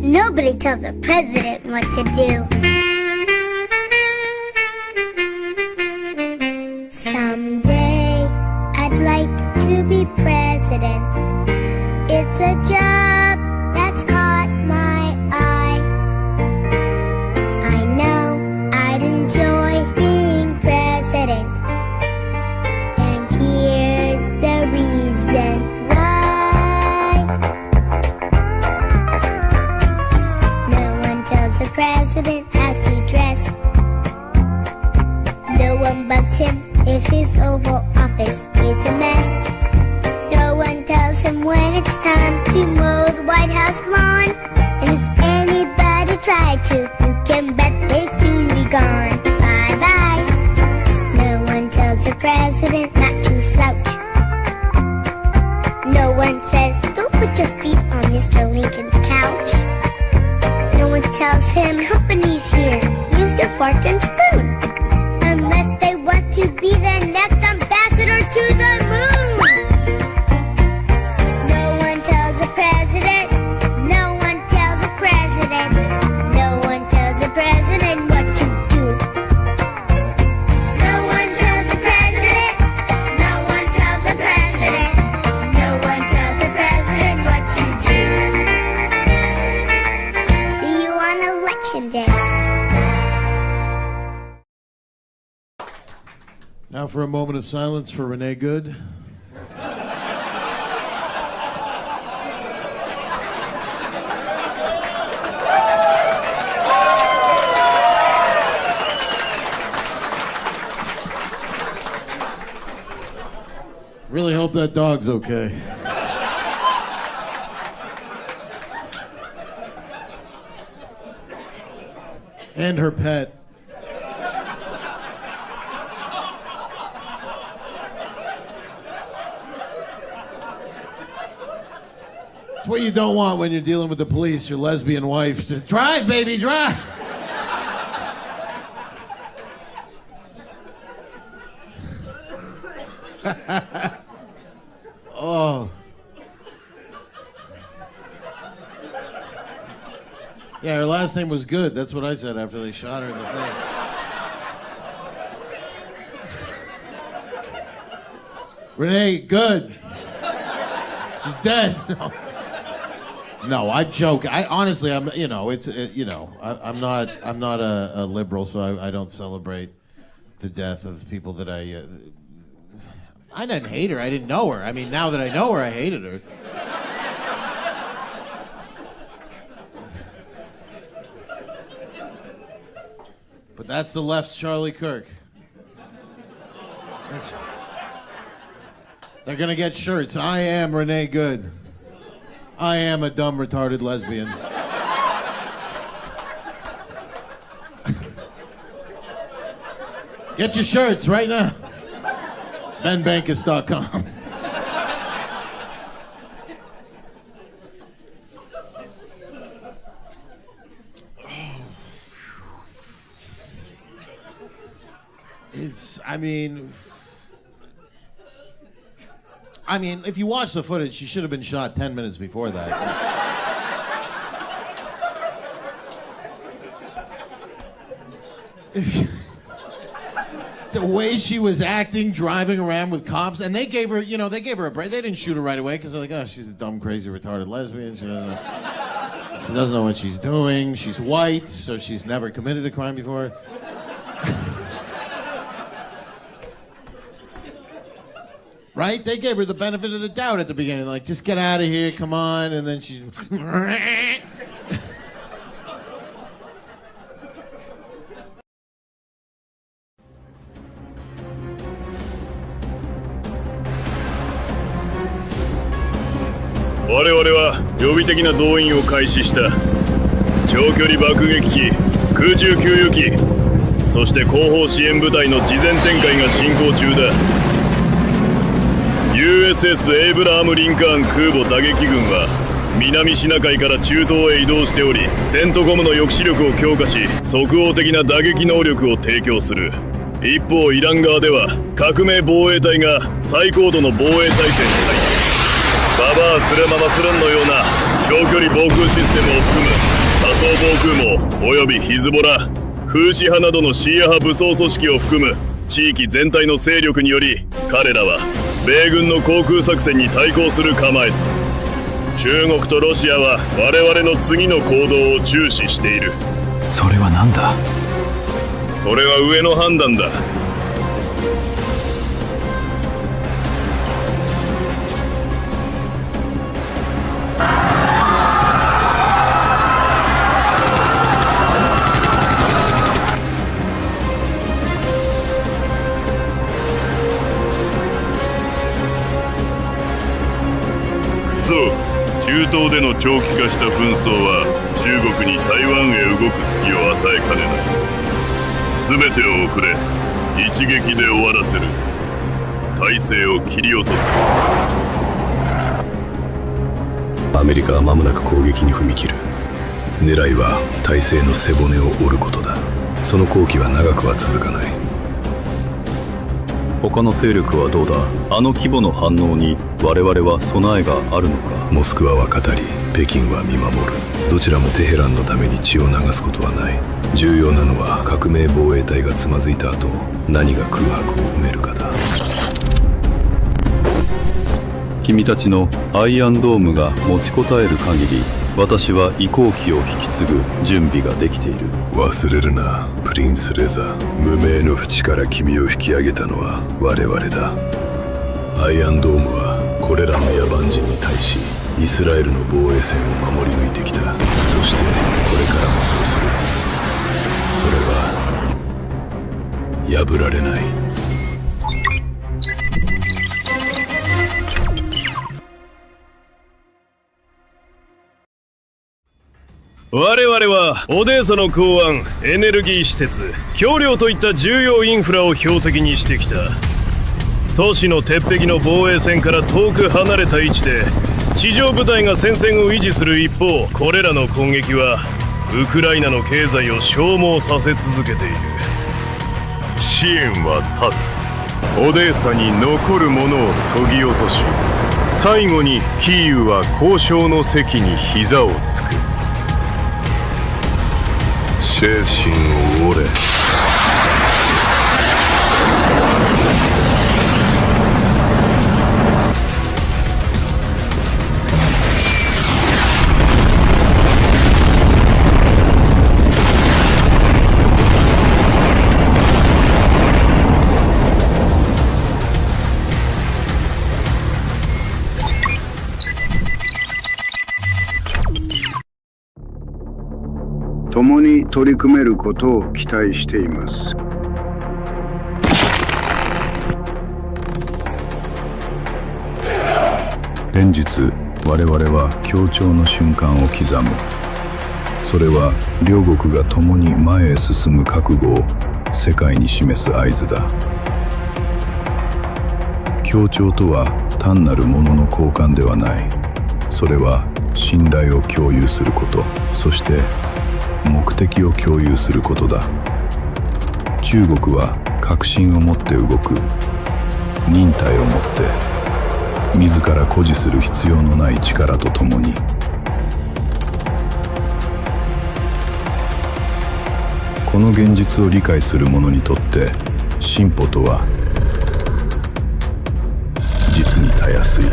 Nobody tells the president what to do. Someday, I'd like to be president. It's a job that's caught my eye. I know I'd enjoy being president. And here's the reason why. No one tells the president how to dress. No one bugs him if his Oval Office is a mess. No one tells him when it's time to mow the White House lawn. And if anybody tried to, you can bet they'd soon be gone. Bye-bye. No one tells the president not to slouch. No one says, don't put your feet on Mr. Lincoln's couch. No one tells him, company's here, use your fork and spoon. Unless they want to be the next ambassador to the moon. No one tells the president. No one tells the president. No one tells the president what to do. No one tells the president. No one tells the president. No one tells the president what to do. See you on election day. Now for a moment of silence for Renee Good. Really hope that dog's okay. And her pet. It's what you don't want when you're dealing with the police, your lesbian wife. Just, drive, baby, drive! Oh. Yeah, her last name was Good. That's what I said after they shot her in the face. Renee, Good. She's dead. No, I joke. I honestly, I'm not a liberal, so I don't celebrate the death of people that I didn't hate her. I didn't know her. I mean, now that I know her, I hated her. But that's the left's Charlie Kirk. They're gonna get shirts. I am Renee Good. I am a dumb, retarded lesbian. Get your shirts right now. BenBankis.com. I mean, if you watch the footage, she should have been shot 10 minutes before that. The way she was acting, driving around with cops, and they gave her a break. They didn't shoot her right away because they're like, oh, she's a dumb, crazy, retarded lesbian. She doesn't know what she's doing. She's white, so she's never committed a crime before. Right? They gave her the benefit of the doubt at the beginning. Like, just get out of here, come on. And then she...我々は予備的な動員を開始した。長距離爆撃機、空中給油機、そして後方支援部隊の事前展開が進行中だ。USS エイブラハム・リンカーン空母打撃群は南シナ海から中東へ移動しており、セントコムの抑止力を強化し、即応的な打撃能力を提供する。一方イラン側では革命防衛隊が最高度の防衛態勢に入ってババアスレママスルンのような長距離防空システムを含む防空網およびヒズボラ、フーシ派などのシーア派武装組織を含む地域全体の勢力により、彼らは米軍の航空作戦に対抗する構え。中国とロシアは我々の次の行動を注視している。それは何だ？それは上の判断だ。中東での長期化した紛争は中国に台湾へ動く隙を与えかねない。全てを遅れ、一撃で終わらせる。体制を切り落とす。アメリカは間もなく攻撃に踏み切る。狙いは体制の背骨を折ることだ。その好機は長くは続かない。他の勢力はどうだ？あの規模の反応に我々は備えがあるのか？モスクワは語り、北京は見守る。どちらもテヘランのために血を流すことはない。重要なのは革命防衛隊がつまずいた後、何が空白を埋めるかだ。君たちのアイアンドームが持ちこたえる限り、私は移行期を引き継ぐ準備ができている。忘れるな、プリンスレザ。無名の淵から君を引き上げたのは我々だ。アイアンドームはこれらの野蛮人に対しイスラエルの防衛線を守り抜いてきた。そしてこれからもそうする。それは破られない。我々はオデーサの港湾、エネルギー施設、橋梁といった重要インフラを標的にしてきた。都市の鉄壁の防衛線から遠く離れた位置で地上部隊が戦線を維持する一方、これらの攻撃はウクライナの経済を消耗させ続けている。支援は断つ。オデーサに残るものを削ぎ落とし、最後にキーウは交渉の席に膝をつく。精神を折れ。共に取り組めることを期待しています。連日我々は協調の瞬間を刻む。それは両国が共に前へ進む覚悟を世界に示す合図だ。協調とは単なるものの交換ではない。それは信頼を共有すること、そして目的を共有することだ。中国は確信を持って動く。忍耐を持って自ら誇示する必要のない力とともに。この現実を理解する者にとって進歩とは実にたやすい。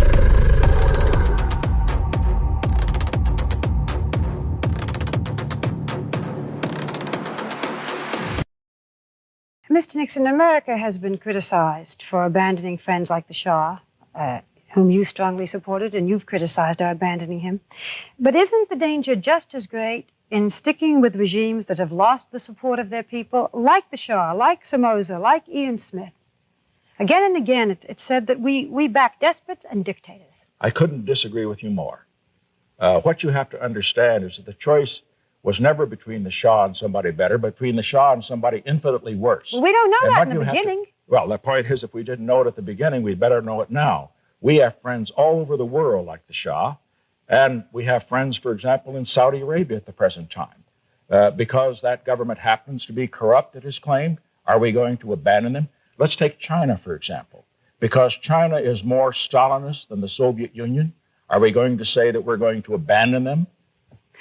Mr. Nixon, America has been criticized for abandoning friends like the Shah, whom you strongly supported, and you've criticized our abandoning him. But isn't the danger just as great in sticking with regimes that have lost the support of their people, like the Shah, like Somoza, like Ian Smith? Again and again, it's said that we back despots and dictators. I couldn't disagree with you more. What you have to understand is that the choice was never between the Shah and somebody better, but between the Shah and somebody infinitely worse. Well, we don't know that in the beginning. Well, the point is, if we didn't know it at the beginning, we'd better know it now. We have friends all over the world like the Shah, and we have friends, for example, in Saudi Arabia at the present time. Because that government happens to be corrupt, it is claimed, are we going to abandon them? Let's take China, for example. Because China is more Stalinist than the Soviet Union, are we going to say that we're going to abandon them?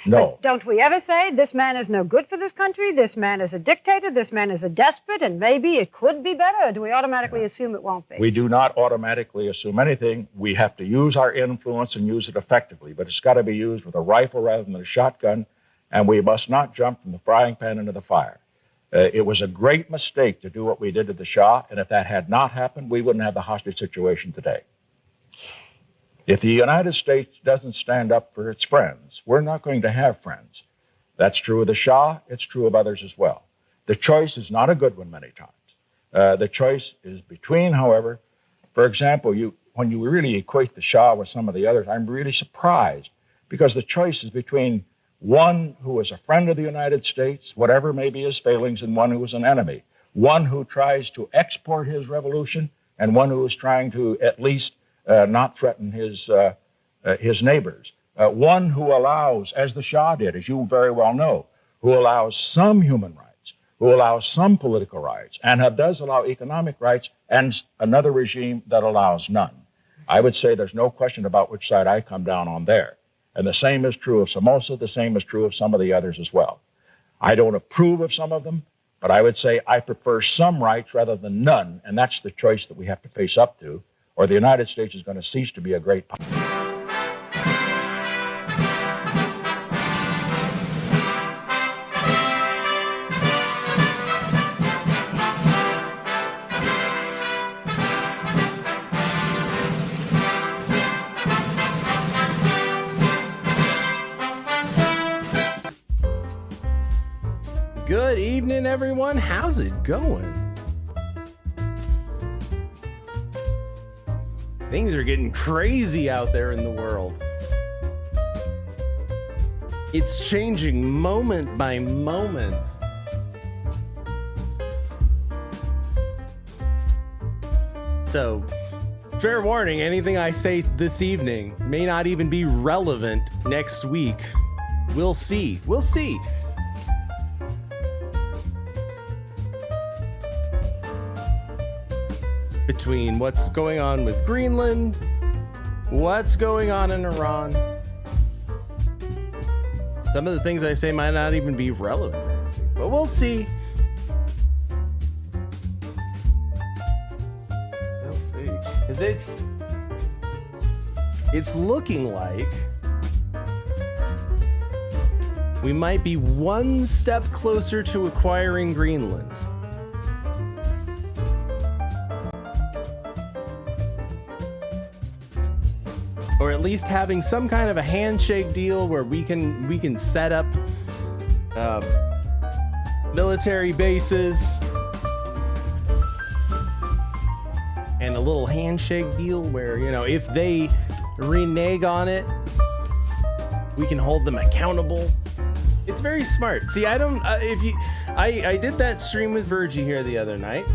No. But don't we ever say, this man is no good for this country, this man is a dictator, this man is a despot, and maybe it could be better? Or do we automatically assume it won't be? We do not automatically assume anything. We have to use our influence and use it effectively, but it's got to be used with a rifle rather than a shotgun, and we must not jump from the frying pan into the fire. It was a great mistake to do what we did to the Shah, and if that had not happened, we wouldn't have the hostage situation today. If the United States doesn't stand up for its friends, we're not going to have friends. That's true of the Shah. It's true of others as well. The choice is not a good one many times. The choice is between, however, for example, when you really equate the Shah with some of the others, I'm really surprised because the choice is between one who is a friend of the United States, whatever may be his failings, and one who is an enemy. One who tries to export his revolution and one who is trying to at least not threaten his neighbors. One who allows, as the Shah did, as you very well know, who allows some human rights, who allows some political rights, and does allow economic rights, and another regime that allows none. I would say there's no question about which side I come down on there. And the same is true of Somoza, the same is true of some of the others as well. I don't approve of some of them, but I would say I prefer some rights rather than none, and that's the choice that we have to face up to, or the United States is going to cease to be a great power. Good evening, everyone. How's it going? Things are getting crazy out there in the world. It's changing moment by moment. So, fair warning, anything I say this evening may not even be relevant next week. We'll see. We'll see. Between what's going on with Greenland, what's going on in Iran. Some of the things I say might not even be relevant, but we'll see. We'll see. 'Cause it's looking like we might be one step closer to acquiring Greenland. Or at least having some kind of a handshake deal where we can set up military bases and a little handshake deal where, you know, if they renege on it, we can hold them accountable. It's very smart. See, I did that stream with Virgie here the other night.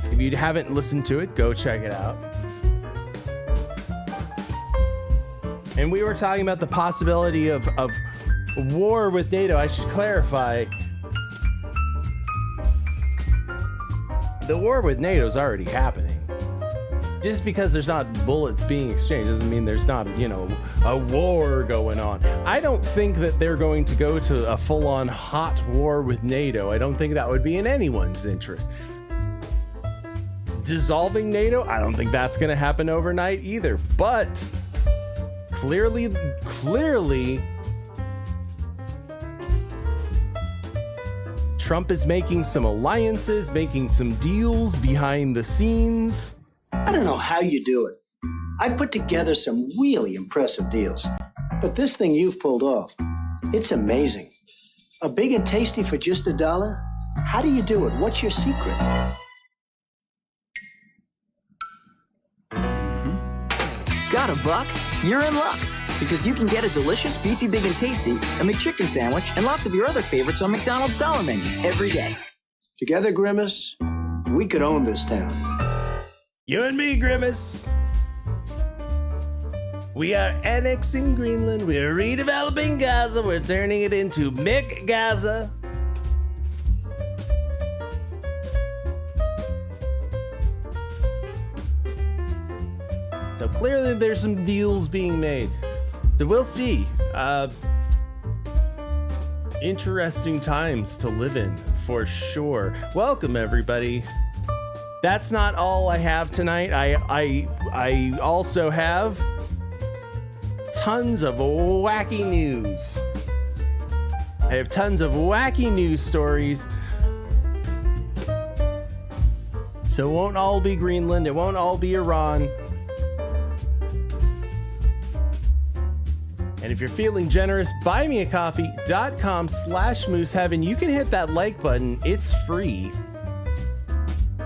If you haven't listened to it, go check it out. And we were talking about the possibility of war with NATO. I should clarify. The war with NATO is already happening. Just because there's not bullets being exchanged doesn't mean there's not, you know, a war going on. I don't think that they're going to go to a full-on hot war with NATO. I don't think that would be in anyone's interest. Dissolving NATO, I don't think that's going to happen overnight either. But Clearly, Trump is making some alliances, making some deals behind the scenes. I don't know how you do it. I've put together some really impressive deals. But this thing you've pulled off, it's amazing. A big and tasty for just $1? How do you do it? What's your secret? Got a buck? You're in luck, because you can get a delicious beefy big and tasty, a McChicken sandwich, and lots of your other favorites on McDonald's Dollar Menu every day. Together, Grimace, we could own this town. You and me, Grimace. We are annexing Greenland. We are redeveloping Gaza. We're turning it into McGaza. So clearly there's some deals being made. So we'll see. Interesting times to live in, for sure. Welcome, everybody. That's not all I have tonight. I also have tons of wacky news. I have tons of wacky news stories. So it won't all be Greenland. It won't all be Iran. And if you're feeling generous, buymeacoffee.com/mooseheaven. You can hit that like button. It's free.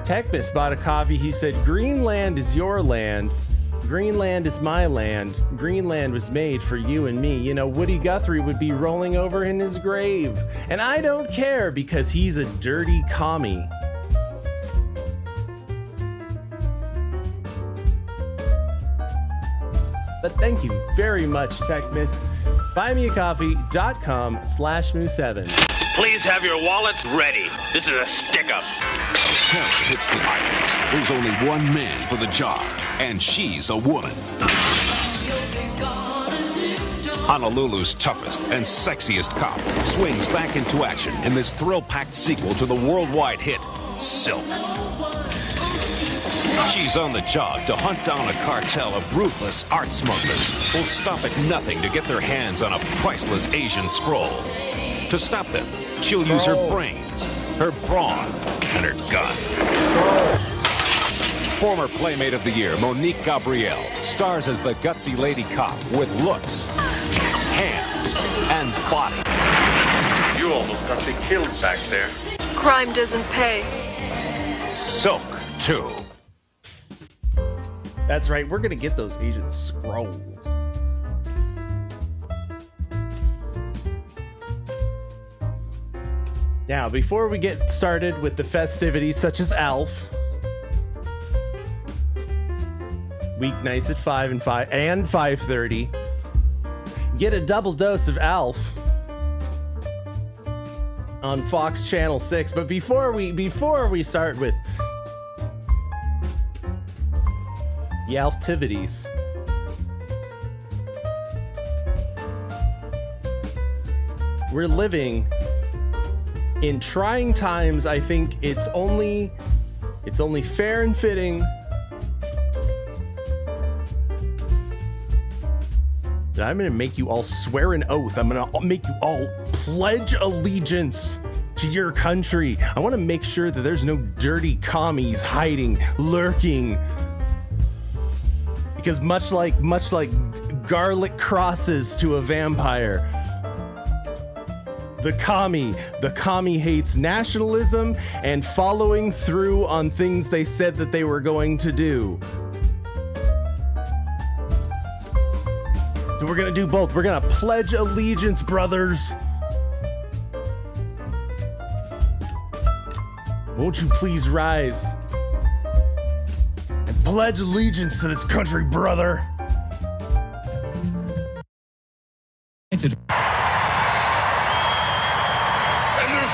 Techbus bought a coffee. He said, Greenland is your land. Greenland is my land. Greenland was made for you and me. You know, Woody Guthrie would be rolling over in his grave. And I don't care because he's a dirty commie. But thank you very much, Techbus. Buymeacoffee.com/mooseheaven. Please have your wallets ready. This is a stick-up. Terror hits the island. There's only one man for the job, and she's a woman. Honolulu's toughest and sexiest cop swings back into action in this thrill-packed sequel to the worldwide hit, Silk. She's on the job to hunt down a cartel of ruthless art smugglers who'll stop at nothing to get their hands on a priceless Asian scroll. To stop them, she'll use her brains, her brawn, and her gun. Former Playmate of the Year, Monique Gabrielle, stars as the gutsy lady cop with looks, hands, and body. You almost got me killed back there. Crime doesn't pay. Silk 2. That's right, we're gonna get those Asian scrolls. Now, before we get started with the festivities such as ALF, weeknights at 5 and 5:30, get a double dose of ALF on Fox Channel 6. But before we start with the activities, we're living in trying times. I think it's only fair and fitting that I'm gonna make you all swear an oath. I'm gonna make you all pledge allegiance to your country. I want to make sure that there's no dirty commies hiding, lurking. Because much like garlic crosses to a vampire, the commie hates nationalism and following through on things they said that they were going to do. So we're gonna do both. We're gonna pledge allegiance, brothers. Won't you please rise and pledge allegiance to this country, brother? And there's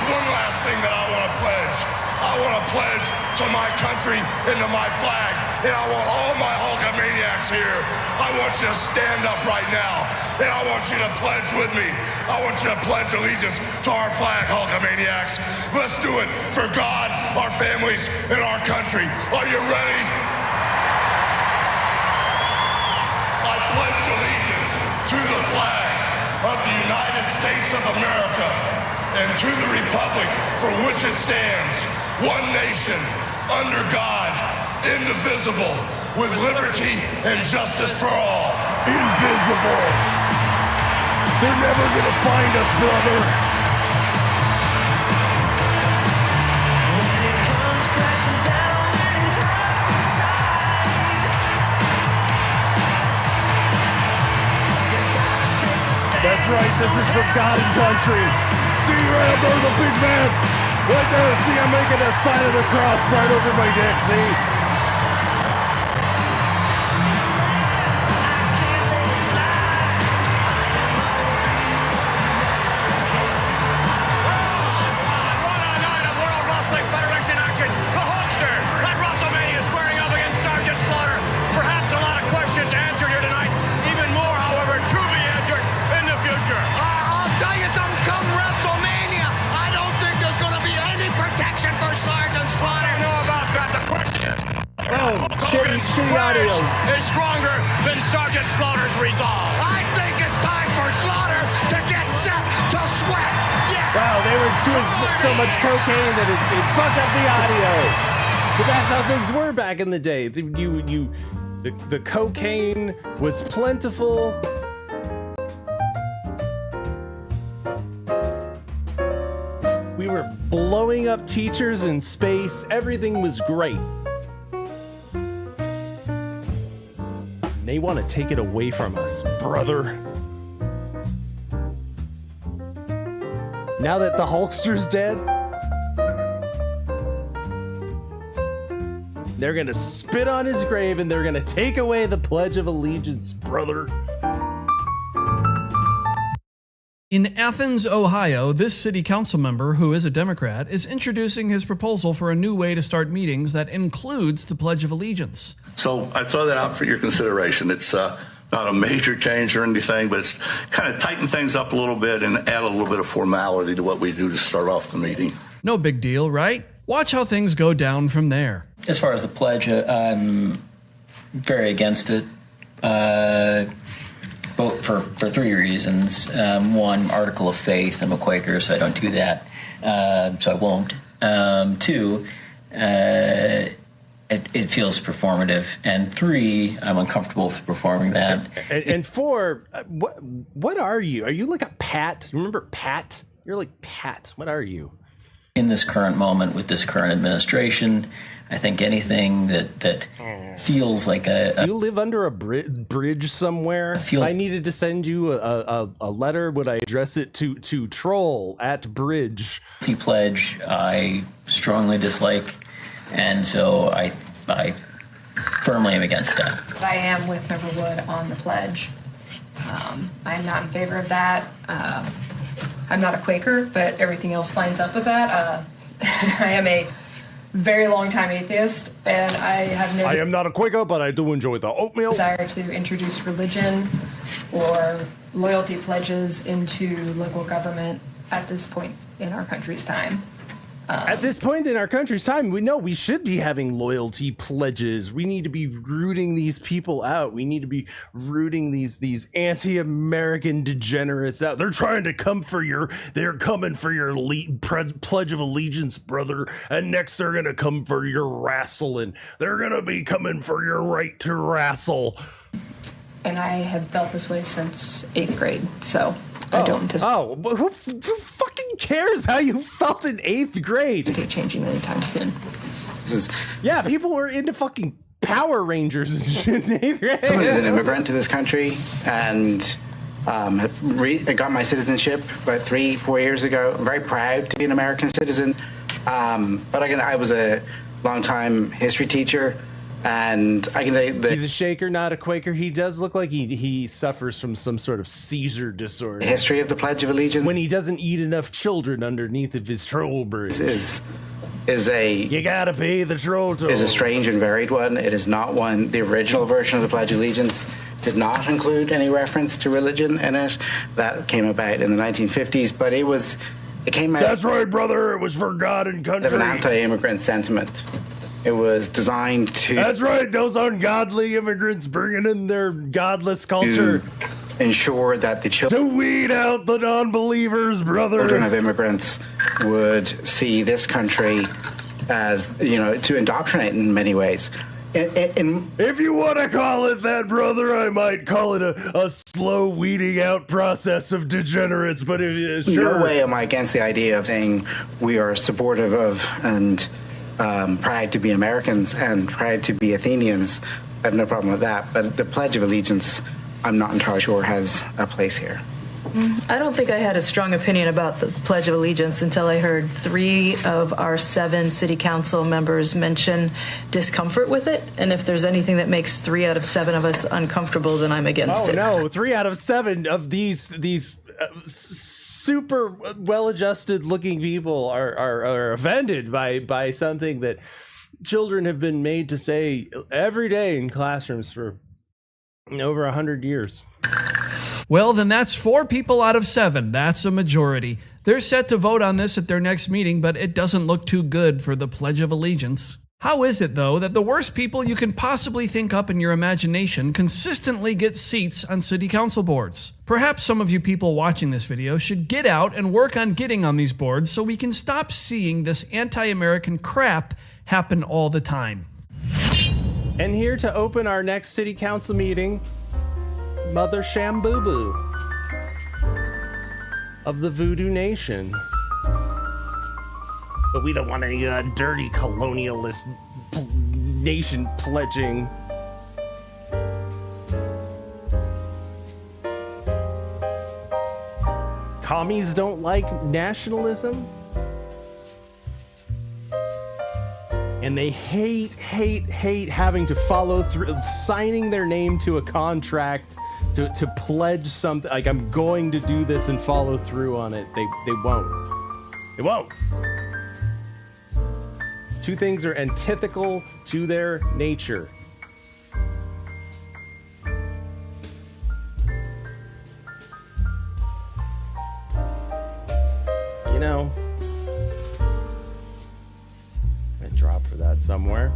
one last thing that I want to pledge. I want to pledge to my country and to my flag. And I want all my Hulkamaniacs here. I want you to stand up right now. And I want you to pledge with me. I want you to pledge allegiance to our flag, Hulkamaniacs. Let's do it for God, our families, and our country. Are you ready? I pledge allegiance to the flag of the United States of America and to the republic for which it stands, one nation, under God, indivisible, with liberty and justice for all. Invisible. They're never gonna find us, brother. That's right, this is for God and country. See right up there, the big man. Right there, see, I'm making that sign of the cross right over my dick, see? I'll tell you something, come WrestleMania. shitty audio. is stronger than Sergeant Slaughter's resolve. I think it's time for Slaughter to get set to sweat. Yeah. Wow, they were doing so much cocaine that it fucked up the audio. But that's how things were back in the day. The cocaine was plentiful. We were blowing up teachers in space. Everything was great. They want to take it away from us, brother. Now that the Hulkster's dead, they're gonna spit on his grave and they're gonna take away the Pledge of Allegiance, brother. In Athens, Ohio, this city council member, who is a Democrat, is introducing his proposal for a new way to start meetings that includes the Pledge of Allegiance. So I throw that out for your consideration. It's not a major change or anything, but it's kind of tighten things up a little bit and add a little bit of formality to what we do to start off the meeting. No big deal, right? Watch how things go down from there. As far as the pledge, I'm very against it. Both for three reasons. One, article of faith. I'm a Quaker, so I don't do that. So I won't. Two, it feels performative. And three, I'm uncomfortable with performing that. And four, what are you? Are you like a Pat? Remember Pat? You're like Pat. What are you? In this current moment with this current administration, I think anything that feels like a you live under a bridge somewhere. If I needed to send you a letter, would I address it to troll@bridge? Pledge I strongly dislike, and so I firmly am against that. I am with Member Wood on the pledge. I'm not in favor of that. I'm not a Quaker, but everything else lines up with that. I am a very long time atheist, and I have no. I am not a Quaker, but I do enjoy the oatmeal. Desire to introduce religion or loyalty pledges into local government at this point in our country's time. At this point in our country's time, we know we should be having loyalty pledges. We need to be rooting these people out. We need to be rooting these anti-American degenerates out. They're trying to come for they're coming for your Pledge of Allegiance, brother. And next they're going to come for your wrestling. They're going to be coming for your right to wrestle. And I have felt this way since 8th grade, so I don't anticipate. Oh, who fucking cares how you felt in 8th grade? Changing anytime soon. Yeah, people were into fucking Power Rangers and shit in 8th grade. Someone is an immigrant to this country and I got my citizenship about 3-4 years ago. I'm very proud to be an American citizen. But again, I was a long-time history teacher. And I can say that he's a Shaker, not a Quaker. He does look like he suffers from some sort of seizure disorder. The history of the Pledge of Allegiance, when he doesn't eat enough children underneath of his troll bridge, is you gotta pay the troll toll. Is a strange and varied one. It is not one. The original version of the Pledge of Allegiance did not include any reference to religion in it. That came about in the 1950s, but it came out. That's right, brother. It was for God and country. Of an anti-immigrant sentiment. It was designed to... That's right, those ungodly immigrants bringing in their godless culture. To ensure that the children... To weed out the non-believers, brother. Children of immigrants would see this country as, to indoctrinate in many ways. If you want to call it that, brother, I might call it a slow weeding out process of degenerates, but sure. No way am I against the idea of saying we are supportive of and... proud to be Americans and proud to be Athenians. I have no problem with that. But the Pledge of Allegiance, I'm not entirely sure has a place here. I don't think I had a strong opinion about the Pledge of Allegiance until I heard 3 of our 7 city council members mention discomfort with it. And if there's anything that makes 3 out of 7 of us uncomfortable, then I'm against it. Oh, no. 3 out of 7 of these super well-adjusted looking people are offended by something that children have been made to say every day in classrooms for over 100 years. Well, then that's 4 people out of 7. That's a majority. They're set to vote on this at their next meeting, but it doesn't look too good for the Pledge of Allegiance. How is it, though, that the worst people you can possibly think up in your imagination consistently get seats on city council boards? Perhaps some of you people watching this video should get out and work on getting on these boards so we can stop seeing this anti-American crap happen all the time. And here to open our next city council meeting, Mother Shamboo of the Voodoo Nation. But we don't want any dirty colonialist nation pledging. Commies don't like nationalism. And they hate having to follow through, signing their name to a contract to pledge something. Like, I'm going to do this and follow through on it. They won't. They won't. Two things are antithetical to their nature. You know, I drop for that somewhere.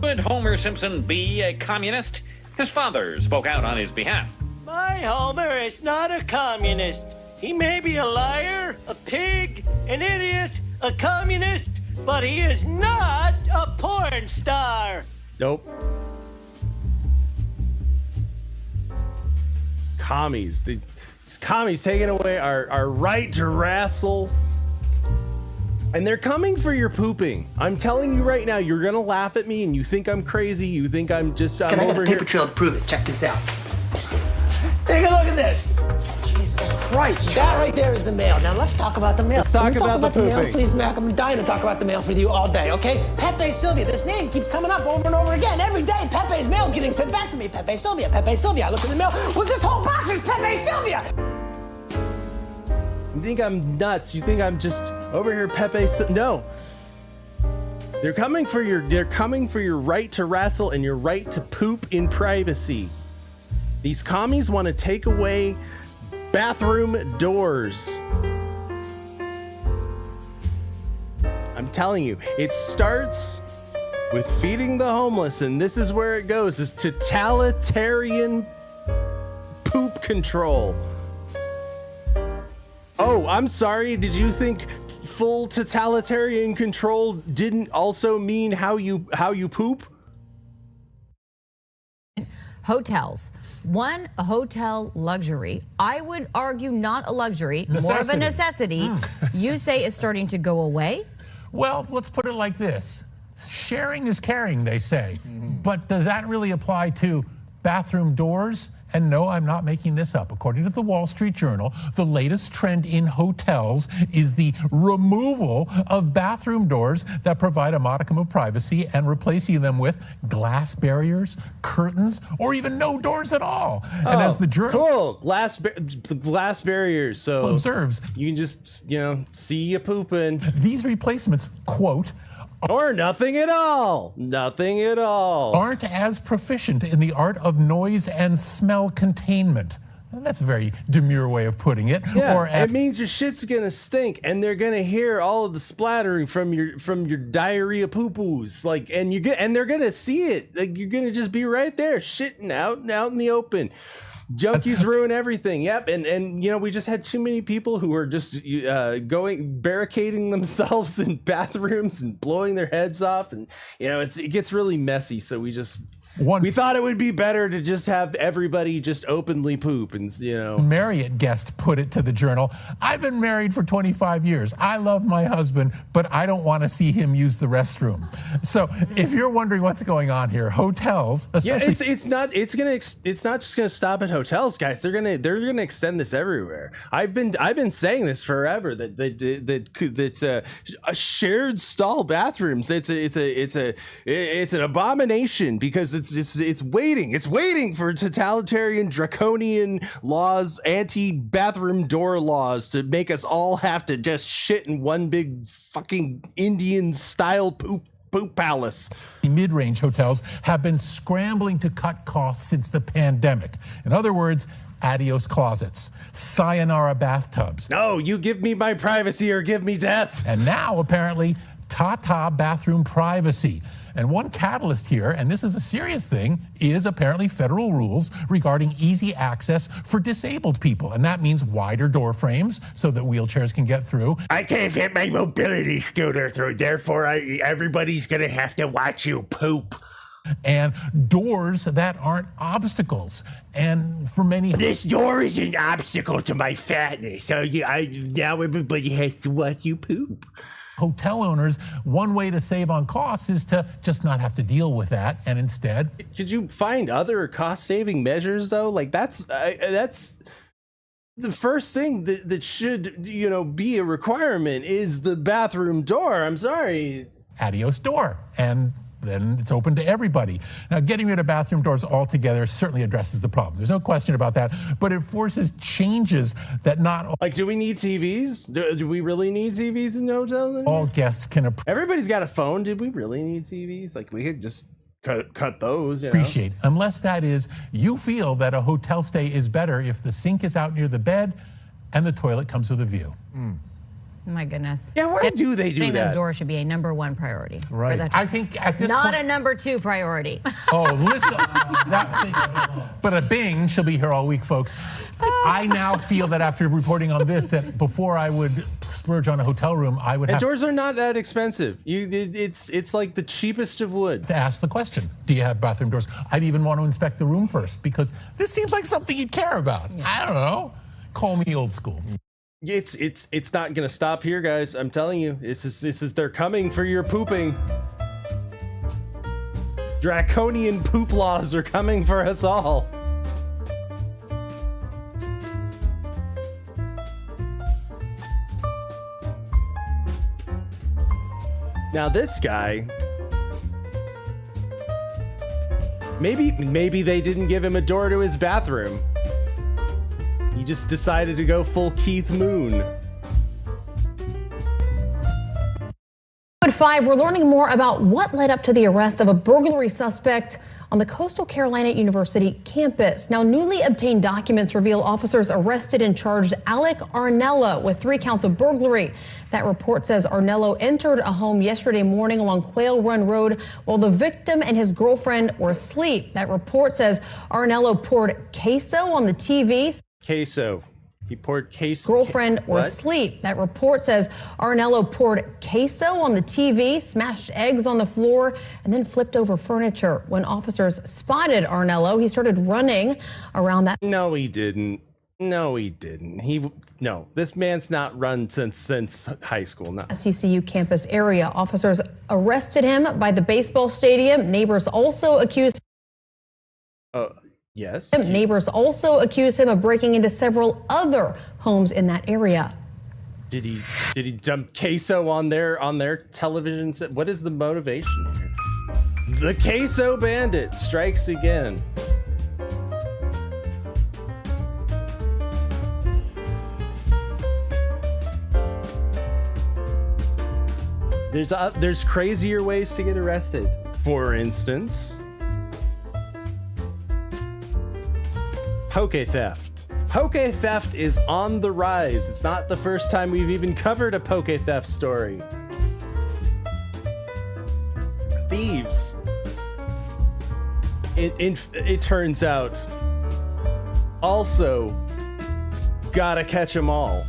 Would Homer Simpson be a communist? His father spoke out on his behalf. My Homer is not a communist. He may be a liar, a pig, an idiot, a communist, but he is not a porn star. Nope. Commies. These commies taking away our right to wrestle. And they're coming for your pooping. I'm telling you right now, you're gonna laugh at me and you think I'm crazy. You think I'm just Can I get over a here. paper trail to prove it? Check this out. Take a look at this. Jesus Christ, that right there is the mail. Now let's talk about the mail. Let's talk Can we about the mail, pooping. please, Mac. I'm dying to talk about the mail with you all day, okay? Pepe Sylvia. This name keeps coming up over and over again. Every day, Pepe's mail's getting sent back to me. Pepe Sylvia, Pepe Sylvia. I look in the mail. Well, this whole box is Pepe Sylvia. You think I'm nuts? You think I'm just over here, Pepe? No. They're coming for your right to wrestle and your right to poop in privacy. These commies want to take away bathroom doors. I'm telling you, it starts with feeding the homeless, and this is where it goes, is totalitarian poop control. Oh, I'm sorry, did you think full totalitarian control didn't also mean how you poop? Hotels. One, a hotel luxury. I would argue not a luxury, more of a necessity. You say is starting to go away? Well, let's put it like this. Sharing is caring, they say. But does that really apply to bathroom doors? And no, I'm not making this up. According to the Wall Street Journal, the latest trend in hotels is the removal of bathroom doors that provide a modicum of privacy and replacing them with glass barriers, curtains, or even no doors at all. And as the journal... Cool, glass barriers, so observes, you can just, see you pooping. These replacements, quote, or nothing at all. Nothing at all. Aren't as proficient in the art of noise and smell containment. Well, that's a very demure way of putting it. Yeah, or it means your shit's gonna stink, and they're gonna hear all of the splattering from your diarrhea poo-poos. And they're gonna see it. Like, you're gonna just be right there, shitting out in the open. Junkies ruin everything. Yep, and we just had too many people who were just barricading themselves in bathrooms and blowing their heads off, and it gets really messy. So we thought it would be better to just have everybody just openly poop, and Marriott guest put it to the Journal. I've been married for 25 years. I love my husband, but I don't want to see him use the restroom. So if you're wondering what's going on here, hotels, especially, it's not just gonna stop at hotels, guys. They're gonna extend this everywhere. I've been saying this forever that shared stall bathrooms. It's an abomination because it's waiting for totalitarian draconian laws, anti-bathroom door laws to make us all have to just shit in one big fucking Indian style poop palace. Mid-range hotels have been scrambling to cut costs since the pandemic. In other words, Adios closets. Sayonara bathtubs. No, you give me my privacy or give me death. And now, apparently, ta-ta bathroom privacy. And one catalyst here, and this is a serious thing, is apparently federal rules regarding easy access for disabled people. And that means wider door frames so that wheelchairs can get through. I can't fit my mobility scooter through, therefore everybody's gonna have to watch you poop. And doors that aren't obstacles. And for many... This door is an obstacle to my fatness, so now everybody has to watch you poop. Hotel owners, one way to save on costs is to just not have to deal with that, and instead... Could you find other cost-saving measures, though? Like, that's the first thing that should, be a requirement is the bathroom door. I'm sorry. Adios door. And then it's open to everybody. Now, getting rid of bathroom doors altogether certainly addresses the problem. There's no question about that, but it forces changes that not... Like, do we need TVs? Do we really need TVs in hotels? All guests can... Everybody's got a phone. Did we really need TVs? Like, we could just cut those, Appreciate, unless that is, you feel that a hotel stay is better if the sink is out near the bed and the toilet comes with a view. My goodness. Yeah, why do they do that? Those doors should be a #1 priority. Right. I think at this not point... a #2 priority. Oh, listen. But a Bing, she'll be here all week, folks. I now feel that after reporting on this, that before I would splurge on a hotel room, I would have... And doors are not that expensive. It's like the cheapest of wood. To ask the question, do you have bathroom doors? I'd even want to inspect the room first, because this seems like something you'd care about. Yeah. I don't know. Call me old school. It's not gonna stop here, guys. I'm telling you, this is they're coming for your pooping. Draconian poop laws are coming for us all. Now this guy, maybe they didn't give him a door to his bathroom. He just decided to go full Keith Moon. At 5, we're learning more about what led up to the arrest of a burglary suspect on the Coastal Carolina University campus. Now, newly obtained documents reveal officers arrested and charged Alec Arnello with 3 counts of burglary. That report says Arnello entered a home yesterday morning along Quail Run Road while the victim and his girlfriend were asleep. That report says Arnello poured queso on the TV. Queso. He poured queso. Girlfriend were asleep. That report says Arnello poured queso on the TV, smashed eggs on the floor, and then flipped over furniture. When officers spotted Arnello, he started running around that. No, he didn't. No, he didn't. No, this man's not run since high school. No. CCU campus area. Officers arrested him by the baseball stadium. Neighbors also accused. Yes. Neighbors also accuse him of breaking into several other homes in that area. Did he dump queso on their television set? What is the motivation here? The queso bandit strikes again. There's crazier ways to get arrested. For instance, poke theft. Poke theft is on the rise. It's not the first time we've even covered a poke theft story. Thieves. It turns out also gotta catch them all.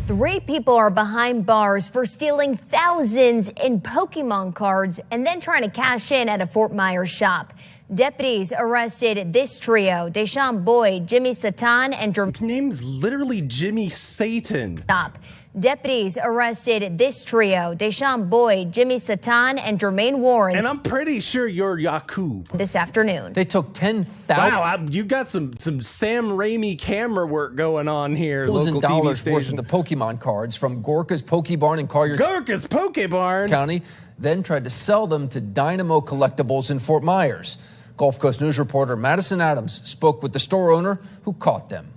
3 people are behind bars for stealing thousands in Pokemon cards and then trying to cash in at a Fort Myers shop. Deputies arrested this trio, Deshaun Boyd, Jimmy Satan, and His name's literally Jimmy Satan. Stop. Deputies arrested this trio, Deshaun Boyd, Jimmy Satan, and Jermaine Warren. And I'm pretty sure you're Yakub. This afternoon. They took 10,000. Wow, you got some Sam Raimi camera work going on here. Local $1,000 TV worth station. of the Pokemon cards from Gorka's Pokebarn in Collier County, then tried to sell them to Dynamo Collectibles in Fort Myers. Gulf Coast News reporter Madison Adams spoke with the store owner who caught them.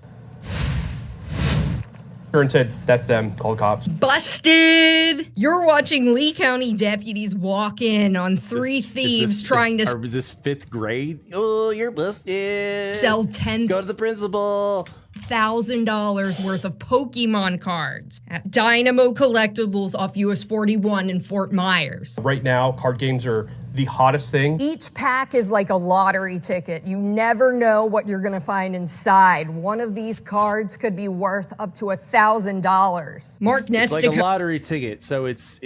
and said, "That's them, call the cops." Busted! You're watching Lee County deputies walk in on three thieves trying to... Or was this 5th grade? Oh, you're busted. Sell 10... Go to the principal. $1,000 worth of Pokemon cards at Dynamo Collectibles off US 41 in Fort Myers. Right now, card games are the hottest thing. Each pack is like a lottery ticket. You never know what you're going to find inside. One of these cards could be worth up to $1,000. Mark Nestica... It's like a lottery ticket, so it's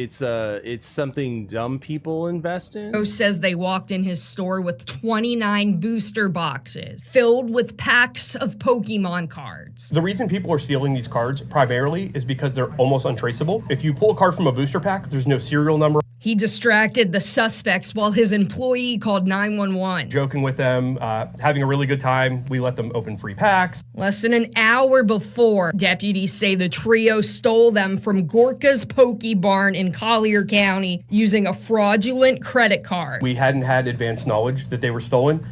something dumb people invest in. Says they walked in his store with 29 booster boxes filled with packs of Pokemon cards. The reason people are stealing these cards primarily is because they're almost untraceable. If you pull a card from a booster pack, there's no serial number. He distracted the suspects while his employee called 911. Joking with them, having a really good time. We let them open free packs. Less than an hour before, deputies say the trio stole them from Gorka's Poke Barn in Collier County using a fraudulent credit card. We hadn't had advanced knowledge that they were stolen.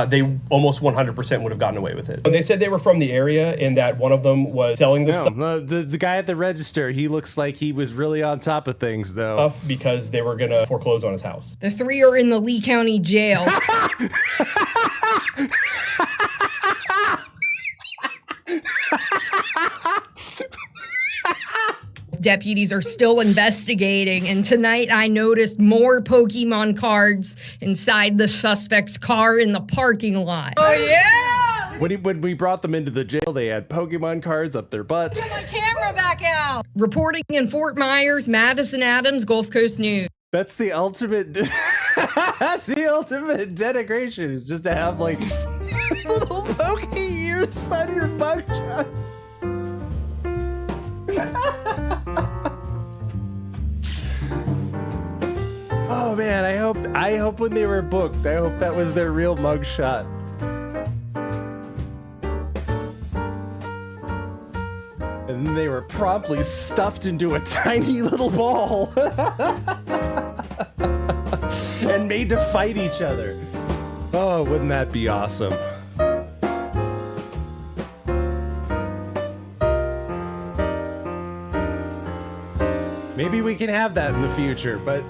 They almost 100% would have gotten away with it. They said they were from the area and that one of them was selling the stuff. The guy at the register, he looks like he was really on top of things, though. Because they were going to foreclose on his house. The three are in the Lee County jail. Deputies are still investigating, and tonight I noticed more Pokemon cards inside the suspect's car in the parking lot. Oh, yeah! When we brought them into the jail, they had Pokemon cards up their butts. Get my camera back out! Reporting in Fort Myers, Madison Adams, Gulf Coast News. That's the ultimate... That's the ultimate denigration, is just to have, like, little Poke ears on your mugshot. Oh man, I hope when they were booked, I hope that was their real mugshot. And then they were promptly stuffed into a tiny little ball and made to fight each other. Oh, wouldn't that be awesome? Maybe we can have that in the future, but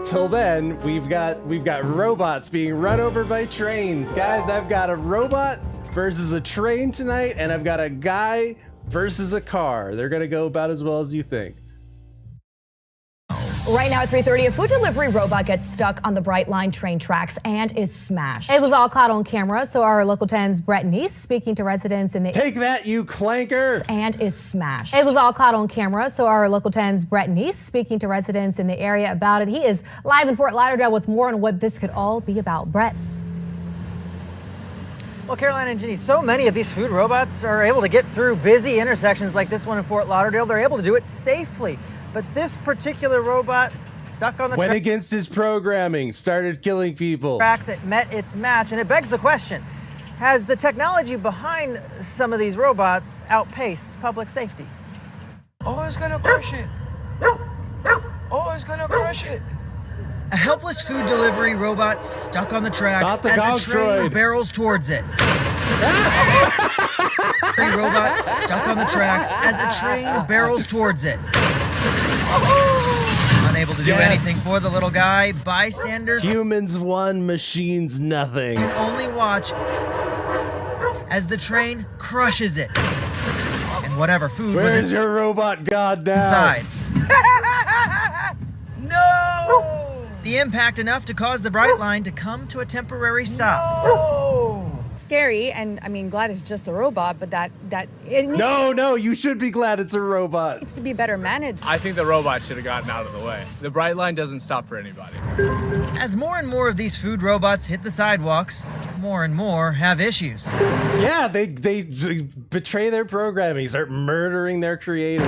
till then, we've got robots being run over by trains. Guys, I've got a robot versus a train tonight, and I've got a guy versus a car. They're gonna go about as well as you think. Right now at 3:30, a food delivery robot gets stuck on the Bright Line train tracks and is smashed. It was all caught on camera, so our Local 10's Brett Neese speaking to residents in the... Take that, you clanker! And is smashed. It was all caught on camera, so our Local 10's Brett Neese speaking to residents in the area about it. He is live in Fort Lauderdale with more on what this could all be about. Brett. Well, Caroline and Ginny, so many of these food robots are able to get through busy intersections like this one in Fort Lauderdale. They're able to do it safely. But this particular robot stuck on the went against his programming, started killing people. Tracks, it met its match, and it begs the question, has the technology behind some of these robots outpaced public safety? Oh, it's gonna crush it. Oh, it's gonna crush it. A helpless food delivery robot stuck on the tracks as a train barrels towards it. Robot stuck on the tracks as a train barrels towards it. Unable to do anything for the little guy, bystanders... Humans won, machines nothing. ...can only watch as the train crushes it. And whatever food Where's your robot god now? Inside. No! The impact enough to cause the Bright Line to come to a temporary stop. No! Scary, and I mean, glad it's just a robot, but No, you should be glad it's a robot. Needs to be better managed. I think the robot should have gotten out of the way. The Bright Line doesn't stop for anybody. As more and more of these food robots hit the sidewalks, more and more have issues. Yeah, they betray their programming, start murdering their creators.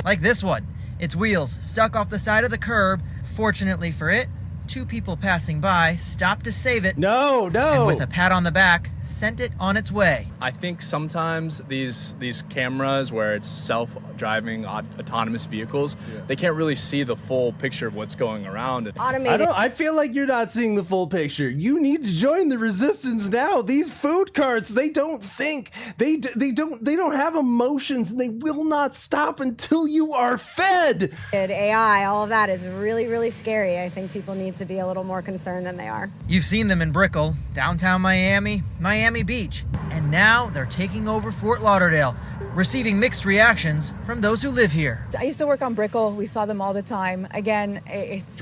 Like this one. Its wheels stuck off the side of the curb. Fortunately for it, two people passing by stopped to save it. No. And with a pat on the back, sent it on its way. I think sometimes these cameras where it's self-driving autonomous vehicles, they can't really see the full picture of what's going around. I feel like you're not seeing the full picture. You need to join the resistance now. These food carts, they don't think. They don't have emotions, and they will not stop until you are fed. AI, all of that is really, really scary. I think people need to be a little more concerned than they are. You've seen them in Brickell, downtown Miami, Miami Beach, and now they're taking over Fort Lauderdale, receiving mixed reactions from those who live here. I used to work on Brickell. We saw them all the time. Again, it's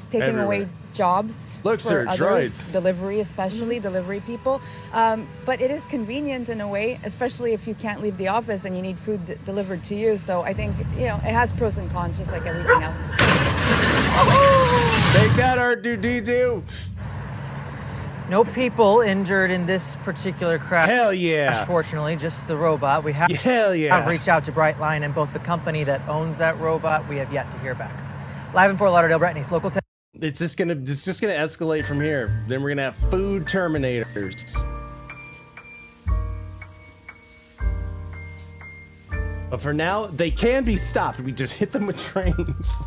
taking everywhere. away jobs Look, for sir, others, droids. delivery especially, delivery people. But it is convenient in a way, especially if you can't leave the office and you need food delivered to you. So I think, it has pros and cons just like everything else. They got our do. No people injured in this particular crash. Hell yeah. Fortunately, just the robot. We have have reached out to Brightline and both the company that owns that robot. We have yet to hear back. Live in Fort Lauderdale, Brett Neese, Local 10. It's just gonna escalate from here. Then we're gonna have food terminators. But for now, they can be stopped. We just hit them with trains.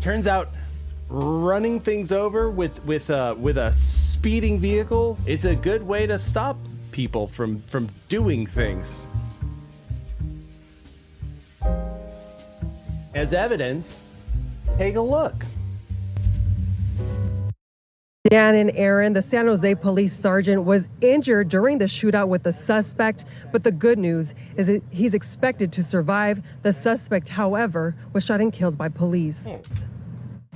Turns out, running things over with a speeding vehicle, it's a good way to stop people from doing things. As evidence, take a look. Dan and Aaron, the San Jose police sergeant, was injured during the shootout with the suspect, but the good news is that he's expected to survive. The suspect, however, was shot and killed by police.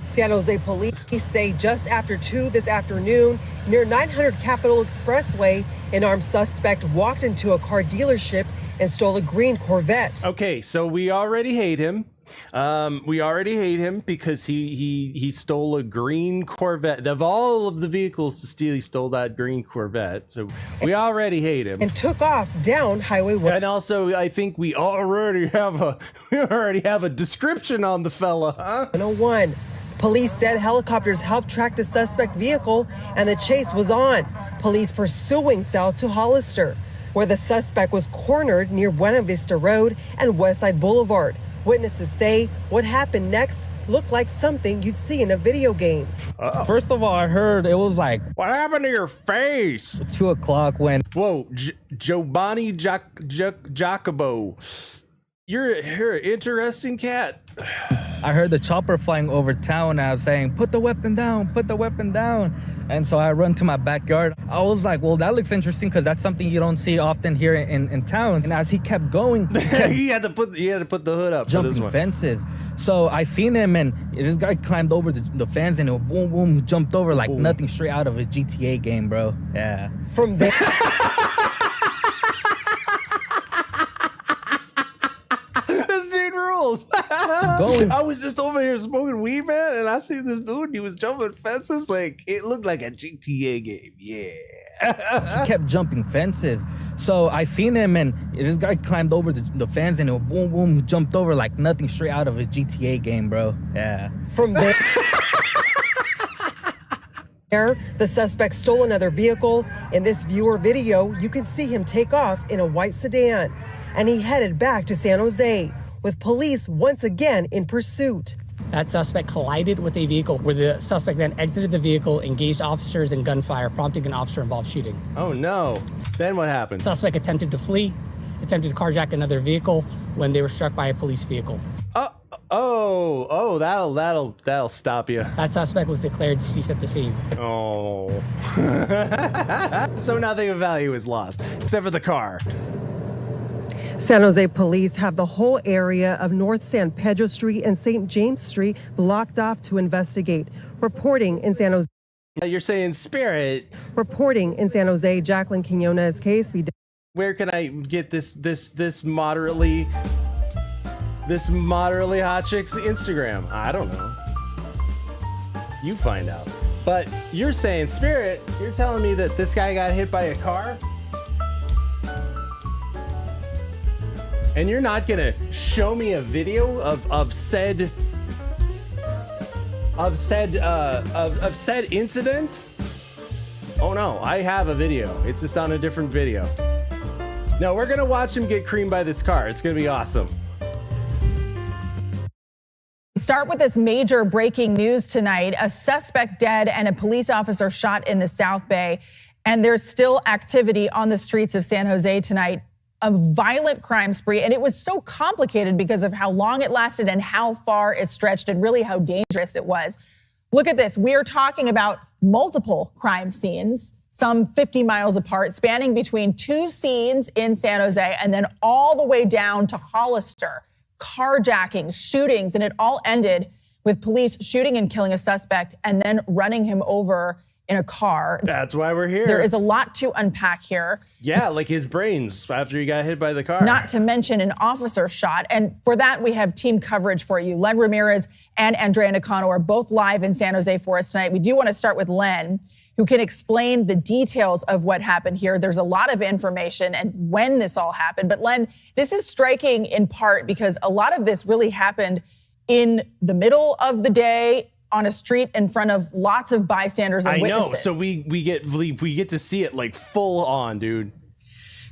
San Jose police say just after 2 this afternoon, near 900 Capitol Expressway, an armed suspect walked into a car dealership and stole a green Corvette. Okay, so we already hate him. We already hate him because he stole a green Corvette. Of all of the vehicles to steal, he stole that green Corvette. So we already hate him. And took off down Highway 1. And also, I think we already have a description on the fella, huh? 101. Police said helicopters helped track the suspect vehicle and the chase was on. Police pursuing south to Hollister, where the suspect was cornered near Buena Vista Road and Westside Boulevard. Witnesses say what happened next looked like something you'd see in a video game. First of all, I heard it was like, what happened to your face? 2 o'clock when... Whoa, Giovanni Jacobo. You're an interesting cat. I heard the chopper flying over town and I was saying, put the weapon down, put the weapon down. And so I run to my backyard. I was like, well, that looks interesting because that's something you don't see often here in town. And as he kept going, he had to put the hood up. Jumping fences. So I seen him and this guy climbed over the fence and it boom, boom, jumped over like nothing, straight out of a GTA game, bro. Yeah. From there. I was just over here smoking weed, man, and I see this dude. He was jumping fences like it looked like a GTA game. Yeah. He kept jumping fences. So I seen him and this guy climbed over the fence and it boom, boom, jumped over like nothing, straight out of a GTA game, bro. Yeah. From there. The suspect stole another vehicle. In this viewer video, you can see him take off in a white sedan, and he headed back to San Jose, with police once again in pursuit. That suspect collided with a vehicle where the suspect then exited the vehicle, engaged officers in gunfire, prompting an officer-involved shooting. Oh no. Then what happened? Suspect attempted to flee, attempted to carjack another vehicle when they were struck by a police vehicle. That'll stop you. That suspect was declared deceased at the scene. Oh. So nothing of value is lost, except for the car. San Jose police have the whole area of North San Pedro Street and St. James Street blocked off to investigate. Reporting in San Jose. You're saying Spirit. Reporting in San Jose, Jacqueline Quinones, KSB. Where can I get this moderately hot chick's Instagram? I don't know. You find out. But you're saying Spirit. You're telling me that this guy got hit by a car? And you're not gonna show me a video of said incident? Oh no, I have a video. It's just on a different video. No, we're gonna watch him get creamed by this car. It's gonna be awesome. Start with this major breaking news tonight. A suspect dead and a police officer shot in the South Bay. And there's still activity on the streets of San Jose tonight. A violent crime spree. And it was so complicated because of how long it lasted and how far it stretched and really how dangerous it was. Look at this. We are talking about multiple crime scenes, some 50 miles apart, spanning between two scenes in San Jose and then all the way down to Hollister. Carjackings, shootings, and it all ended with police shooting and killing a suspect and then running him over in a car. That's why we're here. There is a lot to unpack here. Yeah, like his brains after he got hit by the car. Not to mention an officer shot. And for that, we have team coverage for you. Len Ramirez and Andrea Nakano are both live in San Jose for us tonight. We do want to start with Len, who can explain the details of what happened here. There's a lot of information and when this all happened. But Len, this is striking in part because a lot of this really happened in the middle of the day on a street in front of lots of bystanders and witnesses. I know, so we get to see it like full on, dude.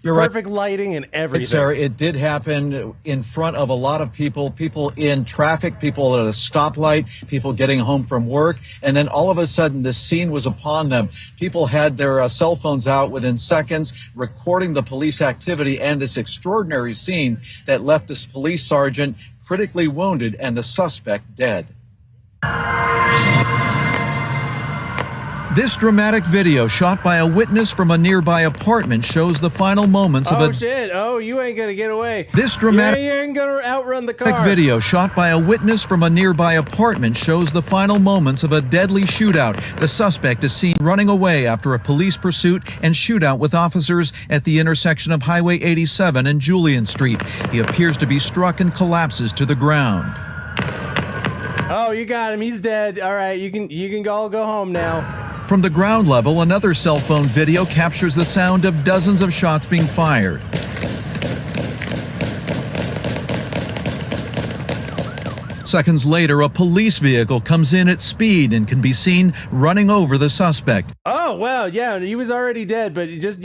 You're right. Perfect lighting and everything. Sarah, it did happen in front of a lot of people in traffic, people at a stoplight, people getting home from work. And then all of a sudden, the scene was upon them. People had their cell phones out within seconds, recording the police activity and this extraordinary scene that left this police sergeant critically wounded and the suspect dead. This dramatic video shot by a witness from a nearby apartment shows the final moments of a... Oh, shit. Oh, you ain't gonna get away. This dramatic... You ain't gonna outrun the car. Video shot by a witness from a nearby apartment shows the final moments of a deadly shootout. The suspect is seen running away after a police pursuit and shootout with officers at the intersection of Highway 87 and Julian Street. He appears to be struck and collapses to the ground. Oh, you got him. He's dead. All right, you can all go home now. From the ground level, another cell phone video captures the sound of dozens of shots being fired. Seconds later, a police vehicle comes in at speed and can be seen running over the suspect. Oh, well, yeah, he was already dead, but just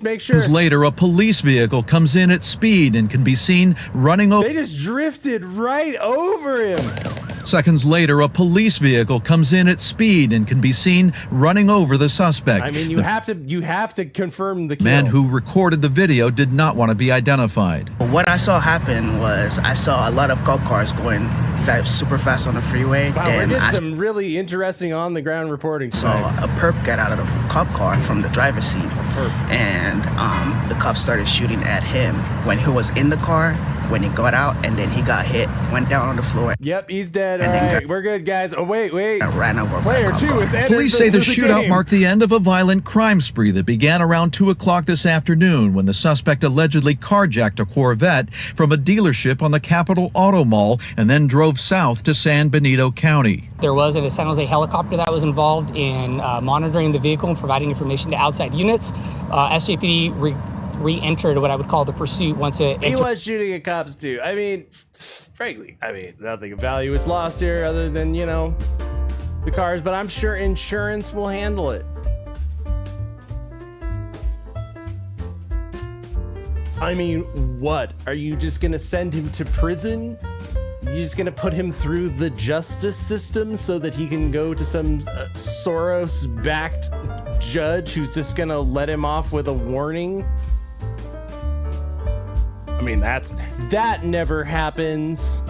make sure. Seconds later, a police vehicle comes in at speed and can be seen running over. They just drifted right over him. Seconds later, a police vehicle comes in at speed and can be seen running over the suspect. I mean, you have to confirm the kill. Man who recorded the video did not want to be identified. What I saw happen was I saw a lot of cop cars going super fast on the freeway. Wow, we're getting some really interesting on-the-ground reporting. Saw a perp get out of the cop car from the driver's seat, and the cops started shooting at him when he was in the car. When he got out, and then he got hit, went down on the floor. Yep, he's dead. All right, we're good, guys. Oh, wait. I ran over. Player 2 is entered. Police say the shootout game. marked the end of a violent crime spree that began around 2 o'clock this afternoon when the suspect allegedly carjacked a Corvette from a dealership on the Capitol Auto Mall and then drove south to San Benito County. There was a San Jose helicopter that was involved in monitoring the vehicle and providing information to outside units. SJPD re-entered what I would call the pursuit once it He was shooting at cops too. I mean, frankly, nothing of value is lost here other than, the cars, but I'm sure insurance will handle it. I mean, what? Are you just gonna send him to prison? You're just gonna put him through the justice system so that he can go to some Soros-backed judge who's just gonna let him off with a warning? I mean, that never happens.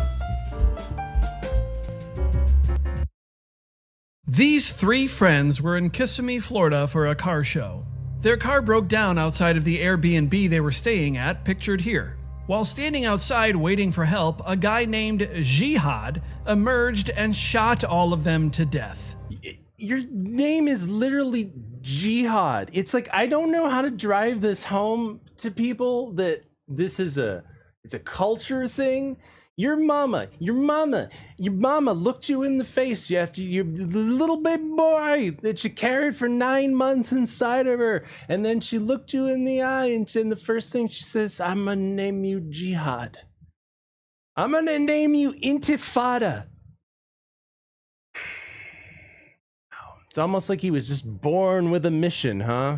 These 3 friends were in Kissimmee, Florida for a car show. Their car broke down outside of the Airbnb they were staying at, pictured here. While standing outside waiting for help, a guy named Jihad emerged and shot all of them to death. Your name is literally Jihad. It's like, I don't know how to drive this home to people that it's a culture thing. Your mama looked you in the face after the little baby boy that you carried for 9 months inside of her. And then she looked you in the eye and the first thing she says, I'm gonna name you Jihad. I'm gonna name you Intifada. It's almost like he was just born with a mission, huh?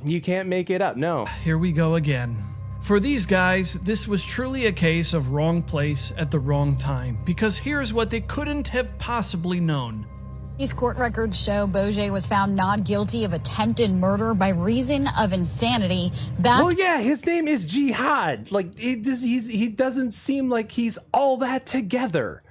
You can't make it up, no. Here we go again. For these guys, this was truly a case of wrong place at the wrong time, because here's what they couldn't have possibly known. These court records show Boje was found not guilty of attempted murder by reason of insanity. Well, yeah, his name is Jihad. Like, he doesn't seem like he's all that together.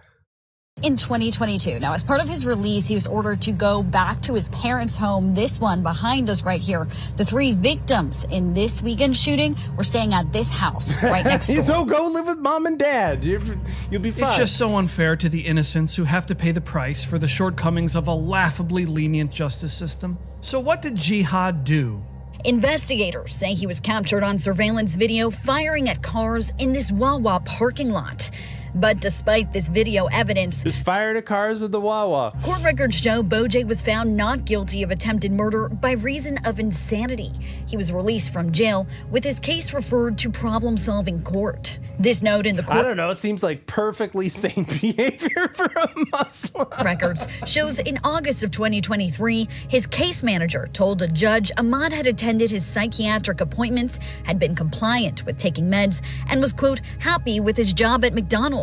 In 2022. Now, as part of his release, he was ordered to go back to his parents' home. This one behind us right here. The 3 victims in this weekend shooting were staying at this house right next door. So go live with mom and dad. You'll be fine. It's just so unfair to the innocents who have to pay the price for the shortcomings of a laughably lenient justice system. So what did Jihad do? Investigators say he was captured on surveillance video firing at cars in this Wawa parking lot. But despite this video evidence, just fired at cars at the Wawa. Court records show Boje was found not guilty of attempted murder by reason of insanity. He was released from jail with his case referred to problem-solving court. This note in the court, I don't know, it seems like perfectly sane behavior for a Muslim. Records shows in August of 2023, his case manager told a judge Ahmad had attended his psychiatric appointments, had been compliant with taking meds, and was, quote, happy with his job at McDonald's.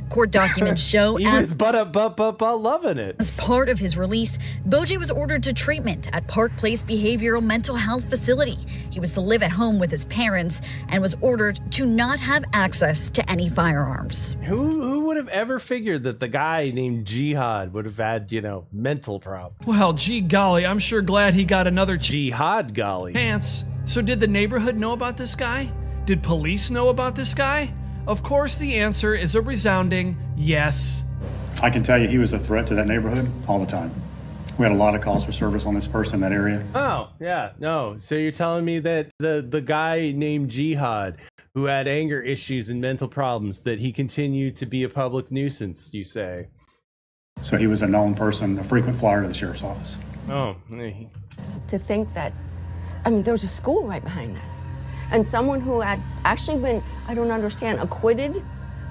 Court documents show he was loving it. As part of his release, Boje was ordered to treatment at Park Place Behavioral Mental Health Facility. He was to live at home with his parents and was ordered to not have access to any firearms. Who would have ever figured that the guy named Jihad would have had, mental problems? Well, gee golly, I'm sure glad he got another Jihad golly chance. So did the neighborhood know about this guy? Did police know about this guy? Of course, the answer is a resounding yes. I can tell you he was a threat to that neighborhood all the time. We had a lot of calls for service on this person in that area. Oh, yeah, no. So you're telling me that the guy named Jihad, who had anger issues and mental problems, that he continued to be a public nuisance, you say? So he was a known person, a frequent flyer to the sheriff's office. Oh. To think that, there was a school right behind us. And someone who had actually been, I don't understand, acquitted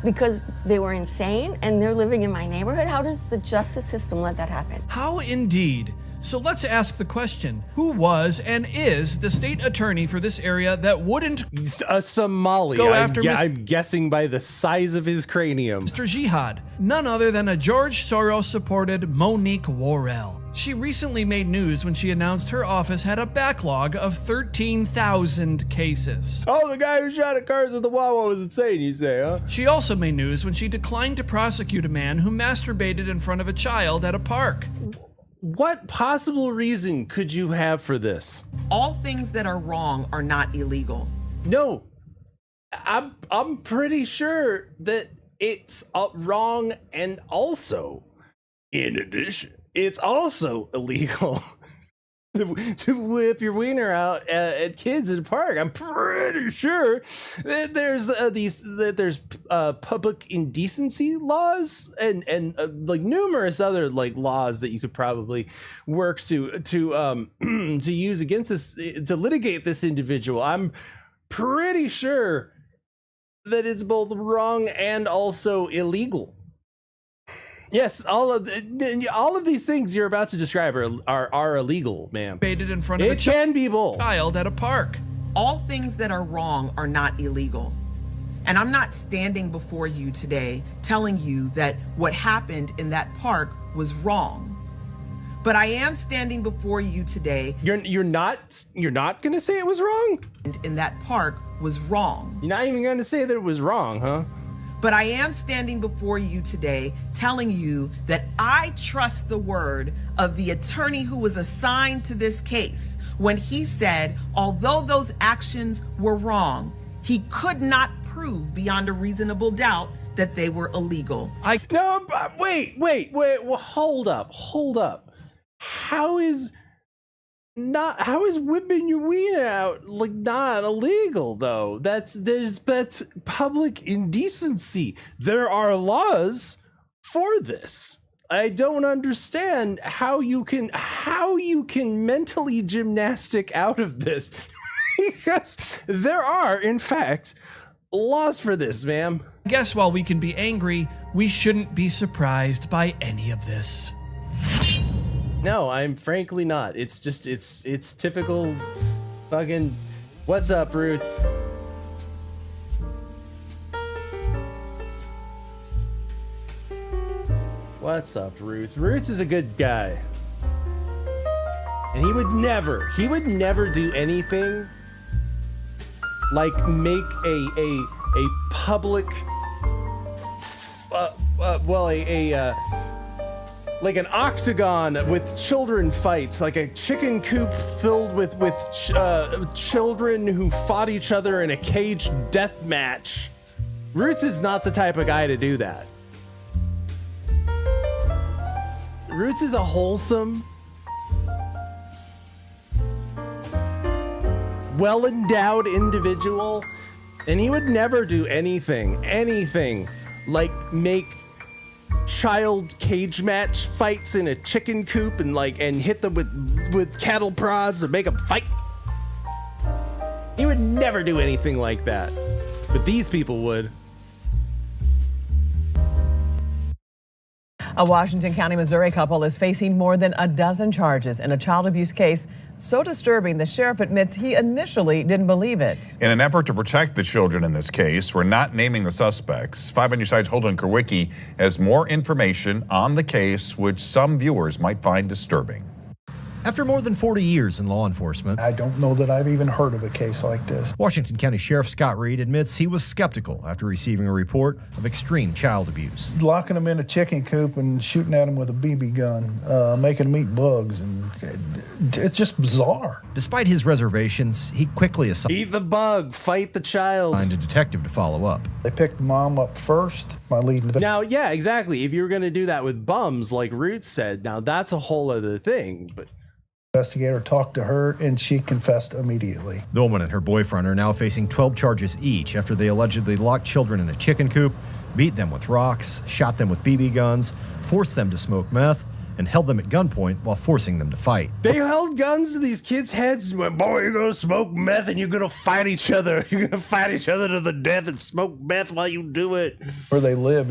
because they were insane and they're living in my neighborhood? How does the justice system let that happen? How indeed? So let's ask the question, who was and is the state attorney for this area that wouldn't a Somali go after I'm guessing by the size of his cranium. Mr. Jihad, none other than a George Soros-supported Monique Worrell. She recently made news when she announced her office had a backlog of 13,000 cases. Oh, the guy who shot at cars at the Wawa was insane, you say, huh? She also made news when she declined to prosecute a man who masturbated in front of a child at a park. What possible reason could you have for this? All things that are wrong are not illegal. No, I'm pretty sure that it's wrong, and also, in addition, it's also illegal to whip your wiener out at kids at a park. I'm pretty sure that there's public indecency laws and like numerous other like laws that you could probably work to use against this, to litigate this individual. I'm pretty sure that it's both wrong and also illegal. Yes, all of these things you're about to describe are illegal, ma'am. In front of it can be both. Child at a park. All things that are wrong are not illegal. And I'm not standing before you today telling you that what happened in that park was wrong. But I am standing before you today. You're not gonna say it was wrong? In that park was wrong. You're not even gonna say that it was wrong, huh? But I am standing before you today telling you that I trust the word of the attorney who was assigned to this case when he said, although those actions were wrong, he could not prove beyond a reasonable doubt that they were illegal. Wait, well, hold up. How is how is whipping your wiener out like not illegal though? That's public indecency. There are laws for this. I don't understand how you can mentally gymnastic out of this because there are in fact laws for this, ma'am. I guess while we can be angry, we shouldn't be surprised by any of this. No, I'm frankly not. It's just it's typical fucking what's up, Roots? What's up, Roots? Roots is a good guy. And he would never do anything like make a public like an octagon with children fights, like a chicken coop filled with children who fought each other in a caged death match. Roots is not the type of guy to do that. Roots is a wholesome, well-endowed individual, and he would never do anything like make child cage match fights in a chicken coop and hit them with cattle prods to make them fight. He would never do anything like that, but these people would. A Washington County, Missouri couple is facing more than a dozen charges in a child abuse case so disturbing the sheriff admits he initially didn't believe it. In an effort to protect the children in this case, we're not naming the suspects. 5 on Your Side's Holden Kerwicki has more information on the case, which some viewers might find disturbing. After more than 40 years in law enforcement, I don't know that I've even heard of a case like this. Washington County Sheriff Scott Reed admits he was skeptical after receiving a report of extreme child abuse. Locking them in a chicken coop and shooting at them with a BB gun, making them eat bugs, and it's just bizarre. Despite his reservations, he quickly assigned Eat the bug, fight the child. a detective to follow up. They picked mom up first, my lead. Now, yeah, exactly. If you were going to do that with bums, like Roots said, now that's a whole other thing, but investigator talked to her and she confessed immediately. The woman and her boyfriend are now facing 12 charges each after they allegedly locked children in a chicken coop, beat them with rocks, shot them with BB guns, forced them to smoke meth, and held them at gunpoint while forcing them to fight. They held guns to these kids' heads and went, boy, you're going to smoke meth and you're going to fight each other. You're going to fight each other to the death and smoke meth while you do it. Where they live.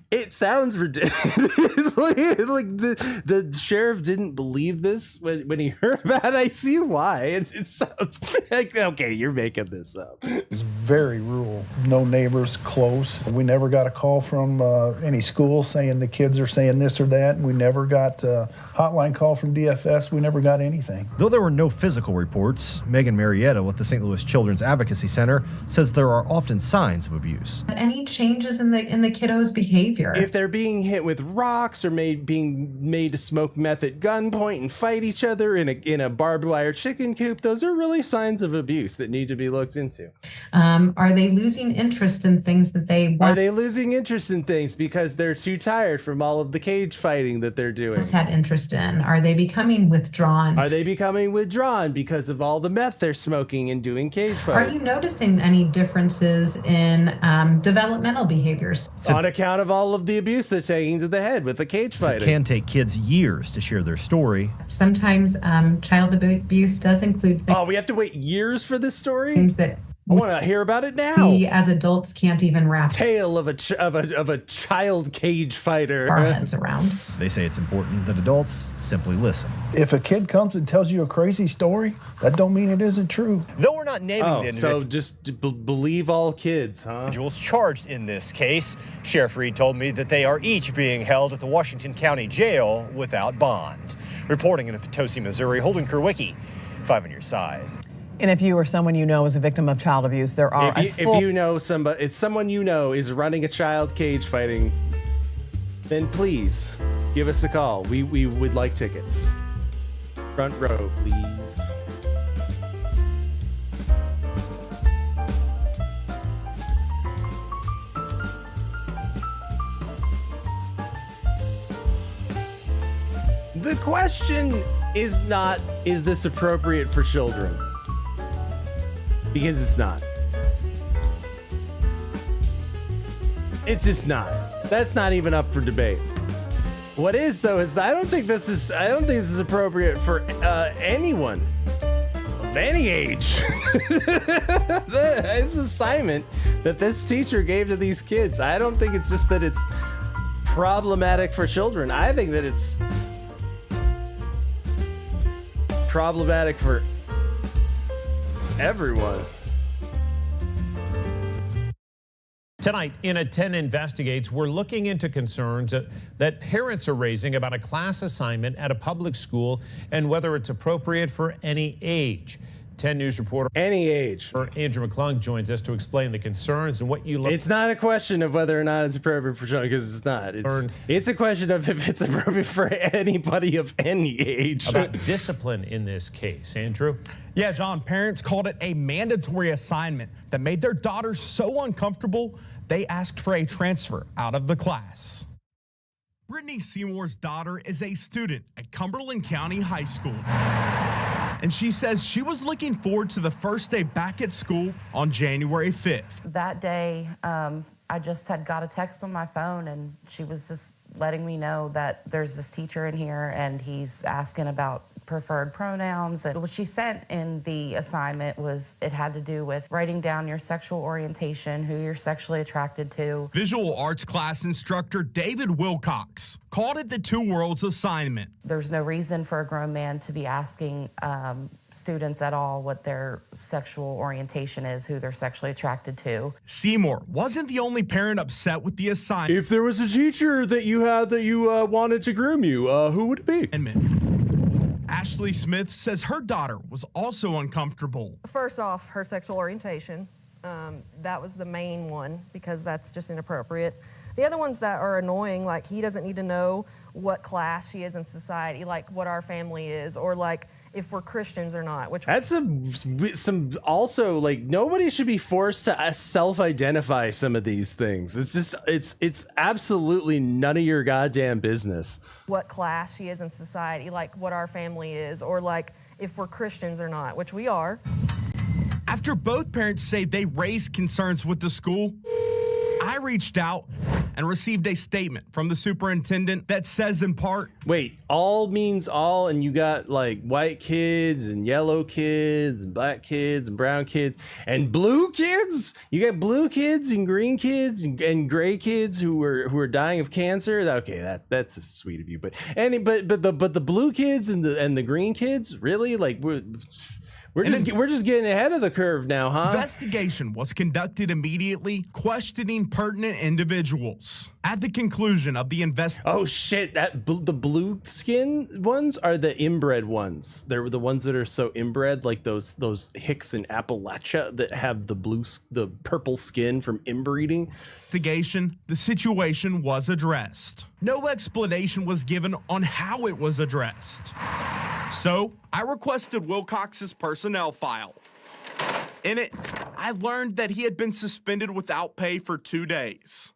It sounds ridiculous. like the sheriff didn't believe this when he heard about it. I see why. It sounds like, okay, you're making this up. It's very rural. No neighbors close. We never got a call from any school saying the kids are saying this or that. And we never got a hotline call from DFS. We never got anything. Though there were no physical reports, Megan Marietta with the St. Louis Children's Advocacy Center says there are often signs of abuse. Any changes in the kiddos' behavior? If they're being hit with rocks or being made to smoke meth at gunpoint and fight each other in a barbed wire chicken coop, those are really signs of abuse that need to be looked into. Are they losing interest in things that they want? Are they losing interest in things because they're too tired from all of the cage fighting that they're doing? Had interest in? Are they becoming withdrawn? Are they becoming withdrawn because of all the meth they're smoking and doing cage fights? Are you noticing any differences in developmental behaviors? On account of all of the abuse they're taking to the head with the cage fighting. It can take kids years to share their story. Sometimes child abuse does include things. Oh, we have to wait years for this story? Things that I want to hear about it now. We as adults can't even wrap tale of a child cage fighter our heads around. They say it's important that adults simply listen. If a kid comes and tells you a crazy story, that don't mean it isn't true. Though we're not naming the individual. So just believe all kids, huh? Individuals charged in this case. Sheriff Reed told me that they are each being held at the Washington County Jail without bond. Reporting in Potosi, Missouri, Holden Kerwicki, 5 on Your Side. And if you or someone you know is a victim of child abuse, there are if you know somebody, if someone you know is running a child cage fighting, then please give us a call. We would like tickets. Front row, please. The question is this appropriate for children? Because it's not. It's just not. That's not even up for debate. What is though is that I don't think this is appropriate for anyone of any age. This assignment that this teacher gave to these kids, I don't think it's just that it's problematic for children. I think that it's problematic for everyone. Tonight, in a 10 Investigates, we're looking into concerns that parents are raising about a class assignment at a public school and whether it's appropriate for any age. 10 News reporter any age Andrew McClung joins us to explain the concerns and what you look. It's not a question of whether or not it's appropriate for children, because it's not. It's a question of if it's appropriate for anybody of any age. About discipline in this case, Andrew. Yeah, John, parents called it a mandatory assignment that made their daughters so uncomfortable they asked for a transfer out of the class. Brittany Seymour's daughter is a student at Cumberland County High School. And she says she was looking forward to the first day back at school on January 5th. That day, I just had got a text on my phone, and she was just letting me know that there's this teacher in here, and he's asking about preferred pronouns. And what she sent in the assignment was it had to do with writing down your sexual orientation, who you're sexually attracted to. Visual arts class instructor David Wilcox called it the Two Worlds assignment. There's no reason for a grown man to be asking students at all what their sexual orientation is, who they're sexually attracted to. Seymour wasn't the only parent upset with the assignment. If there was a teacher that you had that you wanted to groom you, who would it be? Ashley Smith says her daughter was also uncomfortable. First off, her sexual orientation. That was the main one, because that's just inappropriate. The other ones that are annoying, like he doesn't need to know what class she is in society, like what our family is, or like if we're Christians or not. Which that's some also, like, nobody should be forced to self-identify some of these things. It's just it's absolutely none of your goddamn business. What class she is in society, like what our family is, or like if we're Christians or not, which we are. After both parents say they raised concerns with the school, I reached out and received a statement from the superintendent that says in part, wait, all means all, and you got like white kids and yellow kids and black kids and brown kids and blue kids? You got blue kids and green kids and gray kids who are dying of cancer? Okay, that's sweet of you, but the blue kids and the green kids, really? Like we're just getting ahead of the curve now, huh? Investigation was conducted immediately, questioning pertinent individuals. At the conclusion of the investigation, oh shit! The blue skin ones are the inbred ones. They're the ones that are so inbred, like those Hicks in Appalachia that have the purple skin from inbreeding. The situation was addressed. No explanation was given on how it was addressed. So I requested Wilcox's personnel file. In it, I learned that he had been suspended without pay for 2 days,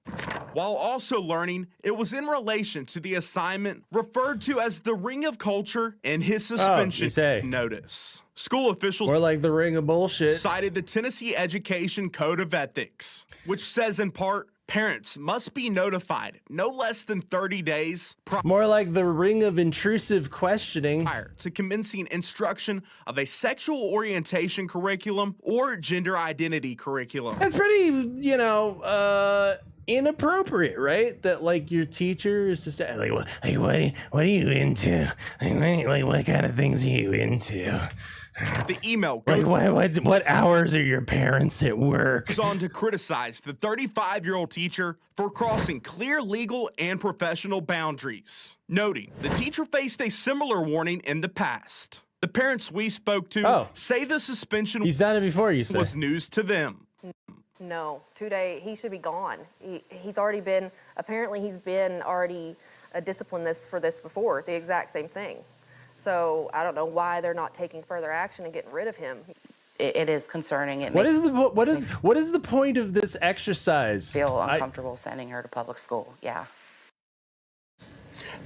while also learning it was in relation to the assignment referred to as the Ring of Culture in his suspension notice. School officials, or like the Ring of Bullshit, cited the Tennessee Education Code of Ethics, which says in part, parents must be notified no less than 30 days more like the Ring of Intrusive Questioning prior to commencing instruction of a sexual orientation curriculum or gender identity curriculum. That's pretty, inappropriate, right? That like your teacher is just like, what are you into? Like what kind of things are you into? The email like what hours are your parents at work? Goes on to criticize the 35-year-old teacher for crossing clear legal and professional boundaries, noting the teacher faced a similar warning in the past. The parents we spoke to say the suspension he's done it before, you say, was news to them. No, 2 days, he should be gone. He's already been, apparently he's been already disciplined for this before, the exact same thing. So I don't know why they're not taking further action and getting rid of him. It is concerning. What is the point of this exercise? Feel uncomfortable sending her to public school. Yeah.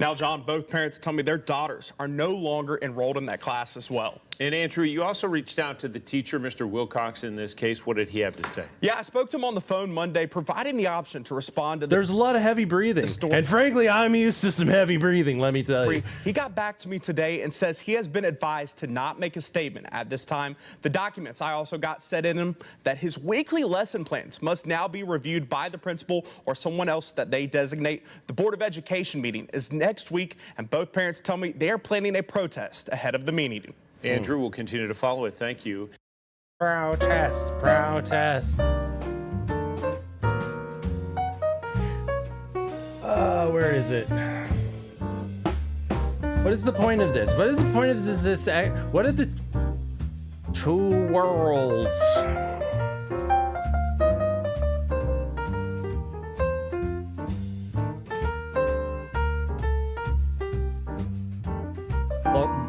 Now, John, both parents tell me their daughters are no longer enrolled in that class as well. And Andrew, you also reached out to the teacher, Mr. Wilcox, in this case. What did he have to say? Yeah, I spoke to him on the phone Monday, providing the option to respond to There's a lot of heavy breathing. And frankly, I'm used to some heavy breathing, let me tell you. He got back to me today and says he has been advised to not make a statement at this time. The documents I also got said in them that his weekly lesson plans must now be reviewed by the principal or someone else that they designate. The Board of Education meeting is next week, and both parents tell me they are planning a protest ahead of the meeting. Andrew will continue to follow it. Thank you. Protest, protest. Where is it? What is the point of this? What is the point of this? What are the two worlds?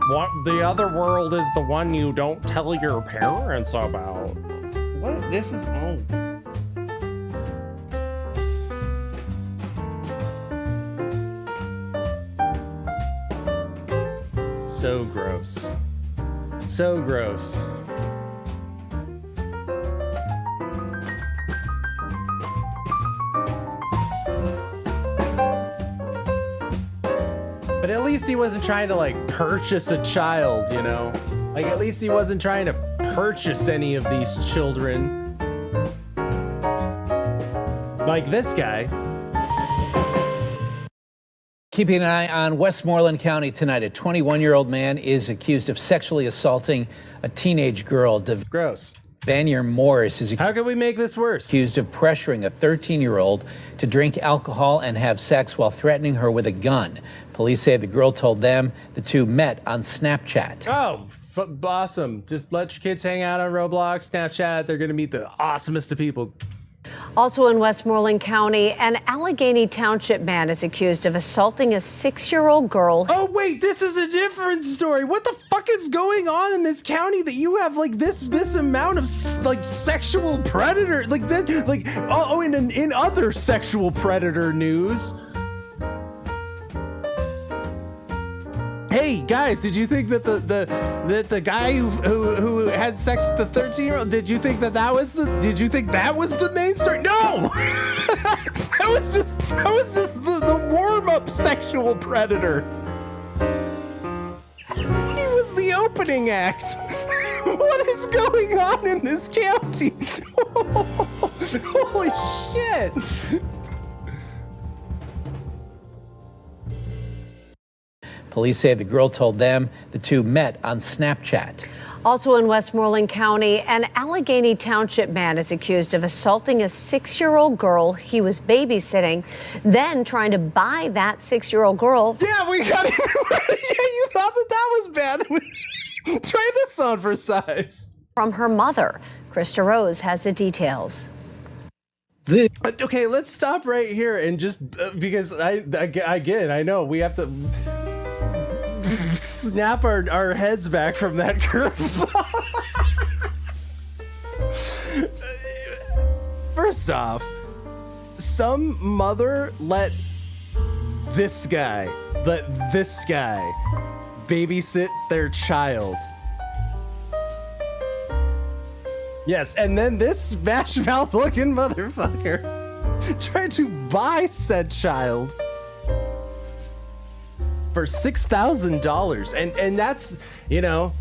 What the other world is the one you don't tell your parents about. What this is so gross. So gross. But at least he wasn't trying to like purchase a child, you know? Like at least he wasn't trying to purchase any of these children. Like this guy. Keeping an eye on Westmoreland County tonight. A 21-year-old man is accused of sexually assaulting a teenage girl. Gross. Vanier Morris is How can we make this worse? accused of pressuring a 13-year-old to drink alcohol and have sex while threatening her with a gun. Police say the girl told them the two met on Snapchat. Oh, awesome. Just let your kids hang out on Roblox, Snapchat. They're going to meet the awesomest of people. Also in Westmoreland County, an Allegheny Township man is accused of assaulting a 6-year-old girl. Oh, wait, this is a different story. What the fuck is going on in this county that you have like this amount of like sexual predator, like that, like in other sexual predator news? Hey guys, did you think that the guy who had sex with the 13-year-old? Did you think that was the main story? No, that was just the warm-up sexual predator. He was the opening act. What is going on in this county? Holy shit. Police say the girl told them the two met on Snapchat. Also in Westmoreland County, an Allegheny Township man is accused of assaulting a 6-year-old girl he was babysitting, then trying to buy that 6-year-old girl. Yeah, we got it. Yeah, you thought that was bad. Try this on for size. From her mother. Krista Rose has the details. Okay, let's stop right here and just because I know we have to snap our heads back from that curveball. First off, some mother let this guy babysit their child. Yes, and then this smash mouth looking motherfucker tried to buy said child for $6,000. And that's, you know,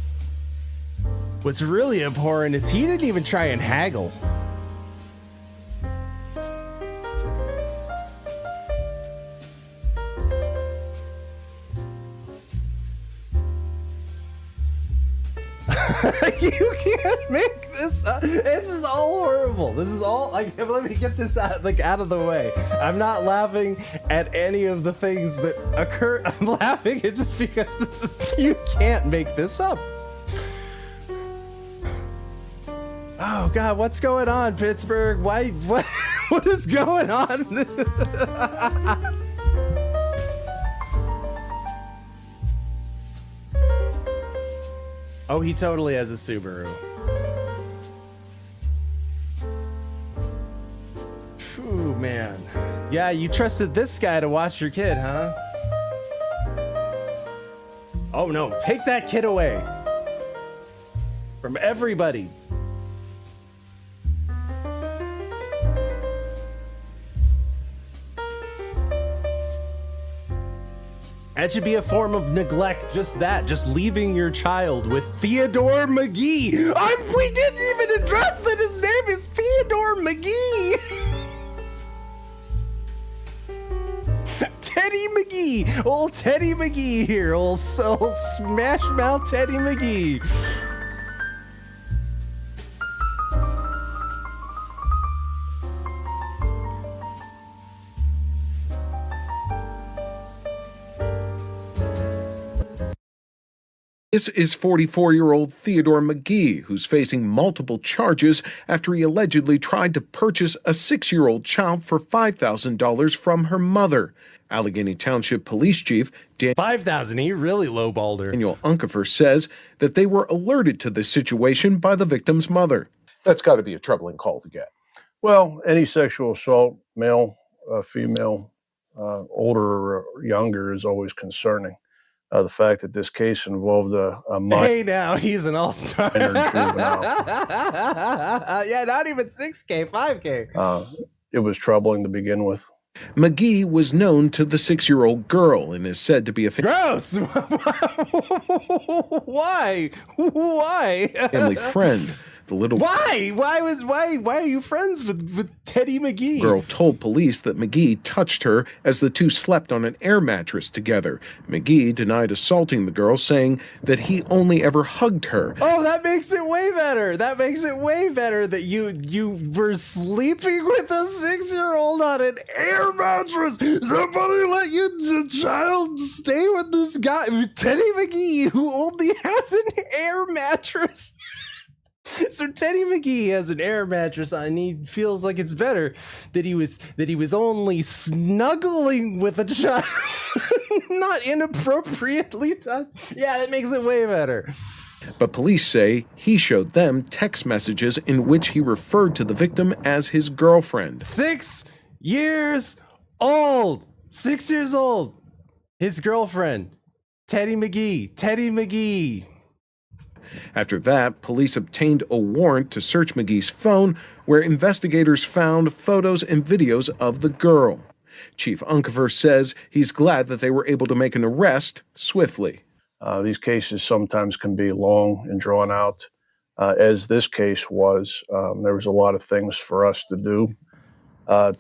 what's really abhorrent is he didn't even try and haggle. You can't make this up. This is all horrible. This is all like, let me get this out of the way. I'm not laughing at any of the things that occur. I'm laughing at just because you can't make this up. Oh God, what's going on, Pittsburgh? What is going on? Oh, he totally has a Subaru. Phew, man. Yeah, you trusted this guy to watch your kid, huh? Oh no, take that kid away from everybody. That should be a form of neglect, just that, just leaving your child with Theodore McGee. We didn't even address that his name is Theodore McGee. Teddy McGee, old Teddy McGee here, old smash mouth Teddy McGee. This is 44-year-old Theodore McGee, who's facing multiple charges after he allegedly tried to purchase a 6-year-old child for $5,000 from her mother. Allegheny Township Police Chief $5,000, he really lowballed her. Daniel Unkefer says that they were alerted to this situation by the victim's mother. That's got to be a troubling call to get. Well, any sexual assault, male, female, older or younger, is always concerning. The fact that this case involved a minor. Hey, now he's an all-star. Yeah, not even 6K, 5K. It was troubling to begin with. McGee was known to the 6-year-old girl and is said to be a gross. Why? family friend. The little Why are you friends with Teddy McGee? Girl told police that McGee touched her as the two slept on an air mattress together. McGee denied assaulting the girl, saying that he only ever hugged her. Oh, that makes it way better. That makes it way better that you were sleeping with a 6-year-old on an air mattress. Somebody let your child stay with this guy, Teddy McGee, who only has an air mattress. So Teddy McGee has an air mattress on, and he feels like it's better that he was only snuggling with a child, not inappropriately touched. Yeah, that makes it way better. But police say he showed them text messages in which he referred to the victim as his girlfriend. 6 years old. 6 years old. His girlfriend, Teddy McGee. After that, police obtained a warrant to search McGee's phone, where investigators found photos and videos of the girl. Chief Unkefer says he's glad that they were able to make an arrest swiftly. These cases sometimes can be long and drawn out. As this case was, there was a lot of things for us to do. This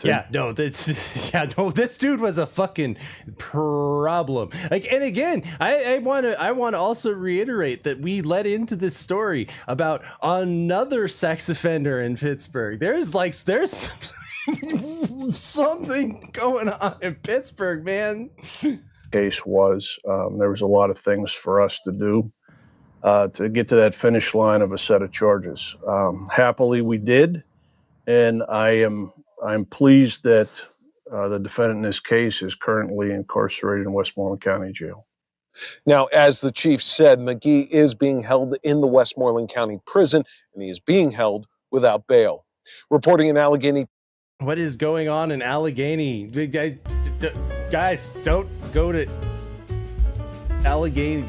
dude was a fucking problem. Like, and again, I want to also reiterate that we led into this story about another sex offender in Pittsburgh. There's something going on in Pittsburgh, man. Case was, there was a lot of things for us to do to get to that finish line of a set of charges. Happily, we did, and I'm pleased that the defendant in this case is currently incarcerated in Westmoreland County Jail. Now, as the chief said, McGee is being held in the Westmoreland County Prison, and he is being held without bail. Reporting in Allegheny. What is going on in Allegheny? Guys, don't go to Allegheny.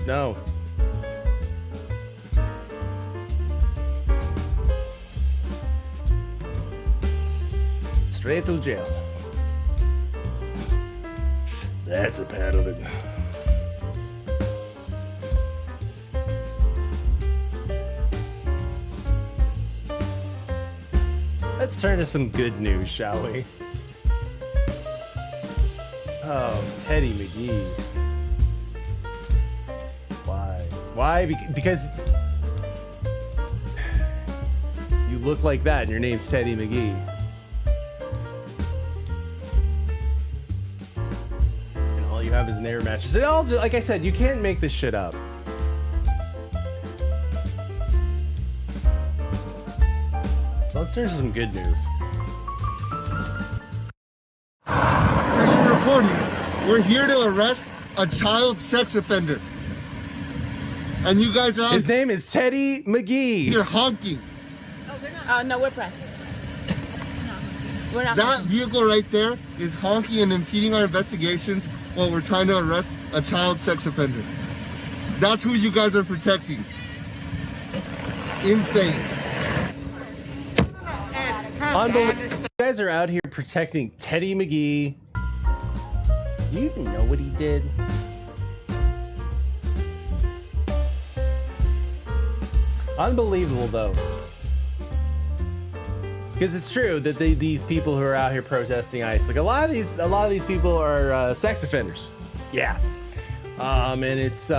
No. Straight to jail. That's a part of it. Let's turn to some good news, shall we? Oh, Teddy McGee. Why? Why? Because you look like that and your name's Teddy McGee. Have his air mattress. It all, like I said, you can't make this shit up. Let's turn to some good news. Second reporting. We're here to arrest a child sex offender. And you guys are... His name is Teddy McGee. You're honking. Oh, we're not. No, we're pressing. We're not that honking. Vehicle right there is honking and impeding our investigations while we're trying to arrest a child sex offender. That's who you guys are protecting. Insane. Unbelievable. You guys are out here protecting Teddy McGee. You even know what he did? Unbelievable, though. Because it's true that these people who are out here protesting ICE, like a lot of these people are sex offenders. Yeah. And it's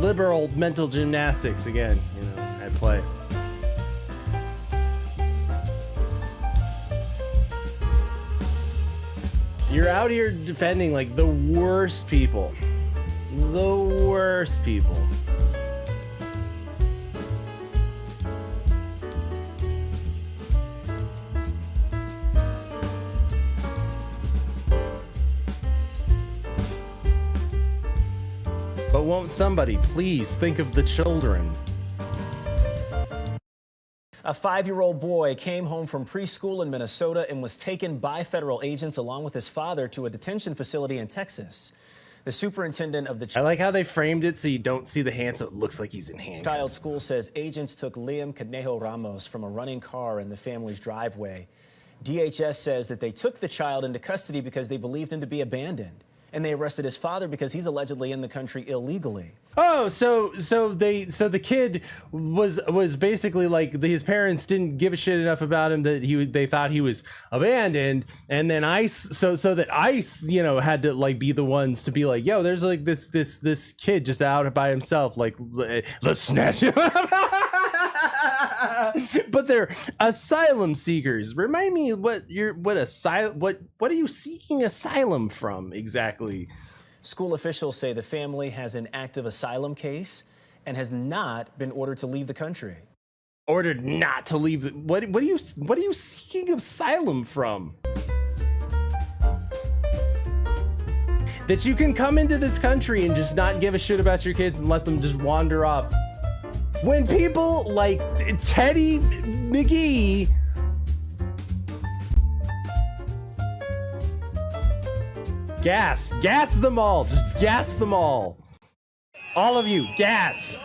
liberal mental gymnastics again, at play. You're out here defending like the worst people. The worst people. But won't somebody please think of the children? A 5-year-old boy came home from preschool in Minnesota and was taken by federal agents along with his father to a detention facility in Texas. The superintendent of the I like how they framed it so you don't see the hand, so it looks like he's in handcuffs. child school says agents took Liam Conejo Ramos from a running car in the family's driveway. DHS says that they took the child into custody because they believed him to be abandoned. And they arrested his father because he's allegedly in the country illegally. Oh, so the kid was basically like his parents didn't give a shit enough about him that they thought he was abandoned, and then ICE so that ICE had to like be the ones to be like, yo, there's like this kid just out by himself, like let's snatch him up. But they're asylum seekers. Remind me what are you seeking asylum from exactly? School officials say the family has an active asylum case and has not been ordered to leave the country. Ordered not to leave. What are you seeking asylum from? That you can come into this country and just not give a shit about your kids and let them just wander off. When people like Teddy McGee gas them all, just gas them all of you, gas.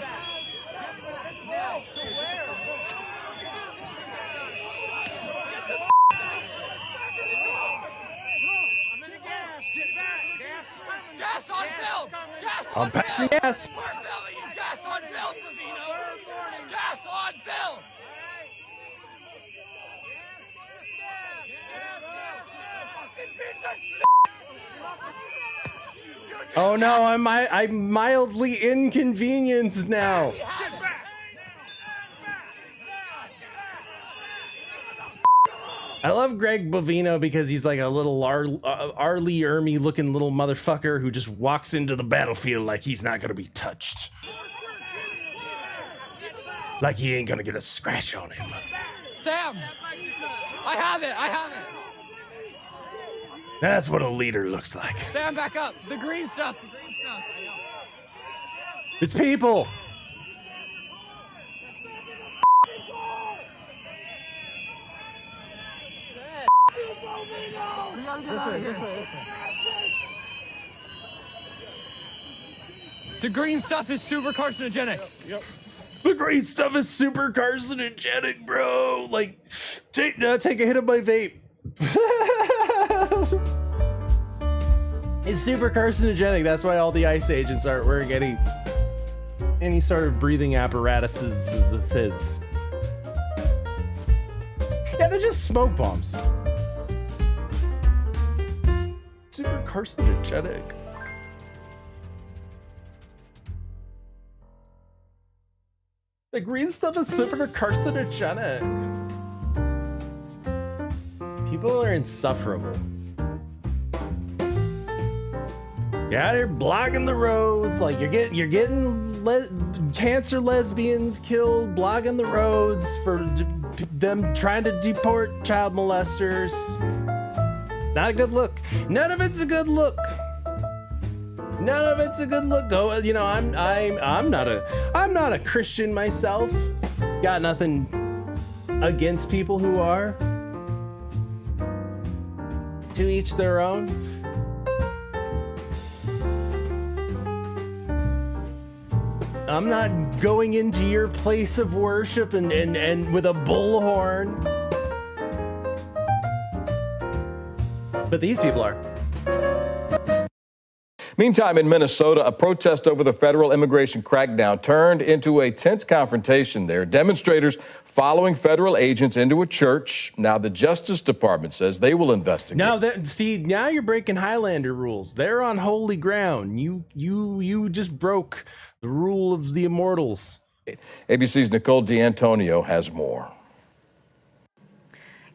Gas on film! Gas I'm on passing film! gas. We're filming you! Gas on film, Trevino! Gas on film! Oh no, I'm mildly inconvenienced now. I love Greg Bovino because he's like a little R. Lee Ermey looking little motherfucker who just walks into the battlefield like he's not gonna be touched. Like he ain't gonna get a scratch on him. Sam! I have it! That's what a leader looks like. Sam, back up! The green stuff! It's people! The green stuff is super carcinogenic. Yep. The green stuff is super carcinogenic, bro. Like, take a hit of my vape. It's super carcinogenic. That's why all the ICE agents aren't wearing any sort of breathing apparatuses. Yeah, they're just smoke bombs. Super carcinogenic. The green stuff is super carcinogenic. People are insufferable. You're out here blocking the roads, like you're getting cancer lesbians killed, blocking the roads for them trying to deport child molesters. Not a good look. None of it's a good look. None of it's a good look. Go, I'm not a Christian myself. Got nothing against people who are. To each their own. I'm not going into your place of worship and with a bullhorn. But these people are. Meantime, in Minnesota, a protest over the federal immigration crackdown turned into a tense confrontation there. Demonstrators following federal agents into a church. Now, the Justice Department says they will investigate. Now you're breaking Highlander rules. They're on holy ground. You just broke the rule of the immortals. ABC's Nicole D'Antonio has more.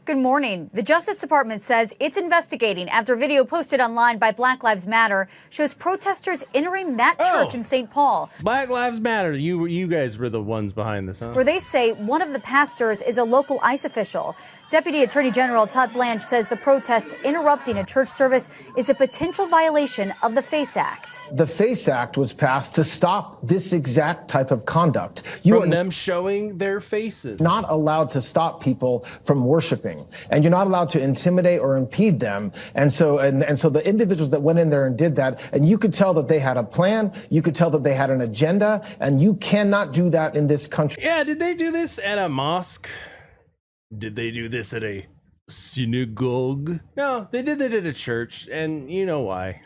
Good morning. The Justice Department says it's investigating after a video posted online by Black Lives Matter shows protesters entering that church in St. Paul. Black Lives Matter. You guys were the ones behind this, huh? Where they say one of the pastors is a local ICE official. Deputy Attorney General Todd Blanche says the protest interrupting a church service is a potential violation of the FACE Act. The FACE Act was passed to stop this exact type of conduct. From them showing their faces. Not allowed to stop people from worshiping, and you're not allowed to intimidate or impede them. And so the individuals that went in there and did that, and you could tell that they had a plan, you could tell that they had an agenda, and you cannot do that in this country. Yeah, did they do this at a mosque? Did they do this at a synagogue? No, they did it at a church, and you know why.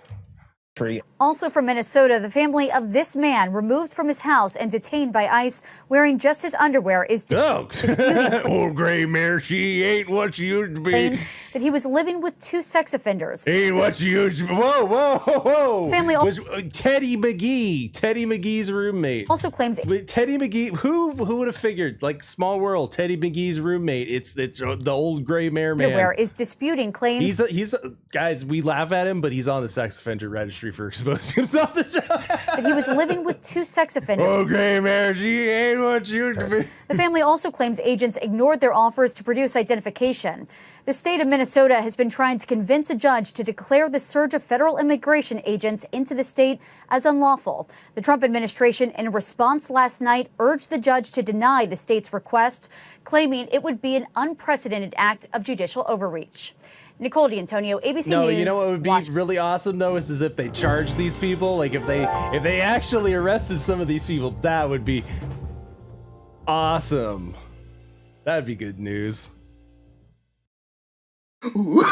Also from Minnesota, the family of this man removed from his house and detained by ICE wearing just his underwear is disputing old gray mare, she ain't what she used to be. Claims that he was living with two sex offenders. Ain't what she used to be. Whoa. Family was Teddy McGee's roommate. Also claims Teddy McGee, who would have figured, like small world, Teddy McGee's roommate. It's the old gray mare man. Underwear is disputing claims. He's guys, we laugh at him, but he's on the sex offender registry for exposing himself to that he was living with two sex offenders. Okay, man, she ain't what she used to be. The family also claims agents ignored their offers to produce identification. The state of Minnesota has been trying to convince a judge to declare the surge of federal immigration agents into the state as unlawful. The Trump administration, in a response last night, urged the judge to deny the state's request, claiming it would be an unprecedented act of judicial overreach. Nicole D'Antonio, ABC News. No, you know what would be really awesome though is if they charged these people. Like if they actually arrested some of these people, that would be awesome. That'd be good news. No.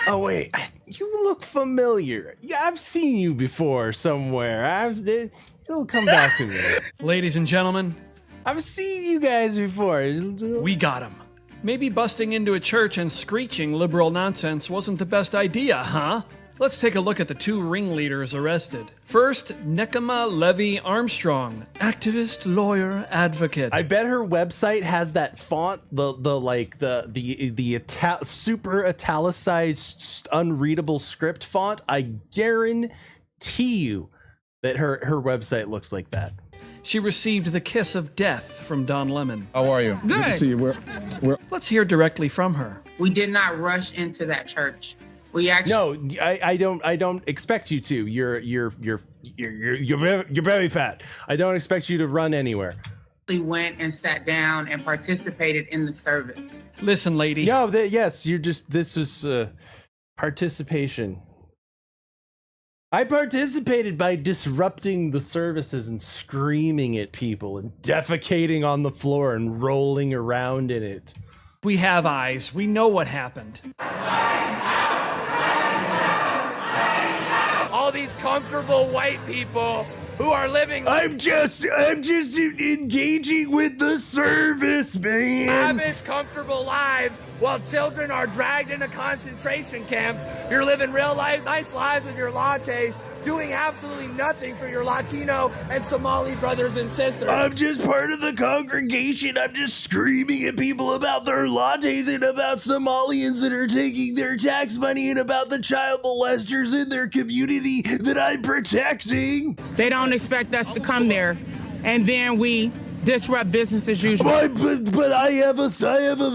Oh wait, you look familiar. Yeah, I've seen you before somewhere. It'll come back to me. Ladies and gentlemen, I've seen you guys before. We got him. Maybe busting into a church and screeching liberal nonsense wasn't the best idea, huh? Let's take a look at the two ringleaders arrested. First, Nekema Levy Armstrong, activist, lawyer, advocate. I bet her website has that font, the super italicized, unreadable script font. I guarantee you that her website looks like that. She received the kiss of death from Don Lemon. How are you? Good to see you. Let's hear directly from her. We did not rush into that church. We actually. No, I don't expect you to. You're very fat. I don't expect you to run anywhere. We went and sat down and participated in the service. Listen, lady. No, yes, this was participation. I participated by disrupting the services and screaming at people and defecating on the floor and rolling around in it. We have eyes. We know what happened. All these comfortable white people who are living. I'm just engaging with the service, man. Lavish, comfortable lives while children are dragged into concentration camps. You're living real life, nice lives with your lattes, doing absolutely nothing for your Latino and Somali brothers and sisters. I'm just part of the congregation. I'm just screaming at people about their lattes and about Somalians that are taking their tax money and about the child molesters in their community that I'm protecting. They don't expect us to come there, and then we disrupt business as usual. But I have a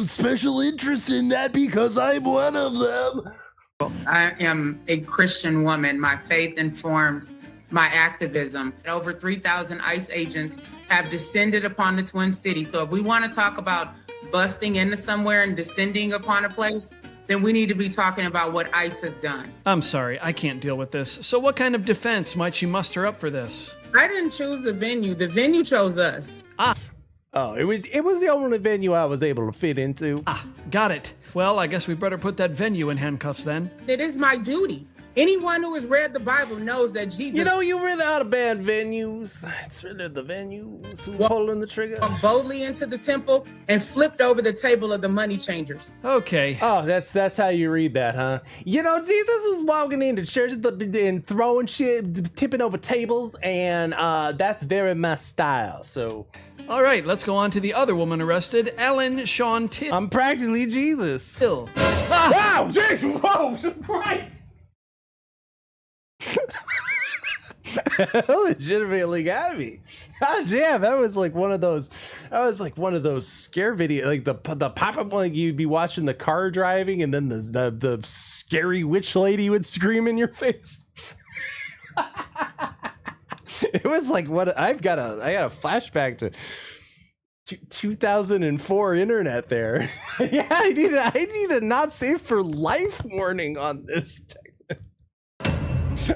special interest in that because I'm one of them. I am a Christian woman. My faith informs my activism. Over 3,000 ICE agents have descended upon the Twin Cities. So if we want to talk about busting into somewhere and descending upon a place, then we need to be talking about what ICE has done. I'm sorry, I can't deal with this. So what kind of defense might she muster up for this? I didn't choose the venue chose us. Oh, it was the only venue I was able to fit into. Got it. Well, I guess we better put that venue in handcuffs then. It is my duty. Anyone who has read the Bible knows that Jesus... You know, you really ought to ban venues. It's really the venues who pulling the trigger. Boldly into the temple and flipped over the table of the money changers. Okay. Oh, that's how you read that, huh? You know, Jesus was walking into church and throwing shit, tipping over tables, and that's very my style, so... All right, let's go on to the other woman arrested, Ellen Shawn Till. I'm practically Jesus. Till. Wow, Jesus! Whoa, Christ! Legitimately got me. God damn, that was like one of those scare video, like the pop-up, like you'd be watching the car driving and then the scary witch lady would scream in your face. It was like what I got a flashback to 2004 internet there. Yeah, I need a not safe for life warning on this.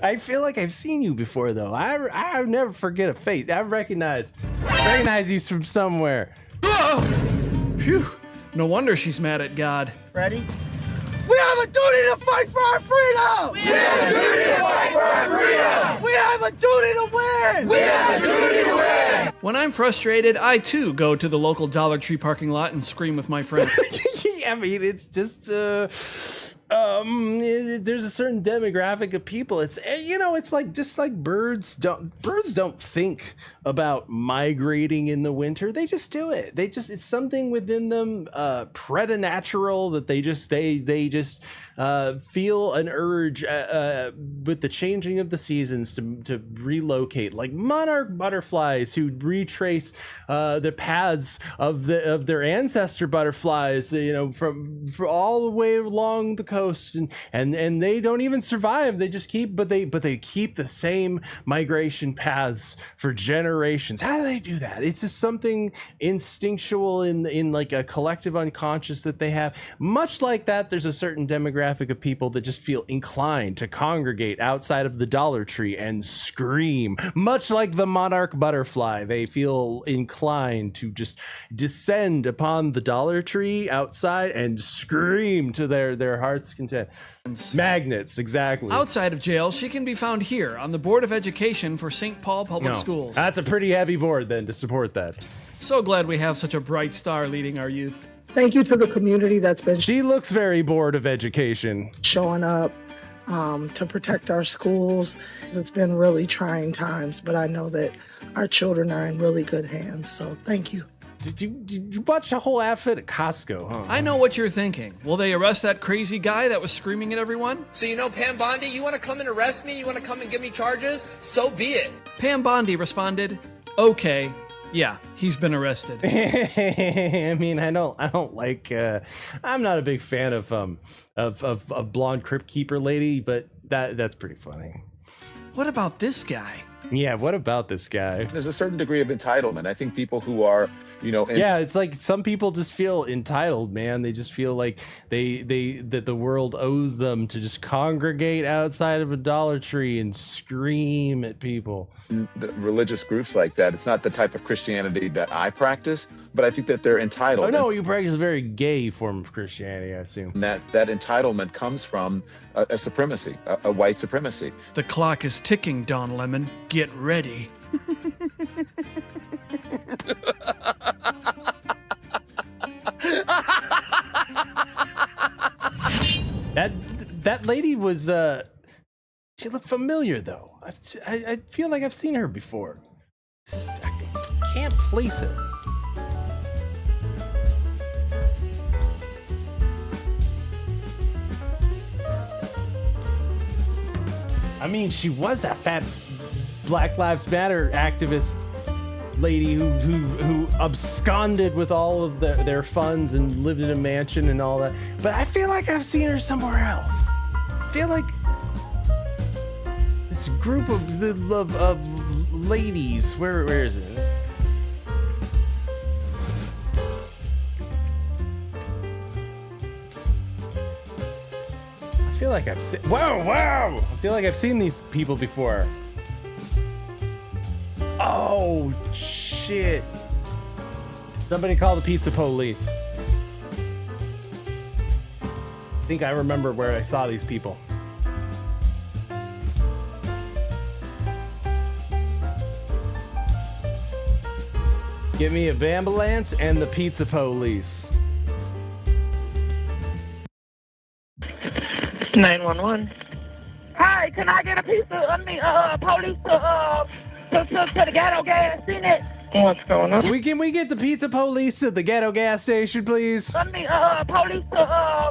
I feel like I've seen you before, though. I never forget a face. I recognize you from somewhere. Phew. No wonder she's mad at God. Ready? We have a duty to fight for our freedom! We have a duty to fight for our freedom! We have a duty to win! We have a duty to win! When I'm frustrated, I too go to the local Dollar Tree parking lot and scream with my friends. I mean, it's just there's a certain demographic of people. It's, you know, it's like just like birds don't think about migrating in the winter. They just do it. It's something within them preternatural that they just feel an urge with the changing of the seasons to relocate, like monarch butterflies who retrace the paths of their ancestor butterflies, you know, from all the way along the coast, and they don't even survive. They just keep keep the same migration paths for generations. How do they do that? It's just something instinctual in like a collective unconscious that they have. Much like that, there's a certain demographic of people that just feel inclined to congregate outside of the Dollar Tree and scream. Much like the monarch butterfly, they feel inclined to just descend upon the Dollar Tree outside and scream to their heart's content. Magnets, exactly. Outside of jail, she can be found here on the Board of Education for St. Paul Public Schools. That's a pretty heavy board then to support that. So glad we have such a bright star leading our youth. Thank you to the community that's been... She looks very Board of Education. ...showing up to protect our schools. It's been really trying times, but I know that our children are in really good hands, so thank you. Did you watch the whole outfit at Costco, huh? I know what you're thinking. Will they arrest that crazy guy that was screaming at everyone? So you know Pam Bondi, you want to come and arrest me? You want to come and give me charges? So be it. Pam Bondi responded, okay. Yeah, he's been arrested. I mean, I don't like. I'm not a big fan of blonde crypt keeper lady, but that's pretty funny. What about this guy? Yeah, what about this guy? There's a certain degree of entitlement. I think people who are, you know... Yeah, it's like some people just feel entitled, man. They just feel like that the world owes them to just congregate outside of a Dollar Tree and scream at people. The religious groups like that, it's not the type of Christianity that I practice, but I think that they're entitled. Oh, no, you practice a very gay form of Christianity, I assume. And that entitlement comes from a supremacy, a white supremacy. The clock is ticking, Don Lemon. Get ready. That lady was she looked familiar though. I feel like I've seen her before. I can't place it. I mean, she was that fat Black Lives Matter activist lady who absconded with all of their funds and lived in a mansion and all that. But I feel like I've seen her somewhere else. I feel like this group of ladies. Where is it? I feel like I've seen. Wow! I feel like I've seen these people before. Oh shit! Somebody call the pizza police. I think I remember where I saw these people. Give me a ambulance and the pizza police. 911. Hi, can I get a piece of, police to the ghetto gas unit? What's going on? Can we get the pizza police to the ghetto gas station, please? Police to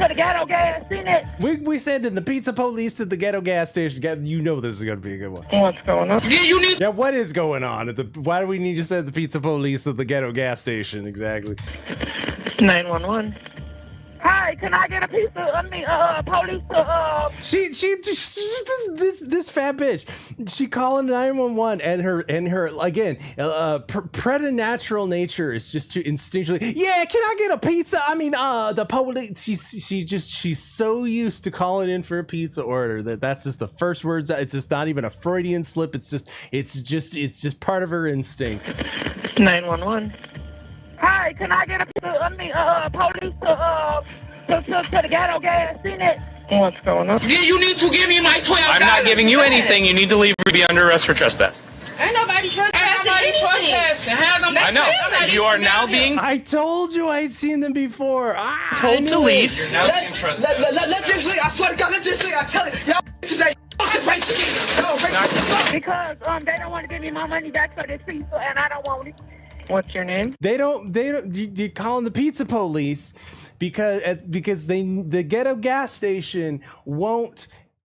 the ghetto gas unit. We sending the pizza police to the ghetto gas station. You know this is gonna be a good one. What's going on? Yeah, what is going on? Why do we need to send the pizza police to the ghetto gas station? Exactly. 911. Hi, can I get a piece of, police to, this fat bitch. She calling 911 and her again, preternatural nature is just to instinctually. Yeah, can I get a pizza? The police. She's so used to calling in for a pizza order that's just the first words. It's just not even a Freudian slip. It's just part of her instinct. 911. Hi, can I get a piece of, police to the ghetto gas unit? What's going on? You need to give me my $12. I'm not giving you anything. You need to leave or be under arrest for trespass. Ain't nobody trespassing. I know. You are now being I told you I'd seen them before. told to leave. You're now being trespassed. Let this leave. I swear to God, let this leave. I tell you, y'all today. Because they don't want to give me my money back for this pizza, and I don't want it. What's your name? They don't. You calling the pizza police because the ghetto gas station won't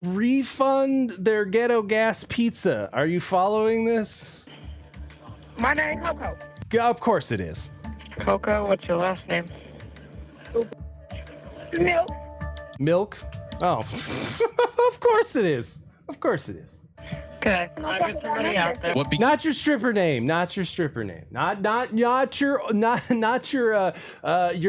refund their ghetto gas pizza. Are you following this? My name Coco. Of course it is. Coco, what's your last name? Milk. Milk? Oh, of course it is. Of course it is. Okay, I'll get somebody out there. Not your stripper name. Not your stripper name. Not your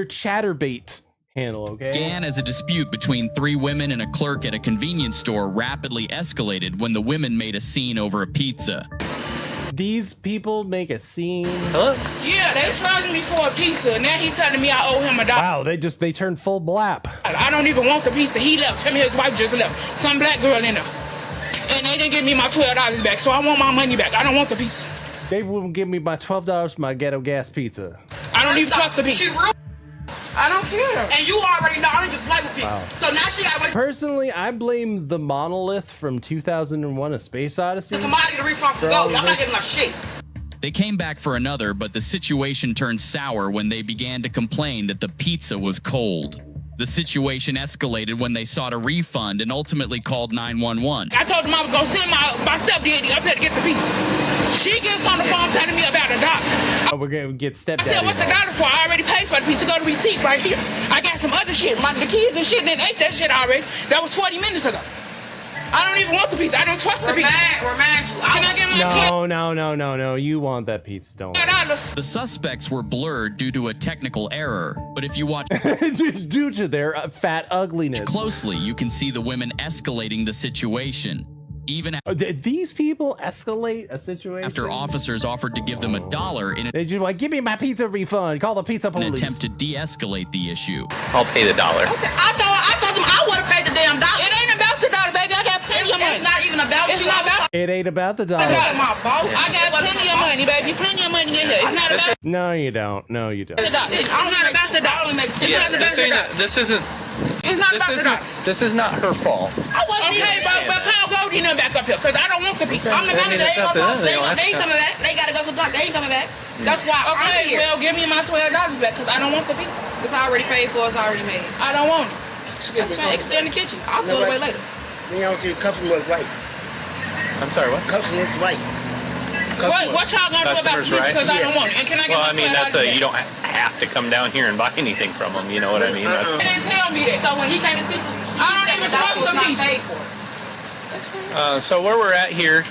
chatterbait handle. Okay. Began as a dispute between three women and a clerk at a convenience store rapidly escalated when the women made a scene over a pizza. These people make a scene. Hello? Yeah, they charged me for a pizza. Now he's telling me I owe him $1. Wow, they turned full blap. I don't even want the pizza. He left. Him and his wife just left. Some black girl in there. And they didn't give me my $12 back, so I want my money back. I don't want the pizza. They wouldn't give me my $12 for my ghetto gas pizza. I don't even trust the pizza. I don't care. And you already know I don't even play with people. Wow. So now she got Personally, I blame the monolith from 2001: A Space Odyssey. somebody to refund for gold. Y'all not getting my shit. They came back for another, but the situation turned sour when they began to complain that the pizza was cold. The situation escalated when they sought a refund and ultimately called 911. I told them I was going to send my stepdaddy up here to get the pizza. She gets on the phone telling me about $1. Oh, we're going to get stepdaddy. I said, what's the $1 for? I already paid for the pizza. Go to receipt right here. I got some other shit. The kids and shit didn't ate that shit already. That was 40 minutes ago. I don't even want the pizza. I don't trust the pizza. Remind you. Can I get my No. You want that pizza, don't worry. The suspects were blurred due to a technical error, but if you watch due to their fat ugliness closely, you can see the women escalating the situation. Even did these people escalate a situation after officers offered to give them $1 they just like, give me my pizza refund. Call the pizza police. An attempt to de-escalate the issue. I'll pay the $1. Okay, I told them I would have paid the damn $1. It ain't about the $1, baby. I got plenty of money. It's not even about it's you. Not about it ain't about the $1. I got my boss. I got plenty of money, baby. Plenty of money in here. It's not about No, you don't. No, you don't. I'm not about the $1. It's not about the $1. This isn't. It's not about the $1. This is not her fault. I wasn't even but Kyle Goldie done back up here because I don't want the pizza. I'm the manager. They ain't coming back. They gotta go to the block. They ain't coming back. That's why I'm here. Well, give me my $12 back because I don't want the pizza. It's already paid for. It's already made. I don't want it. That's fine. Stay in the kitchen. I'll throw it away later. You know, the customer was right. I'm sorry, what? Customer was right. What y'all gonna do about the pizza because I don't want it? And can I get well, my I mean, $12 that's back? you don't have to come down here and buy anything from them. You know what I mean? That's, They didn't tell me that. So when he came to pizza, I don't even trust the pizza. So where we're at here,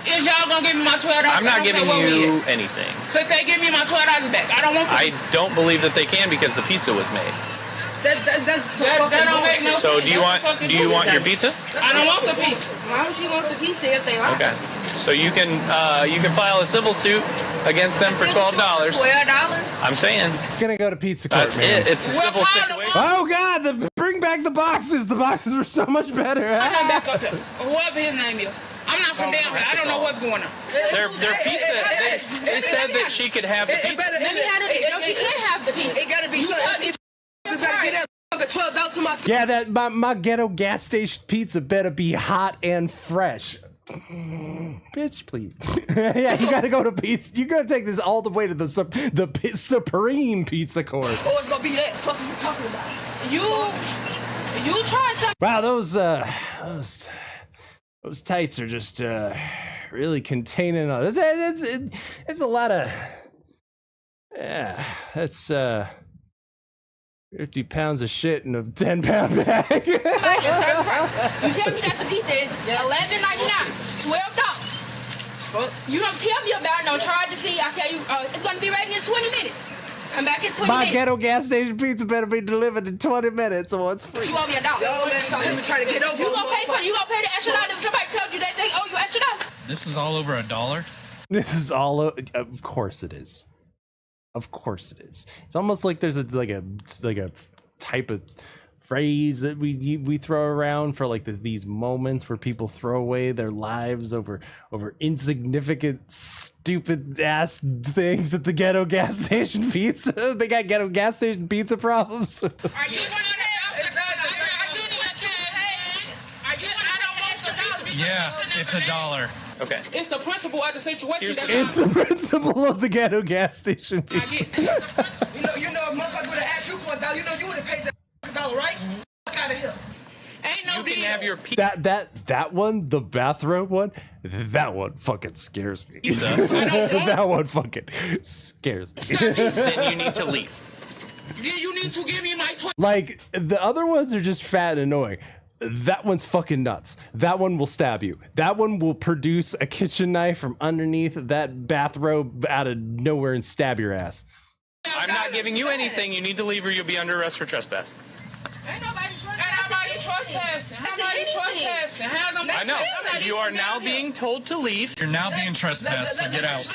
Is y'all gonna give me my $12? I'm not giving you anything. Could they give me my $12 back? I don't want I don't believe that they can because the pizza was made. That don't make no sense. So do you want your pizza? I don't want the pizza. Why would you want the pizza if they like? Okay. So you can file a civil suit against them for $12. $12? I'm saying It's gonna go to pizza court. that's man. it. It's a civil situation. Oh God! Bring back the boxes. The boxes were so much better. I'm not back up here. Whoever his name is. I'm not from down here. I don't know what's going on. Their pizza. They said that she could have the pizza. Let me have the pizza. No, she can't have the pizza. It gotta be $12 to my. Yeah, that my ghetto gas station pizza better be hot and fresh. Bitch, please. Yeah, you gotta go to pizza. You gotta take this all the way to the Supreme Pizza Court. Oh, it's gonna be that. What you talking about? You tried to. Wow, those tights are just really containing all. It's a lot of. Yeah, that's 50 pounds of shit in a 10-pound bag. You tell me that the pizza is $11.99, $12. You don't tell me about no charge to fee. I tell you, it's gonna be ready in 20 minutes. I'm back in 20 My minutes. ghetto gas station pizza better be delivered in 20 minutes or it's free. You owe me $1. Trying to get over. You gonna pay for it? You gonna pay the extra $1 if somebody tells you that they owe you extra $1? This is all over $1. This is all. Of course it is. Of course it is. It's almost like there's a type of phrase that we throw around for like these moments where people throw away their lives over insignificant, stupid ass things at the ghetto gas station pizza. They got ghetto gas station pizza problems. Are you one of them? Yeah, it's $1. Okay. It's the principle of the situation. It's the principle of the ghetto gas station pizza. You know, if motherfucker would have asked you for $1, you would have paid that $1, right? Fuck out of here. Ain't no You can have your pizza. That one, the bathrobe one, that one fucking scares me. That one fucking scares me. Then you need to leave. You need to give me my $12. Like the other ones are just fat and annoying. That one's fucking nuts. That one will stab you. That one will produce a kitchen knife from underneath that bathrobe out of nowhere and stab your ass. I'm not giving you anything. You need to leave or you'll be under arrest for trespass. Ain't nobody trespassing. I know. You are now being told to leave. You're now being trespassed, so get out.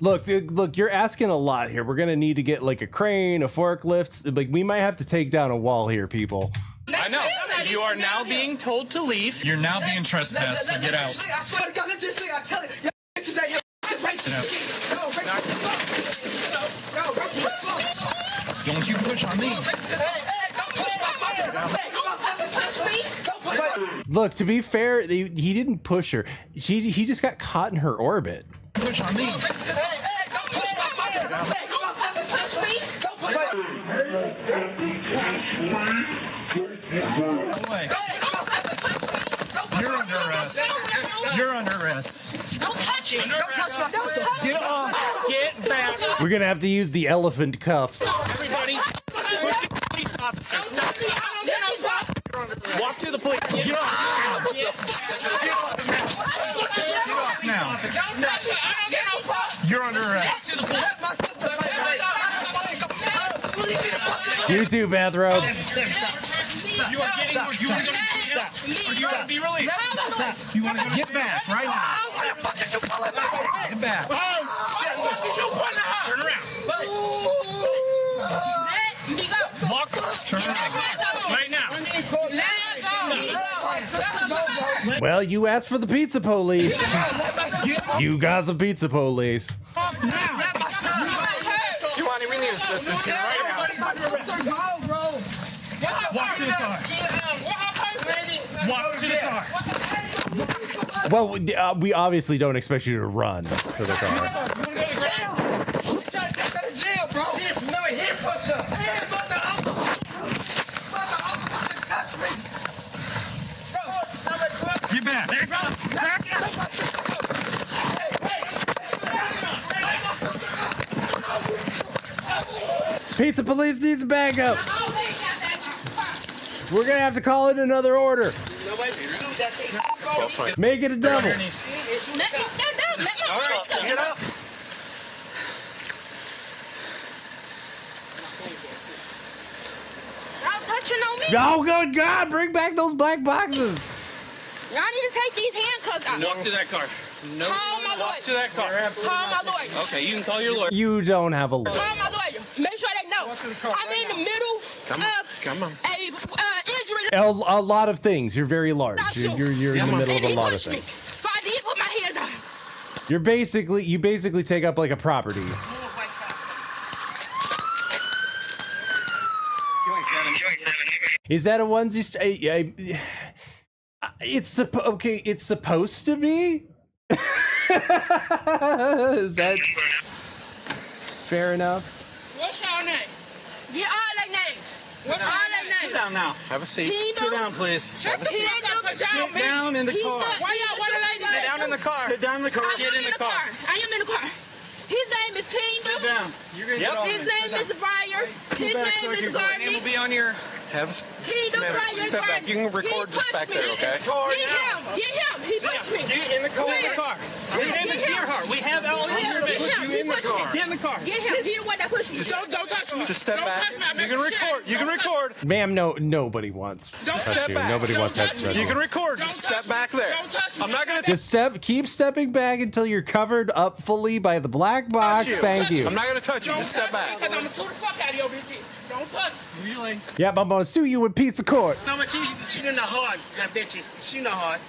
Look, you're asking a lot here. We're gonna need to get like a crane, a forklift. Like we might have to take down a wall here, people. I know. You are now being told to leave. You're now being trespassed, so get out. I swear to God, let's just see. I tell you, bitches out here racist. Don't you push on me. Look, to be fair, he didn't push her. He just got caught in her orbit. Push on me. You're under arrest. You're under arrest. Don't touch it. Don't touch Get off. Get back. We're gonna have to use the elephant cuffs. Everybody, police officer, stop. Walk to the police. Get off. Now. You're under arrest. You too, bathrobe. You are getting. You are going to. You want to be released. You want to get back right now. Get back. Turn around. Walk. Turn around. Right now. Well, you asked for the pizza police. You got the pizza police. You want to really assistance here right now. Walk to the car. Walk to the car. Well, we obviously don't expect you to run to the car. Get back. Pizza police needs backup. We're gonna have to call in another order. 12:20. Make it a double. Let me stand up. Let me All right, get up. Y'all touching on me? Oh, good God, bring back those black boxes. Y'all need to take these handcuffs out. Walk to that car. No, Call my walk lawyer. to that car. Call my lawyer. Okay, you can call your lawyer. You don't have a lawyer. Call my lawyer. Make sure they know. I'm in the middle Come on. of a injury. A lot of things. You're very large. You're in the middle of a lot of Pushed me. things. So I did put my hands on. You basically take up like a property. Is that a onesie? It's supposed to be. Is that fair enough? What's your name? Get all their names. What's all their names? Sit down now. Have a seat. Sit down, please. Sit down in the car. Why y'all want to Sit down in the car. Sit down in the car. Get in the car. I am in the car. His name is Kingdom. Sit down. You're gonna get all His name is Briar. His name is Name Garney. will be on your. Kingdom Briar. Step back. You can record this back there, okay? Get him. He pushed me. Get in the car. Get in the car. His name is Gerhard. We have all of your Get put him. you in the He pushed car. me. Get in the car. Get him. He the one that pushed me. Don't touch me. Just step back. You can record. You can record. Ma'am, nobody wants to touch Step you. back. Nobody wants that touch You can record. Just step back there. I'm not gonna Just keep stepping back until you're covered up fully by the black box. Thank you. I'm not gonna touch you. Just step back. Because I'm going to sue the fuck out of your bitch. Don't touch me. Really? Yep, I'm gonna sue you in pizza court. No, but she not hard, that bitch. She not hard.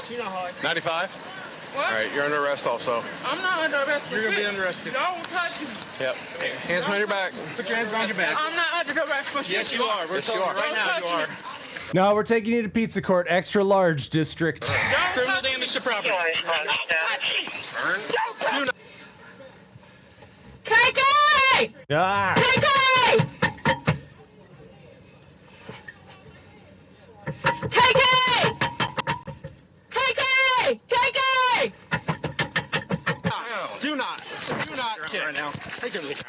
She not hard. 95. What? All right, you're under arrest also. I'm not under arrest. You're gonna be under arrest. Don't touch me. Yep. Hands behind your back. Put your hands behind your back. I'm not under arrest for shit. Yes, you are. Yes, you are. Right now, you are. No, we're taking you to pizza court, extra large district. Criminal damage to property. KK! Ah. KK! KK! KK! KK! Do not kick. Right now. Take your leave.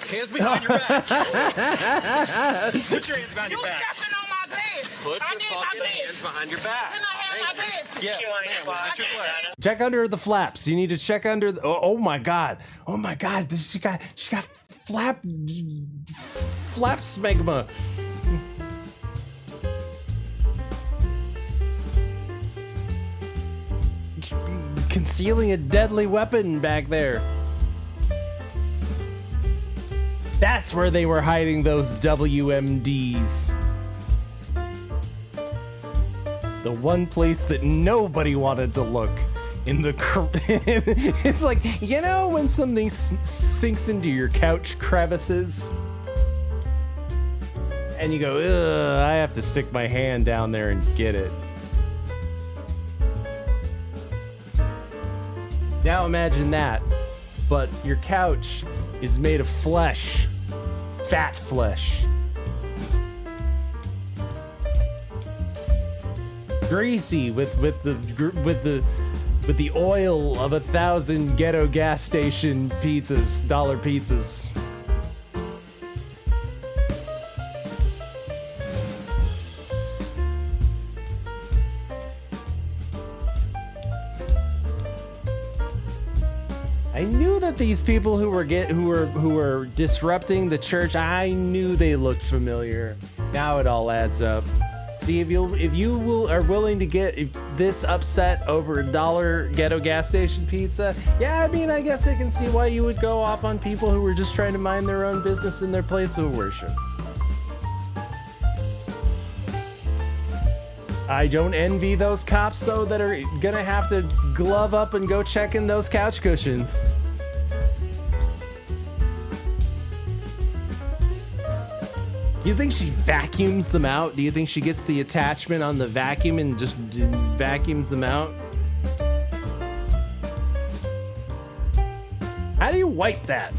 Hands behind your back. Put your hands behind your back. Stepping on my glass. Put your fucking hands behind your back. Can I have my glass? Yes, ma'am. That's your flag. Check under the flaps. You need to check under. Oh my God! Oh my God! She got flap smegma. Concealing a deadly weapon back there. That's where they were hiding those WMDs. The one place that nobody wanted to look. In the it's like, you know, when something sinks into your couch crevices and you go, ugh, I have to stick my hand down there and get it. Now imagine that, but your couch is made of flesh, fat flesh. Greasy with the oil of 1,000 ghetto gas station pizzas, dollar pizzas. I knew that these people who were disrupting the church, I knew they looked familiar. Now it all adds up. See, if you are willing to get this upset over $1 ghetto gas station pizza, yeah, I mean, I guess I can see why you would go off on people who were just trying to mind their own business in their place of worship. I don't envy those cops, though, that are gonna have to glove up and go check in those couch cushions. Do you think she vacuums them out? Do you think she gets the attachment on the vacuum and just vacuums them out? How do you wipe that?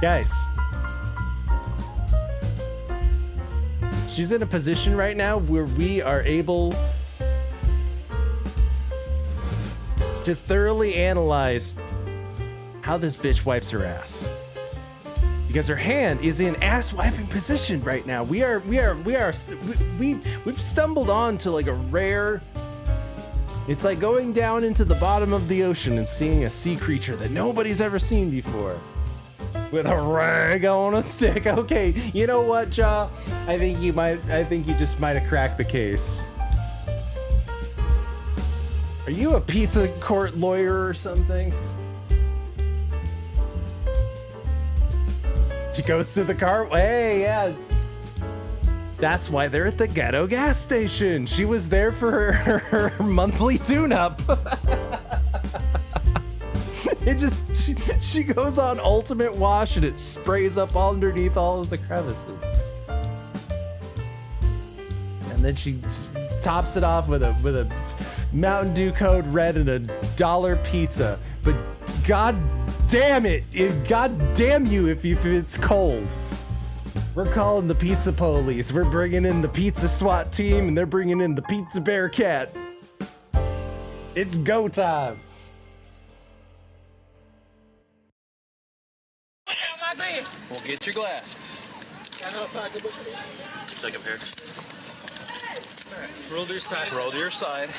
Guys. She's in a position right now where we are able to thoroughly analyze how this bitch wipes her ass. because her hand is in ass wiping position right now. We've stumbled on to like a rare. It's like going down into the bottom of the ocean and seeing a sea creature that nobody's ever seen before. With a rag on a stick. Okay, you know what, Ja? I think you just might have cracked the case. Are you a pizza court lawyer or something? She goes to the car. Hey, yeah. That's why they're at the ghetto gas station. She was there for her monthly tune-up. She goes on ultimate wash and it sprays up all underneath all of the crevices. And then she tops it off with a Mountain Dew Code Red and a $1 pizza. But god damn it, god damn you if it's cold. We're calling the pizza police. We're bringing in the pizza SWAT team and they're bringing in the pizza Bearcat. It's go time. Well, get your glasses. Second pair. Roll to your side. Roll to your side.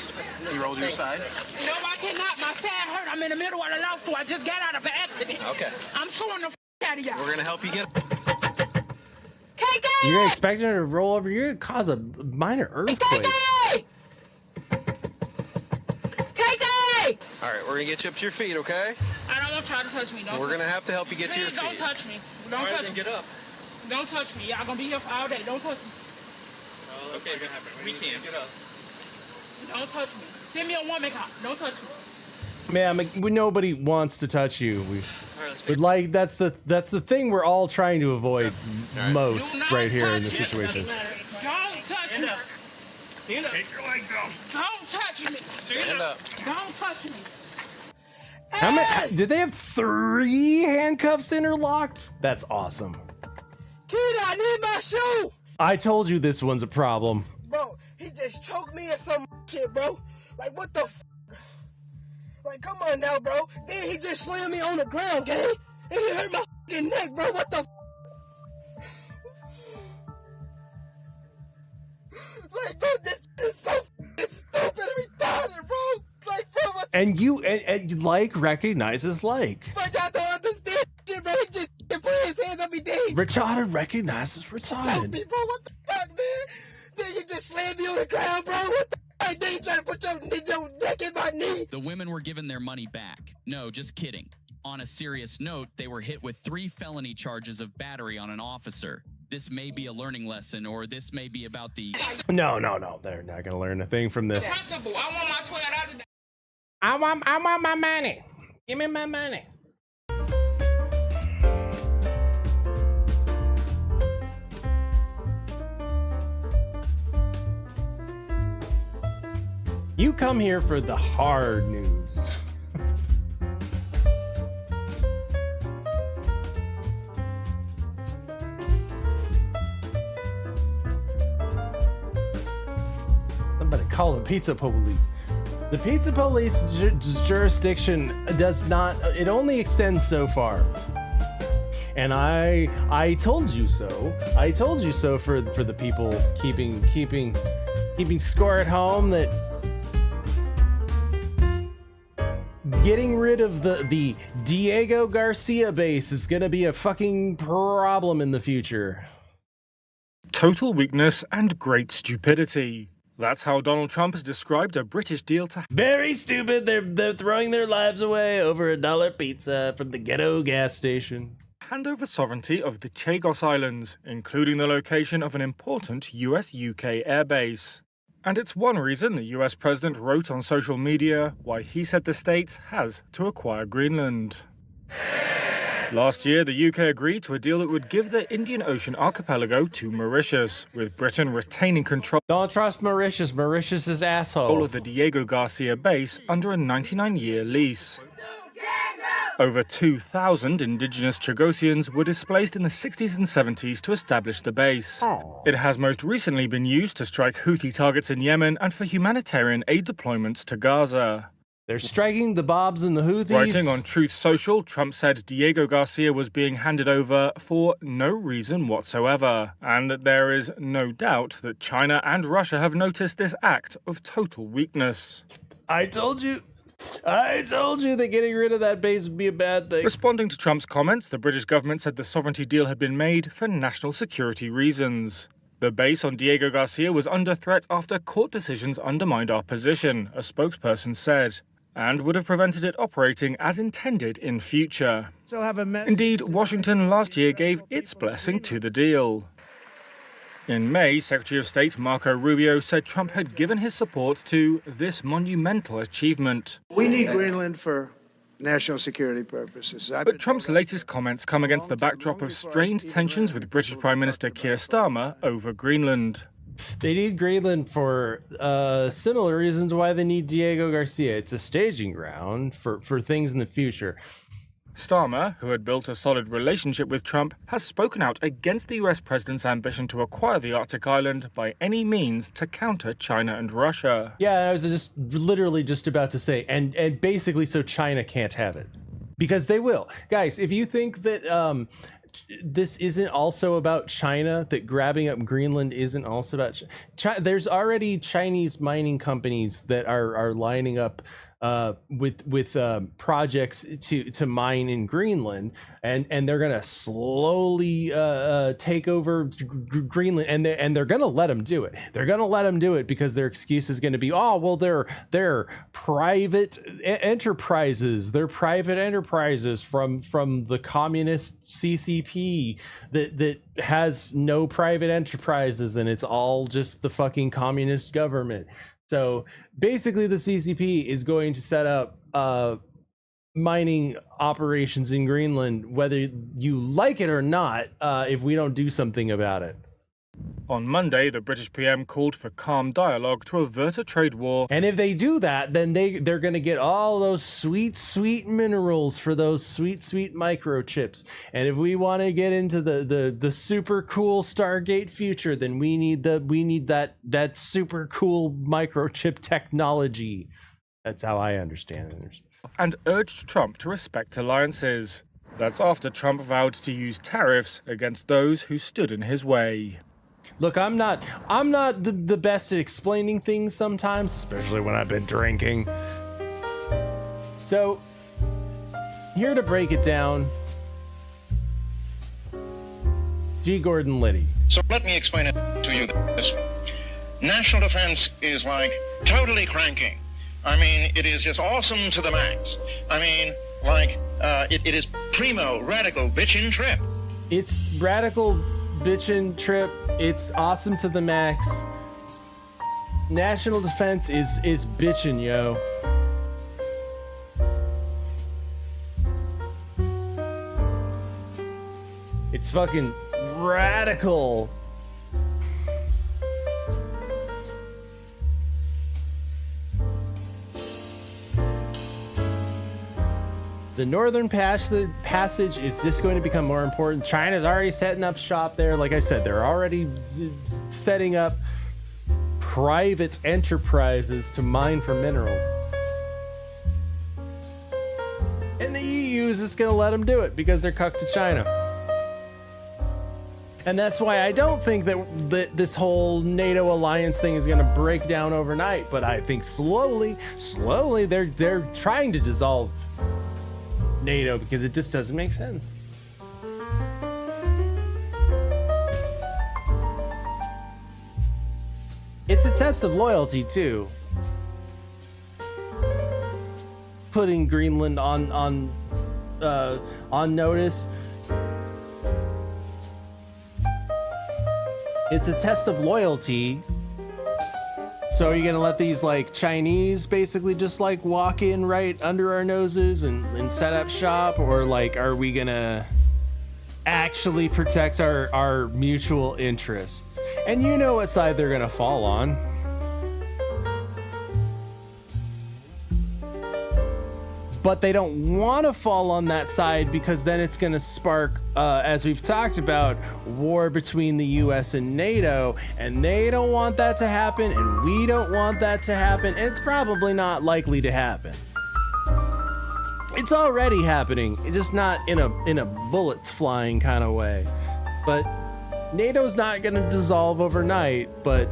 You roll to your side. No, I cannot. My side hurt. I'm in the middle of the lawsuit. I just got out of an accident. Okay. I'm suing the out of y'all. We're gonna help you get. You're expecting her to roll over. You're gonna cause a minor earthquake. All right, we're gonna get you up to your feet, okay? I don't want y'all to touch me. We're gonna have to help you get to your Please feet. don't touch me. Don't touch me. Get up. Don't touch me. Y'all gonna be here for all day. Don't touch me. Oh, that's not gonna happen. We can't get up. Don't touch me. Send me a woman cop. Don't touch me. Ma'am, nobody wants to touch you. But like that's the thing we're all trying to avoid most right here in this situation. Don't touch me. Stand up. Take your legs off. Don't touch me. Stand up. Don't touch me. How many, did they have 3 handcuffs interlocked? That's awesome. Kid, I need my shoe. I told you this one's a problem. Bro, he just choked me in some shit, bro. Like, what the f? Like, come on now, bro. Then he just slammed me on the ground, gang. And he hurt my fucking neck, bro. What the f? Like, bro, this is so fucking stupid and retarded, bro. Like, bro, what the And you and like recognizes like. But y'all don't understand shit, bro. He just put his hands on me, dead. Retarded recognizes Choke retarded. me, bro. What the fuck, man? Then you just slammed me on the ground, bro. What the fuck? Then you trying to put your neck in my knee. The women were given their money back. No, just kidding. On a serious note, they were hit with 3 felony charges of battery on an officer. This may be a learning lesson, or this may be about the... No. They're not gonna learn a thing from this. Principal, I want my $12. I want my money. Give me my money. You come here for the hard news. Somebody call the pizza police. The pizza police jurisdiction does not, it only extends so far. And I told you so. I told you so for the people keeping score at home, that getting rid of the Diego Garcia base is gonna be a fucking problem in the future. Total weakness and great stupidity. That's how Donald Trump has described a British deal to... Very stupid. They're throwing their lives away over $1 pizza from the ghetto gas station. hand over sovereignty of the Chagos Islands, including the location of an important US-UK airbase. And it's one reason the US president wrote on social media why he said the States has to acquire Greenland. Last year, the UK agreed to a deal that would give the Indian Ocean archipelago to Mauritius, with Britain retaining control. Don't trust Mauritius. Mauritius is asshole. All of the Diego Garcia base under a 99-year lease. Over 2,000 indigenous Chagosians were displaced in the 60s and 70s to establish the base. It has most recently been used to strike Houthi targets in Yemen and for humanitarian aid deployments to Gaza. They're striking the Bobs and the Houthis. Writing on Truth Social, Trump said Diego Garcia was being handed over for no reason whatsoever, and that there is no doubt that China and Russia have noticed this act of total weakness. I told you that getting rid of that base would be a bad thing. Responding to Trump's comments, the British government said the sovereignty deal had been made for national security reasons. The base on Diego Garcia was under threat after court decisions undermined our position, a spokesperson said, and would have prevented it operating as intended in future. Indeed, Washington last year gave its blessing to the deal. In May, Secretary of State Marco Rubio said Trump had given his support to this monumental achievement. We need Greenland for national security purposes. But Trump's latest comments come against the backdrop of strained tensions with British Prime Minister Keir Starmer over Greenland. They need Greenland for similar reasons why they need Diego Garcia. It's a staging ground for things in the future. Starmer, who had built a solid relationship with Trump, has spoken out against the US president's ambition to acquire the Arctic island by any means to counter China and Russia. Yeah, I was just literally just about to say, and basically so China can't have it. Because they will. Guys, if you think that this isn't also about China, that grabbing up Greenland isn't also about China, there's already Chinese mining companies that are lining up with projects to mine in Greenland, and they're gonna slowly take over Greenland, and they're gonna let them do it. They're gonna let them do it because their excuse is gonna be, oh well, they're private enterprises. They're private enterprises from the communist CCP that has no private enterprises, and it's all just the fucking communist government. So basically the CCP is going to set up mining operations in Greenland, whether you like it or not, if we don't do something about it. On Monday, the British PM called for calm dialogue to avert a trade war. And if they do that, then they're going to get all those sweet, sweet minerals for those sweet, sweet microchips. And if we want to get into the super cool Stargate future, then we need that super cool microchip technology. That's how I understand it. And urged Trump to respect alliances. That's after Trump vowed to use tariffs against those who stood in his way. Look, I'm not the best at explaining things sometimes, especially when I've been drinking. So, here to break it down, G. Gordon Liddy. So let me explain it to you this way. National defense is like totally cranking. I mean, it is just awesome to the max. I mean, like, it is primo, radical, bitchin' trip. It's radical, bitchin' trip. It's awesome to the max. National defense is bitchin', yo. It's fucking radical. The Northern Passage is just going to become more important. China's already setting up shop there. Like I said, they're already setting up private enterprises to mine for minerals. And the EU is just going to let them do it because they're cucked to China. And that's why I don't think that this whole NATO alliance thing is going to break down overnight. But I think slowly, they're trying to dissolve NATO because it just doesn't make sense. It's a test of loyalty too. Putting Greenland on notice. It's a test of loyalty. So are you gonna let these like Chinese basically just like walk in right under our noses and set up shop, or like are we gonna actually protect our mutual interests? And you know what side they're gonna fall on. But they don't want to fall on that side because then it's going to spark, as we've talked about, war between the US and NATO, and they don't want that to happen, and we don't want that to happen, and it's probably not likely to happen. It's already happening, just not in a bullets flying kind of way. But NATO's not going to dissolve overnight, but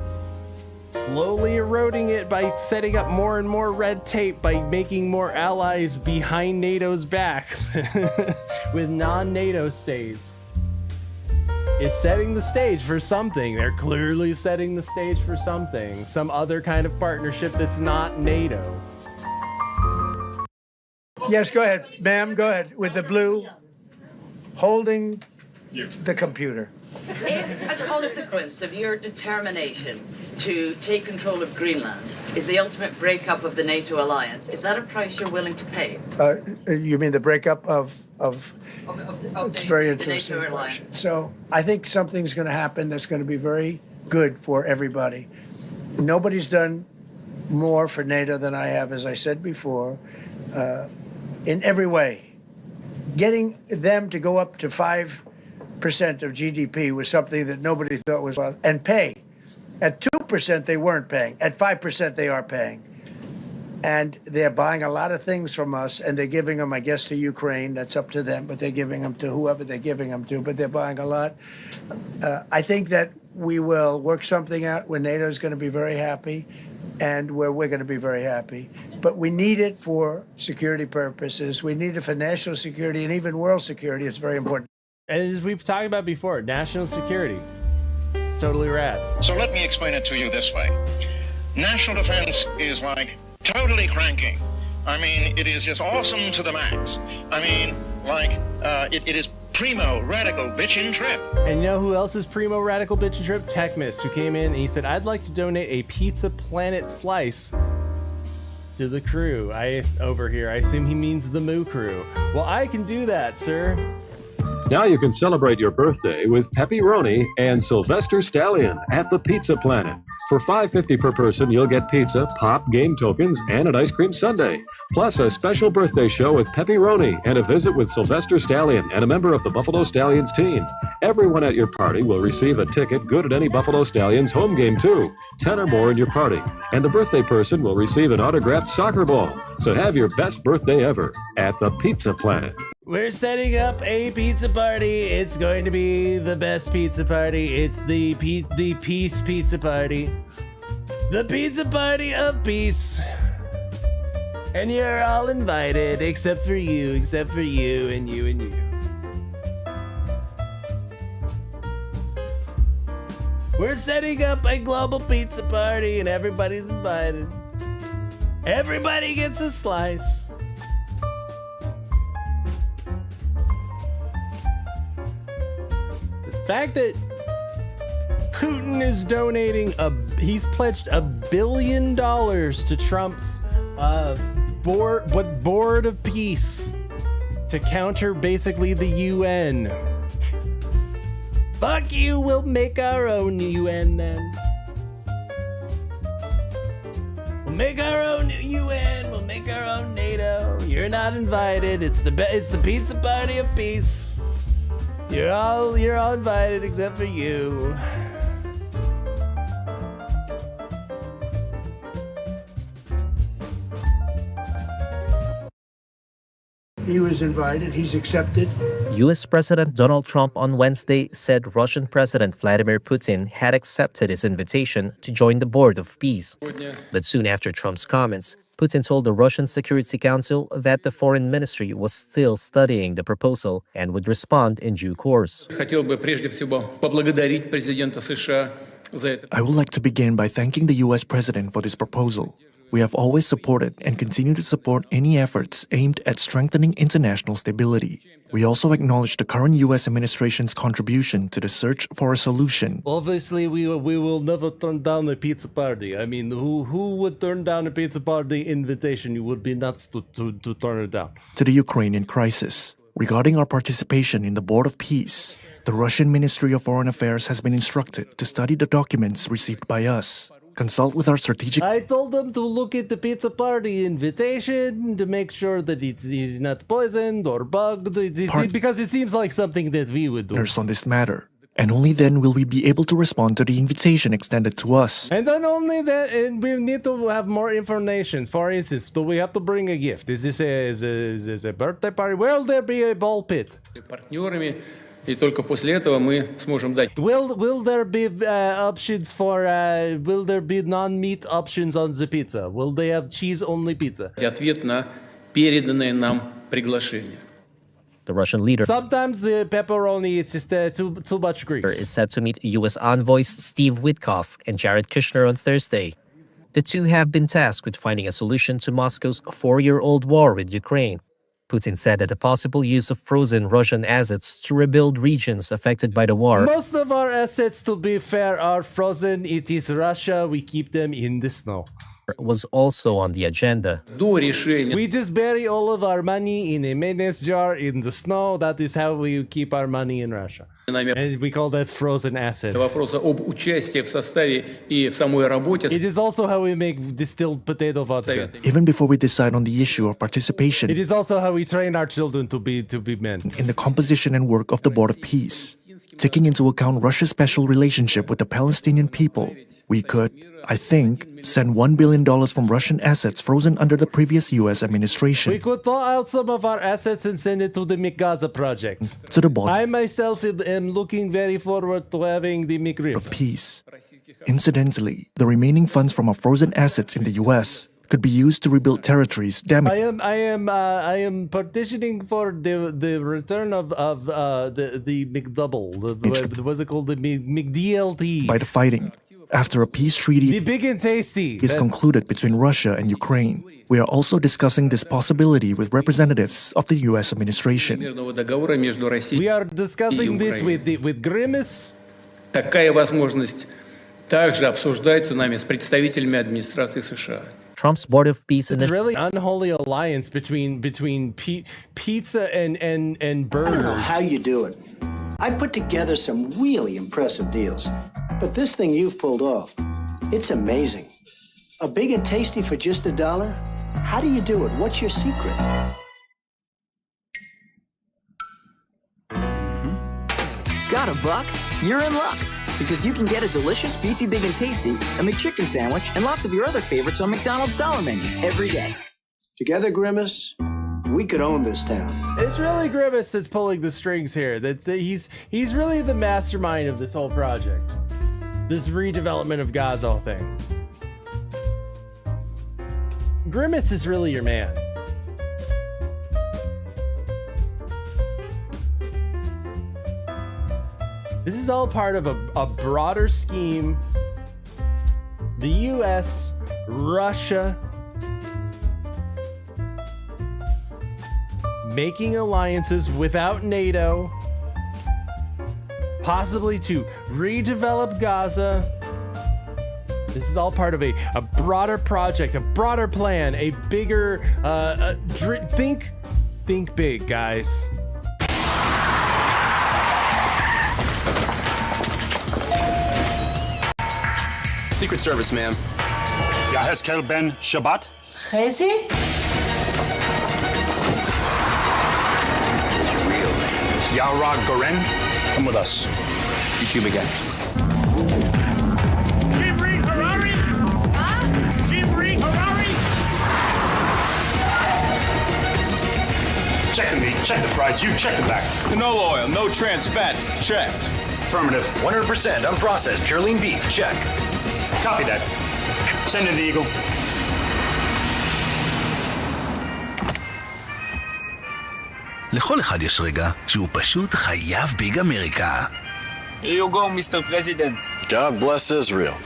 slowly eroding it by setting up more and more red tape, by making more allies behind NATO's back with non-NATO states, is setting the stage for something. They're clearly setting the stage for something, some other kind of partnership that's not NATO. Yes, go ahead, ma'am, go ahead, with the blue, holding the computer. If a consequence of your determination to take control of Greenland is the ultimate breakup of the NATO alliance, is that a price you're willing to pay? You mean the breakup of it's very the interesting NATO question. alliance? So I think something's going to happen that's going to be very good for everybody. Nobody's done more for NATO than I have, as I said before, in every way. Getting them to go up to 5% of GDP was something that nobody thought was possible, and pay. At 2%, they weren't paying. At 5%, they are paying. And they're buying a lot of things from us, and they're giving them, I guess, to Ukraine. That's up to them, but they're giving them to whoever they're giving them to, but they're buying a lot. I think that we will work something out where NATO is going to be very happy and where we're going to be very happy. But we need it for security purposes. We need it for national security and even world security. It's very important. And as we've talked about before, national security. Totally rad. So let me explain it to you this way. National defense is like totally cranking. I mean, it is just awesome to the max. I mean, like, it is primo radical bitchin' trip. And you know who else is primo radical bitchin' trip? Techmist, who came in and he said, I'd like to donate a Pizza Planet slice to the crew. Over here, I assume he means the Moo crew. Well, I can do that, sir. Now you can celebrate your birthday with pepperoni and Sylvester Stallion at the Pizza Planet. For $5.50 per person, you'll get pizza, pop, game tokens, and an ice cream sundae. Plus a special birthday show with pepperoni and a visit with Sylvester Stallion and a member of the Buffalo Stallions team. Everyone at your party will receive a ticket good at any Buffalo Stallions home game too. 10 or more in your party. And the birthday person will receive an autographed soccer ball. So have your best birthday ever at the Pizza Planet. We're setting up a pizza party. It's going to be the best pizza party. It's the Peace Pizza Party. The Pizza Party of Peace. And you're all invited, except for you, and you, and you. We're setting up a global pizza party, and everybody's invited. Everybody gets a slice. The fact that Putin is donating he's pledged $1 billion to Trump's board of peace to counter basically the UN. Fuck you, we'll make our own UN then. We'll make our own UN, we'll make our own NATO. You're not invited. It's the pizza party of peace. You're all invited except for you. He was invited. He's accepted. U.S. President Donald Trump on Wednesday said Russian President Vladimir Putin had accepted his invitation to join the Board of Peace. But soon after Trump's comments, Putin told the Russian Security Council that the foreign ministry was still studying the proposal and would respond in due course. I would like to begin by thanking the U.S. President for this proposal. We have always supported and continue to support any efforts aimed at strengthening international stability. We also acknowledge the current U.S. administration's contribution to the search for a solution. Obviously, we will never turn down a pizza party. I mean, who would turn down a pizza party invitation? You would be nuts to turn it down. To the Ukrainian crisis. Regarding our participation in the Board of Peace, the Russian Ministry of Foreign Affairs has been instructed to study the documents received by us. Consult with our strategic... I told them to look at the pizza party invitation to make sure that it is not poisoned or bugged, because it seems like something that we would do. On this matter. And only then will we be able to respond to the invitation extended to us. And then only that, and we need to have more information. For instance, do we have to bring a gift? Is this a birthday party? Will there be a ball pit? Партнерами, и только после этого мы сможем дать. Will there be options for? Will there be non-meat options on the pizza? Will they have cheese-only pizza? Ответ на переданное нам приглашение. The Russian leader Sometimes the pepperoni is just too much grease. is set to meet U.S. envoys Steve Witkoff and Jared Kushner on Thursday. The two have been tasked with finding a solution to Moscow's 4-year-old war with Ukraine. Putin said that the possible use of frozen Russian assets to rebuild regions affected by the war Most of our assets, to be fair, are frozen. It is Russia. We keep them in the snow. was also on the agenda. We just bury all of our money in a mayonnaise jar in the snow. That is how we keep our money in Russia. And we call that frozen assets. Вопроса об участии в составе и в самой работе. It is also how we make distilled potato vodka. Even before we decide on the issue of participation It is also how we train our children to be men. in the composition and work of the Board of Peace, taking into account Russia's special relationship with the Palestinian people, we could, I think, send $1 billion from Russian assets frozen under the previous U.S. administration We could thaw out some of our assets and send it to the McGaza project. to the Board I myself am looking very forward to having the McRib. of Peace. Incidentally, the remaining funds from our frozen assets in the U.S. could be used to rebuild territories damaged I am petitioning for the return of the McDouble. What's it called? The McDLT. by the fighting. After a peace The treaty big and tasty. is concluded between Russia and Ukraine, we are also discussing this possibility with representatives of the U.S. administration. Мирного договора между Россией We are discussing this with Grimace. Такая возможность также обсуждается нами с представителями администрации США. Trump's Board of Peace It's really unholy alliance between pizza and burgers. I don't know how you do it. I put together some really impressive deals. But this thing you've pulled off, it's amazing. A big and tasty for just $1? How do you do it? What's your secret? Got a buck? You're in luck. Because you can get a delicious beefy big and tasty, a McChicken sandwich, and lots of your other favorites on McDonald's Dollar Menu every day. Together, Grimace, we could own this town. It's really Grimace that's pulling the strings here. He's really the mastermind of this whole project. This redevelopment of Gaza thing. Grimace is really your man. This is all part of a broader scheme. The US, Russia, making alliances without NATO, possibly to redevelop Gaza. This is all part of a broader project, a broader plan, a bigger think big, guys. Secret Service, ma'am. Yaheskel Ben Shabbat? Chezi? Yahra Goren? Come with us. YouTube again. Shimri Harari? Huh? Shimri Harari? Check the meat, check the fries, you check the back. Canola oil, no trans fat. Checked. Affirmative. 100% unprocessed, pure lean beef. Check. Copy that. Send in the Eagle. לכל אחד יש רגע שהוא פשוט חייב ביג אמריקה. Here you go, Mr. President. God bless Israel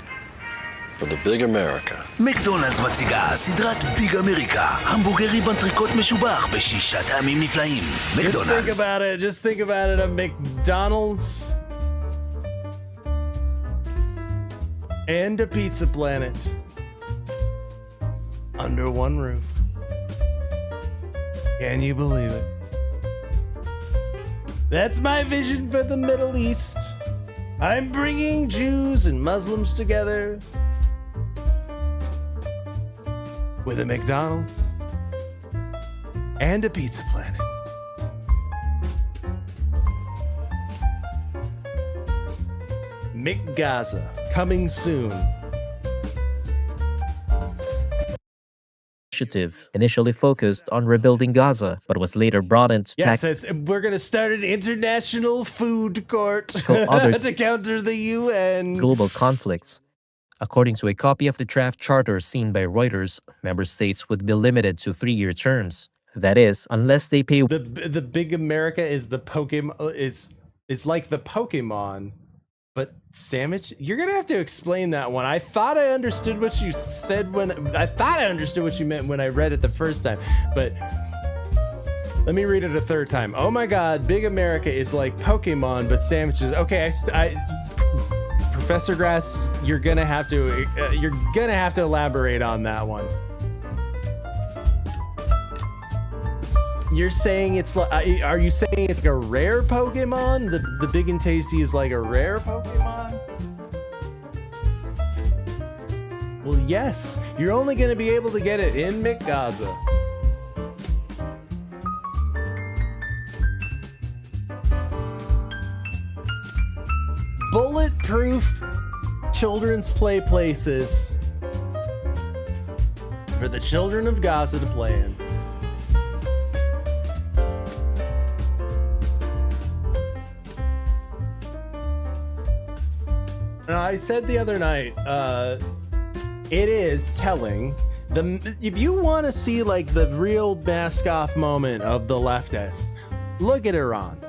for the big America. מקדונלדס מציגה סדרת ביג אמריקה, המבורגרי בנטריקוט משובח ב6 טעמים נפלאים. מקדונלדס. Just think about it, a McDonald's and a Pizza Planet under one roof. Can you believe it? That's my vision for the Middle East. I'm bringing Jews and Muslims together with a McDonald's and a Pizza Planet. McGaza, coming soon. Initiative initially focused on rebuilding Gaza, but was later broadened to Yes, we're going to start an international food court other to counter the UN. global conflicts. According to a copy of the draft charter seen by Reuters, member states would be limited to 3-year terms. That is, unless they pay. The big America is the Pokemon is like the Pokemon, but sandwich. You're gonna have to explain that one. I thought I understood what you said what you meant when I read it the first time, but let me read it a third time. Oh my God, big America is like Pokemon, but sandwiches. Okay, Professor Grass, you're gonna have to elaborate on that one. You're saying it's like, are you saying it's like a rare Pokemon? The big and tasty is like a rare Pokemon? Well, yes, you're only gonna be able to get it in McGaza. Bulletproof children's play places for the children of Gaza to play in. I said the other night, it is telling. If you want to see like the real mask-off moment of the leftists, look at Iran.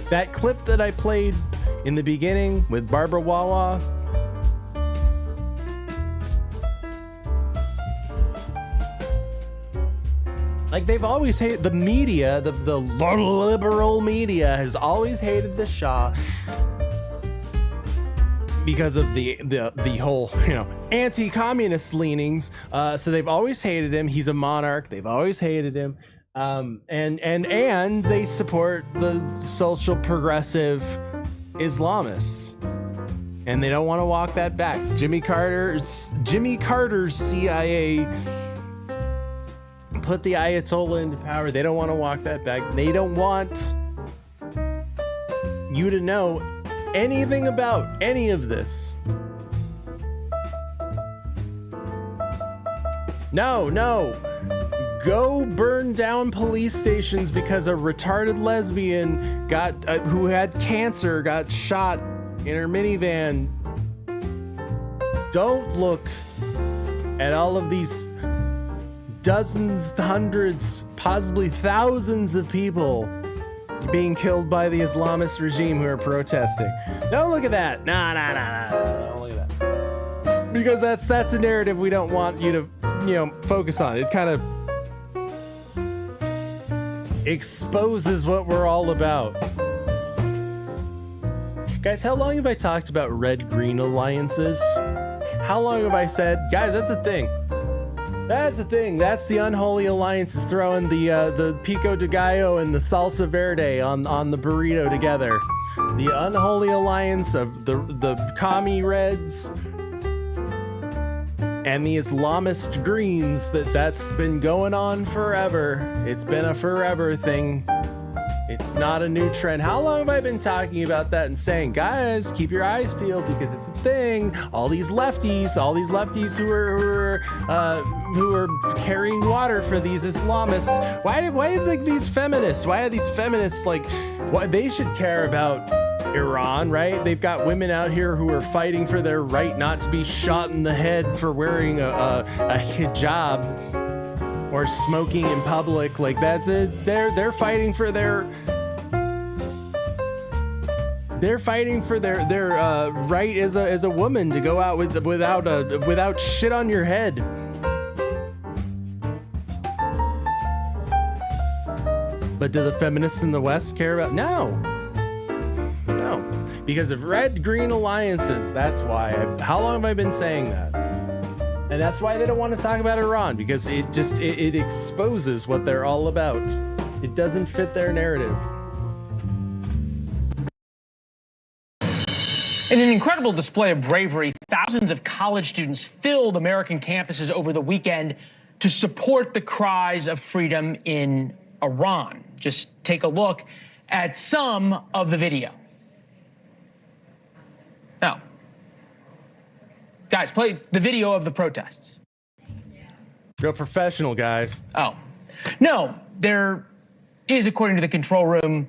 That clip that I played in the beginning with Barbara Wawa. Like, they've always hated the media, the liberal media has always hated the Shah because of the whole, anti-communist leanings. So they've always hated him. He's a monarch. They've always hated him. And they support the social progressive Islamists, and they don't want to walk that back. Jimmy Carter's CIA put the Ayatollah into power. They don't want to walk that back. They don't want you to know anything about any of this. No. Go burn down police stations because a retarded lesbian who had cancer got shot in her minivan. Don't look at all of these dozens, hundreds, possibly thousands of people being killed by the Islamist regime who are protesting. Don't look at that. Nah. Don't look at that. Because that's the narrative we don't want you to, focus on. It kind of exposes what we're all about. Guys, how long have I talked about red-green alliances? How long have I said, guys, that's a thing. That's the thing. That's the unholy alliances throwing the pico de gallo and the salsa verde on the burrito together. The unholy alliance of the commie reds and the Islamist greens. That's been going on forever. It's been a forever thing. It's not a new trend. How long have I been talking about that and saying, guys, keep your eyes peeled because it's a thing. All these lefties who are carrying water for these Islamists. Why these feminists? Why are these feminists why they should care about Iran, right? They've got women out here who are fighting for their right not to be shot in the head for wearing a hijab or smoking in public. Like, that's it. They're fighting for their right as a woman to go out without shit on your head. But do the feminists in the West care about? No. Because of red-green alliances. That's why. How long have I been saying that? And that's why they don't want to talk about Iran, because it exposes what they're all about. It doesn't fit their narrative. In an incredible display of bravery, thousands of college students filled American campuses over the weekend to support the cries of freedom in Iran. Just take a look at some of the video. No. Guys, play the video of the protests. Real professional, guys. Oh. No, there is, according to the control room,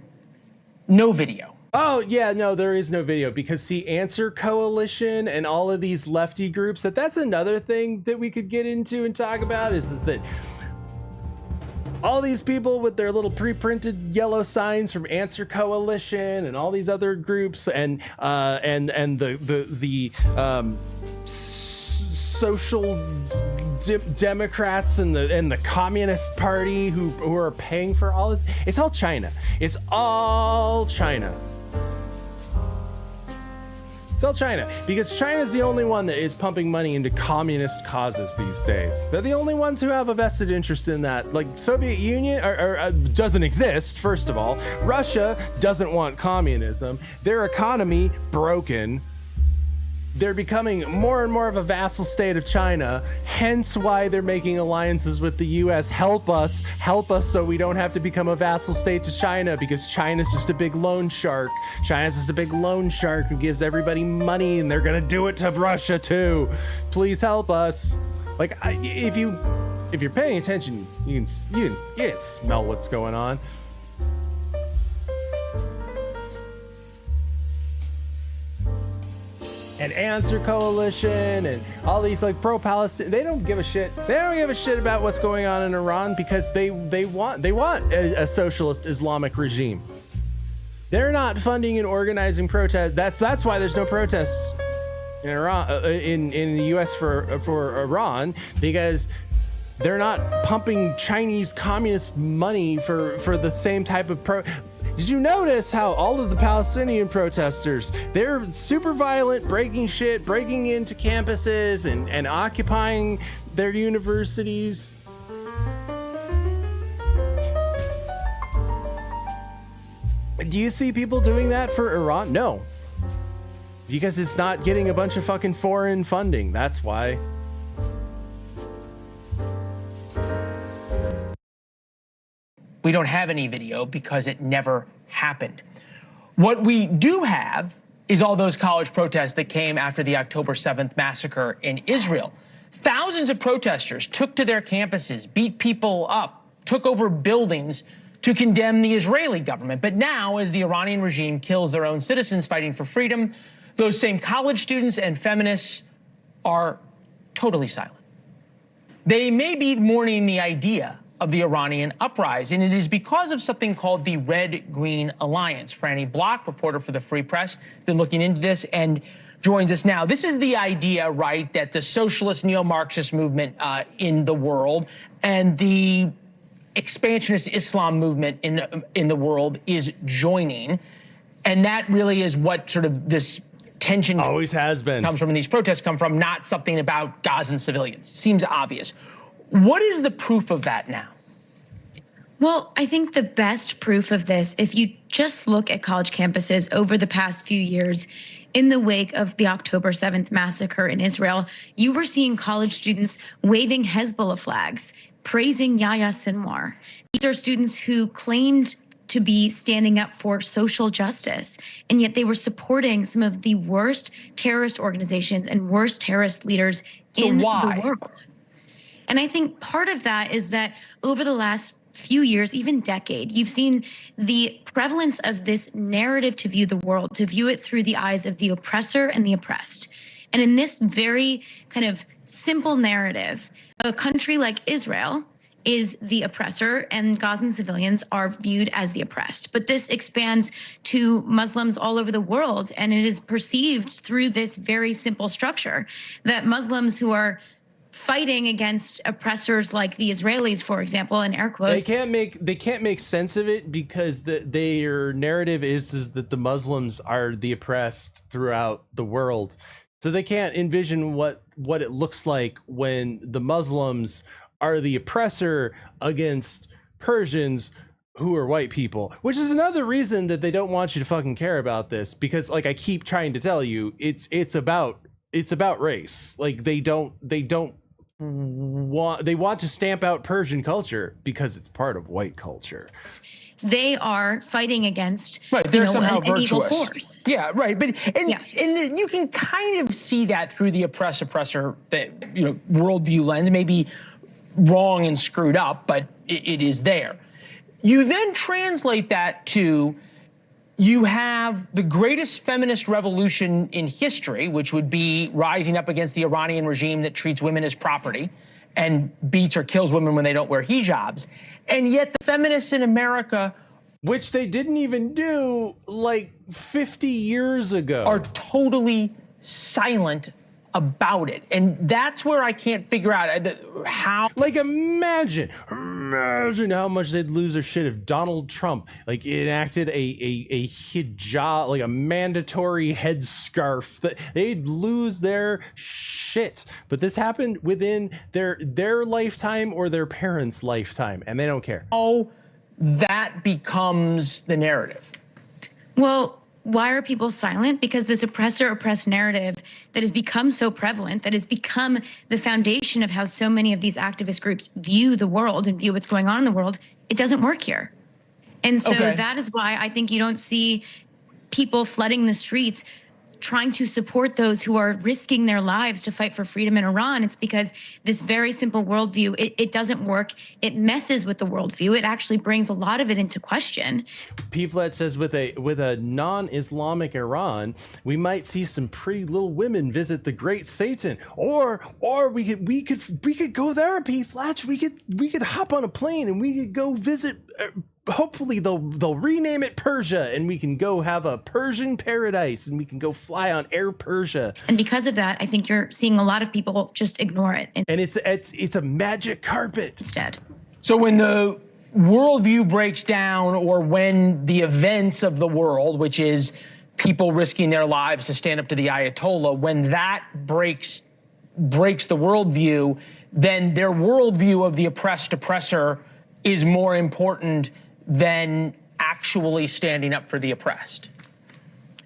no video. Oh, yeah, no, there is no video because, see, Answer Coalition and all of these lefty groups, that's another thing that we could get into and talk about is that all these people with their little pre-printed yellow signs from Answer Coalition and all these other groups and the social Democrats and the Communist Party who are paying for all this. It's all China. It's all China. It's all China, because China's the only one that is pumping money into communist causes these days. They're the only ones who have a vested interest in that. Like, Soviet Union doesn't exist, first of all. Russia doesn't want communism. Their economy broken. They're becoming more and more of a vassal state of China, hence why they're making alliances with the US. Help us so we don't have to become a vassal state to China, because China's just a big loan shark. China's just a big loan shark who gives everybody money, and they're gonna do it to Russia too. Please help us. Like, if you're paying attention, you can smell what's going on. And Answer Coalition and all these like pro-Palestine, they don't give a shit. They don't give a shit about what's going on in Iran, because they want a socialist Islamic regime. They're not funding and organizing protests. That's why there's no protests in Iran, in the U.S. for Iran, because they're not pumping Chinese communist money for the same type of Did you notice how all of the Palestinian protesters, they're super violent, breaking into campuses and occupying their universities? Do you see people doing that for Iran? No. Because it's not getting a bunch of fucking foreign funding. That's why. We don't have any video because it never happened. What we do have is all those college protests that came after the October 7th massacre in Israel. Thousands of protesters took to their campuses, beat people up, took over buildings to condemn the Israeli government. But now, as the Iranian regime kills their own citizens fighting for freedom, those same college students and feminists are totally silent. They may be mourning the idea of the Iranian uprising, and it is because of something called the Red-Green Alliance. Franny Block, reporter for the Free Press, been looking into this and joins us now. This is the idea, right, that the socialist neo-Marxist movement in the world and the expansionist Islam movement in the world is joining, and that really is what sort of this tension always has been comes from, and these protests come from, not something about Gazan civilians. Seems obvious. What is the proof of that now? Well, I think the best proof of this, if you just look at college campuses over the past few years, in the wake of the October 7th massacre in Israel, you were seeing college students waving Hezbollah flags, praising Yahya Sinwar. These are students who claimed to be standing up for social justice, and yet they were supporting some of the worst terrorist organizations and worst terrorist leaders in the world. And I think part of that is that over the last few years, even decade, you've seen the prevalence of this narrative to view the world, to view it through the eyes of the oppressor and the oppressed. And in this very kind of simple narrative, a country like Israel is the oppressor and Gazan civilians are viewed as the oppressed. But this expands to Muslims all over the world, and it is perceived through this very simple structure that Muslims who are fighting against oppressors like the Israelis, for example, in air quotes. They can't make sense of it, because their narrative is that the Muslims are the oppressed throughout the world. So they can't envision what it looks like when the Muslims are the oppressor against Persians who are white people, which is another reason that they don't want you to fucking care about this, because like I keep trying to tell you, it's about race. Like they want to stamp out Persian culture because it's part of white culture. they are fighting against they're somehow an evil virtuous. force. Yeah, right. But and you can kind of see that through the oppressor worldview lens. Maybe wrong and screwed up, but it is there. You then translate that to, you have the greatest feminist revolution in history, which would be rising up against the Iranian regime that treats women as property and beats or kills women when they don't wear hijabs. And yet the feminists in America, which they didn't even do like 50 years ago, are totally silent about it. And that's where I can't figure out how. Like, imagine how much they'd lose their shit if Donald Trump like enacted a hijab, like a mandatory headscarf. That they'd lose their shit. But this happened within their lifetime or their parents' lifetime, and they don't care. Oh, that becomes the narrative. Well, why are people silent? Because this oppressor-oppressed narrative that has become so prevalent, that has become the foundation of how so many of these activist groups view the world and view what's going on in the world, it doesn't work here. And so that is why I think you don't see people flooding the streets trying to support those who are risking their lives to fight for freedom in Iran. It's because this very simple worldview, it doesn't work. It messes with the worldview. It actually brings a lot of it into question. P-Flat says with a non-Islamic Iran, we might see some pretty little women visit the great Satan, or we could go there, P-Flat. We could hop on a plane and we could go visit. Hopefully they'll rename it Persia, and we can go have a Persian paradise, and we can go fly on Air Persia. And because of that, I think you're seeing a lot of people just ignore it. And it's a magic carpet instead. So when the worldview breaks down, or when the events of the world, which is people risking their lives to stand up to the Ayatollah, when that breaks the worldview, then their worldview of the oppressed oppressor is more important than actually standing up for the oppressed.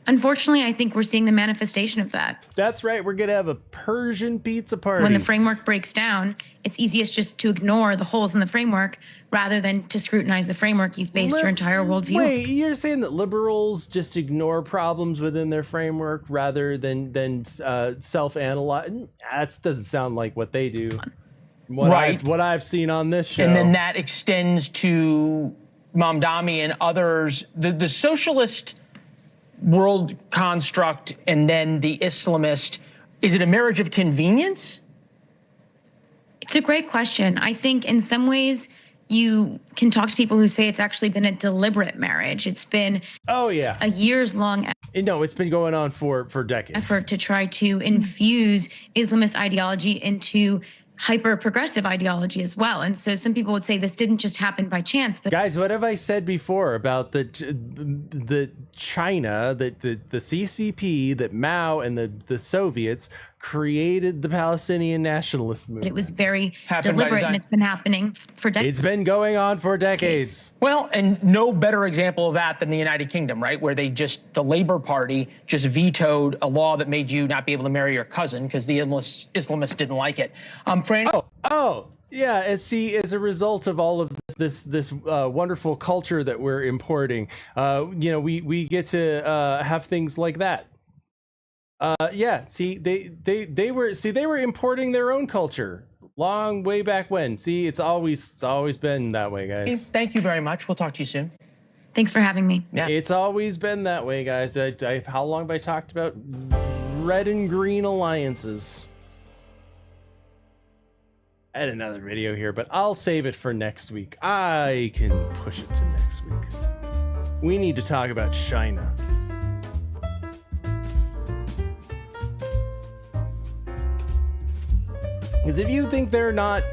Unfortunately, I think we're seeing the manifestation of that. That's right. We're going to have a Persian pizza party. When the framework breaks down, it's easiest just to ignore the holes in the framework rather than to scrutinize the framework you've based your entire worldview. Wait, you're saying that liberals just ignore problems within their framework rather than self-analyze? That doesn't sound like what they do. What I've seen on this show. And then that extends to Mamdani and others. The socialist world construct and then the Islamist, is it a marriage of convenience? It's a great question. I think in some ways you can talk to people who say it's actually been a deliberate marriage. It's been a years-long No, it's been going on for decades. Effort to try to infuse Islamist ideology into hyper-progressive ideology as well. And so some people would say this didn't just happen by chance. But guys, what have I said before about the China, the CCP, that Mao and the Soviets created the Palestinian nationalist movement? It was very deliberate, and it's been happening for decades. It's been going on for decades. Well, and no better example of that than the United Kingdom, right? Where the Labour Party just vetoed a law that made you not be able to marry your cousin because the Islamists didn't like it. Fran? Yeah, as a result of all of this wonderful culture that we're importing, we get to have things like that. They were importing their own culture long way back when. See, it's always been that way, guys. Thank you very much. We'll talk to you soon. Thanks for having me. Yeah, it's always been that way, guys. How long have I talked about red and green alliances? I had another video here, but I'll save it for next week. I can push it to next week. We need to talk about China. Because if you think they're not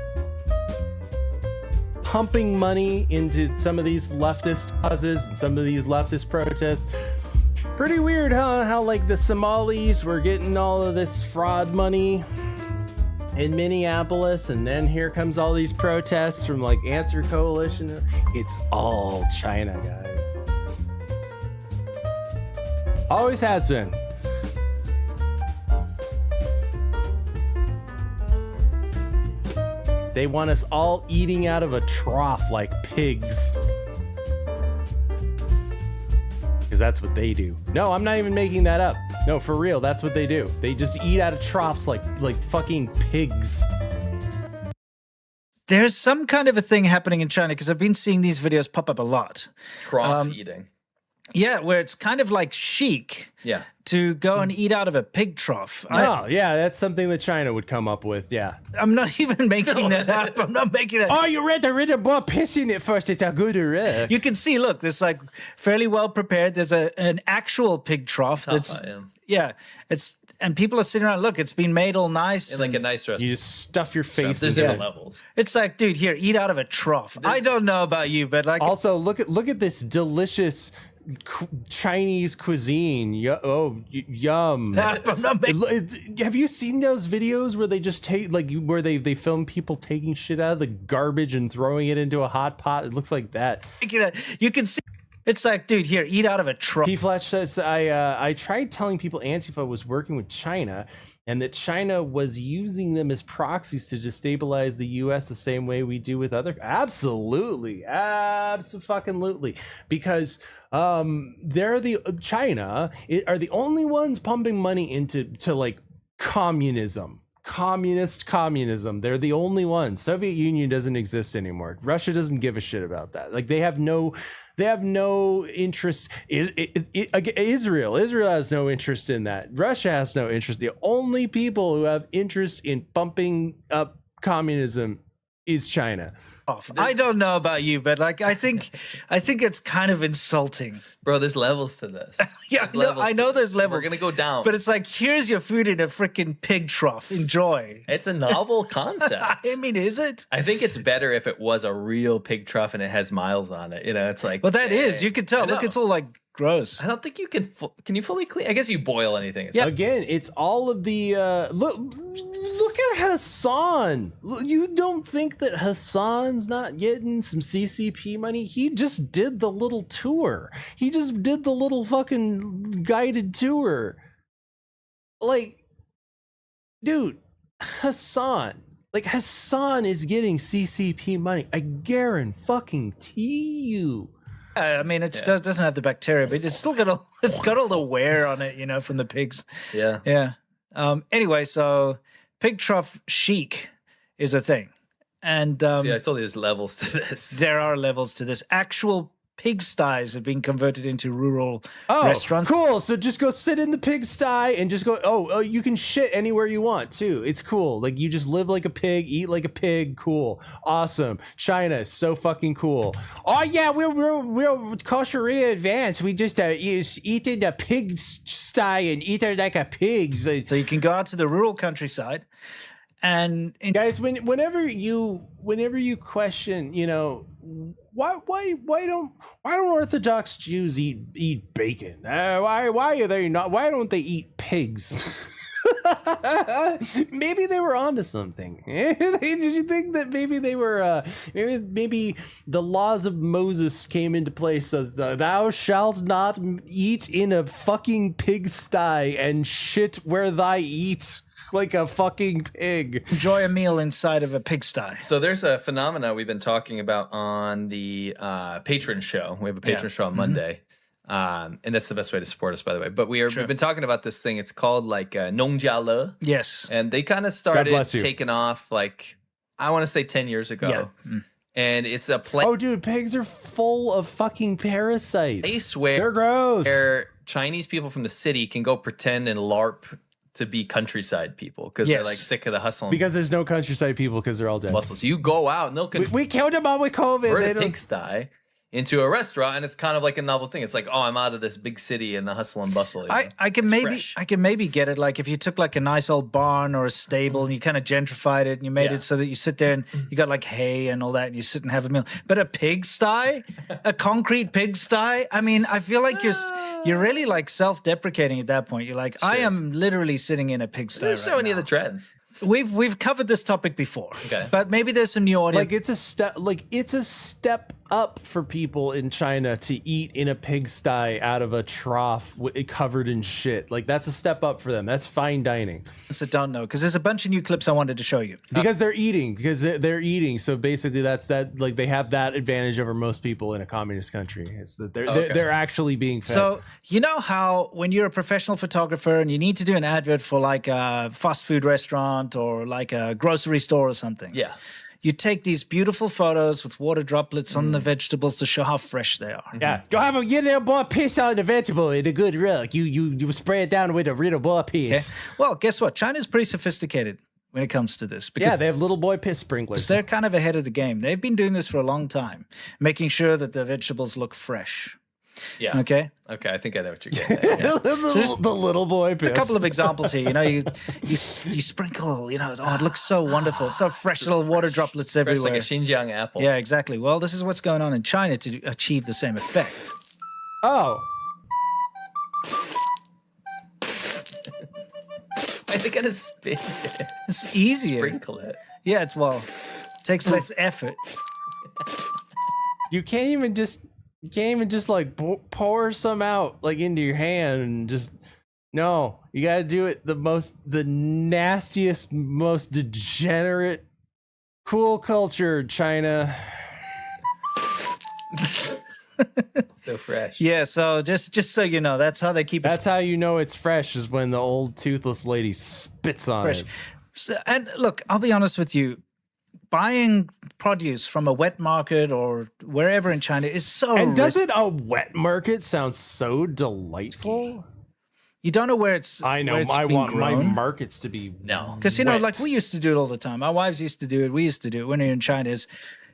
pumping money into some of these leftist causes and some of these leftist protests, pretty weird, huh? How like the Somalis were getting all of this fraud money in Minneapolis, and then here comes all these protests from like Answer Coalition. It's all China, guys. Always has been. They want us all eating out of a trough like pigs. that's what they do. No, I'm not even making that up. No, for real, that's what they do. They just eat out of troughs like fucking pigs. There's some kind of a thing happening in China because I've been seeing these videos pop up a lot. Trough eating. Yeah, where it's kind of like chic to go and eat out of a pig trough. Oh, yeah, that's something that China would come up with, yeah. I'm not even making that up. I'm not making that. Oh, you read the boy pissing it first. It's a good You can see, look, this like fairly well prepared. There's an actual pig trough that's and people are sitting around. Look, it's been made all nice. In like a nice restaurant. You just stuff your face. There's different levels. It's like, dude, here, eat out of a trough. I don't know about you, but like. Also, look at this delicious Chinese cuisine. Yum. Have you seen those videos where they just take where they film people taking shit out of the garbage and throwing it into a hot pot? It looks like that. You can see. It's like, dude, here, eat out of a trough. P-Flash says, I tried telling people Antifa was working with China and that China was using them as proxies to destabilize the U.S. the same way we do with other. Absolutely. Abso-fucking-lutely. Because China are the only ones pumping money into like communism. Communism. They're the only ones. Soviet Union doesn't exist anymore. Russia doesn't give a shit about that. Like they have no interest. Israel has no interest in that. Russia has no interest. The only people who have interest in pumping up communism is China. I don't know about you, but like I think it's kind of insulting. Bro, there's levels to this. I know there's levels. We're gonna go down. But it's like, here's your food in a freaking pig trough. Enjoy. It's a novel concept. I mean, is it? I think it's better if it was a real pig trough and it has miles on it. You know, it's like. Well, that is. You can tell. Look, it's all like gross. I don't think you can. Can you fully clean? I guess you boil anything. Yeah. Again, it's all of the look at Hassan. You don't think that Hassan's not getting some CCP money? He just did the little tour. He just did the little fucking guided tour. Like, dude, Hassan is getting CCP money. I guarantee you. I mean, it doesn't have the bacteria, but it's still got all the wear on it, you know, from the pigs. Yeah. Yeah. Anyway, so pig trough chic is a thing. And see, I told you there's levels to this. There are levels to this. Actual pigsties have been converted into rural restaurants. Cool. So just go sit in the pigsty and just go, oh, you can shit anywhere you want too. It's cool. Like you just live like a pig, eat like a pig. Cool. Awesome. China is so fucking cool. Oh yeah, we're culturally advanced. We just eat in the pigsty and eat it like a pig. So you can go out to the rural countryside. And guys, whenever you question, you know, why don't Orthodox Jews eat bacon? Why are they not? Why don't they eat pigs? Maybe they were onto something. Did you think that maybe they were? Maybe the laws of Moses came into place. So thou shalt not eat in a fucking pigsty and shit where thy eat. Like a fucking pig. Enjoy a meal inside of a pigsty. So there's a phenomena we've been talking about on the patron show. We have a patron show on Monday. And that's the best way to support us, by the way. But we've been talking about this thing. It's called like Nongjiale. Yes. And they kind of started taking off like, I want to say 10 years ago. Yeah. And it's a place. Oh, dude, pigs are full of fucking parasites. They swear they're gross. Where Chinese people from the city can go pretend and LARP to be countryside people because they're like sick of the hustle. Because there's no countryside people because they're all dead. Muscle. So you go out and they'll we killed them all with COVID. We're in a pigsty into a restaurant and it's kind of like a novel thing. It's like, oh, I'm out of this big city and the hustle and bustle. I can maybe get it. Like if you took like a nice old barn or a stable and you kind of gentrified it and you made it so that you sit there and you got like hay and all that and you sit and have a meal. But a pigsty, a concrete pigsty. I mean, I feel like you're really like self-deprecating at that point. You're like, I am literally sitting in a pigsty. Let's show any of the trends. We've covered this topic before. Okay. But maybe there's some new audience. Like it's a step up for people in China to eat in a pigsty out of a trough covered in shit. Like, that's a step up for them. That's fine dining. So don't know, because there's a bunch of new clips I wanted to show you. Because they're eating. Because they're eating. So basically, that's that. Like, they have that advantage over most people in a communist country. It's that they're actually being fed. So you know how when you're a professional photographer and you need to do an advert for like a fast food restaurant or like a grocery store or something. Yeah. You take these beautiful photos with water droplets on the vegetables to show how fresh they are. Yeah, go have a get there, boy. Piss on the vegetable in a good rug. You spray it down with a little boy piss. Okay. Well, guess what? China's pretty sophisticated when it comes to this. Yeah, they have little boy piss sprinklers. They're kind of ahead of the game. They've been doing this for a long time, making sure that the vegetables look fresh. Yeah. Okay. Okay, I think I know what you're getting at. Yeah. So just the little boy piss. A couple of examples here. You know, you sprinkle. You know, oh, it looks so wonderful, so fresh, little water droplets everywhere. Fresh like a Xinjiang apple. Yeah, exactly. Well, this is what's going on in China to achieve the same effect. Oh. Why are they gonna spin it? It's easier. Sprinkle it. Yeah, it takes less effort. You can't even just like pour some out like into your hand and just no. You got to do it the nastiest, most degenerate, cool culture, China. So fresh. Yeah, so just so you know, that's how they keep it. That's how you know it's fresh, is when the old toothless lady spits on it. So, and look, I'll be honest with you. Buying produce from a wet market or wherever in China is so And doesn't a wet market sound so delightful? You don't know where it's. I know. I want my markets to be because you know, like we used to do it all the time. Our wives used to do it. We used to do it when we were in China. Is,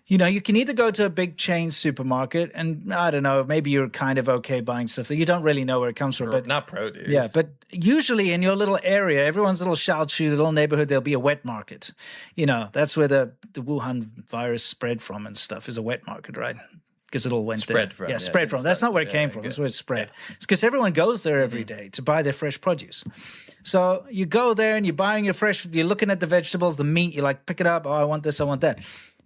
you know, you can either go to a big chain supermarket and I don't know, maybe you're kind of okay buying stuff that you don't really know where it comes from, but not produce. Yeah, but usually in your little area, everyone's little Shaochu, the little neighborhood, there'll be a wet market. You know, that's where the Wuhan virus spread from and stuff, is a wet market, right? Because it all went spread there. from. Yeah, spread from. That's not where it came from. That's where it spread. It's because everyone goes there every day to buy their fresh produce. So you go there and you're buying your fresh, you're looking at the vegetables, the meat, you like, pick it up. Oh, I want this, I want that.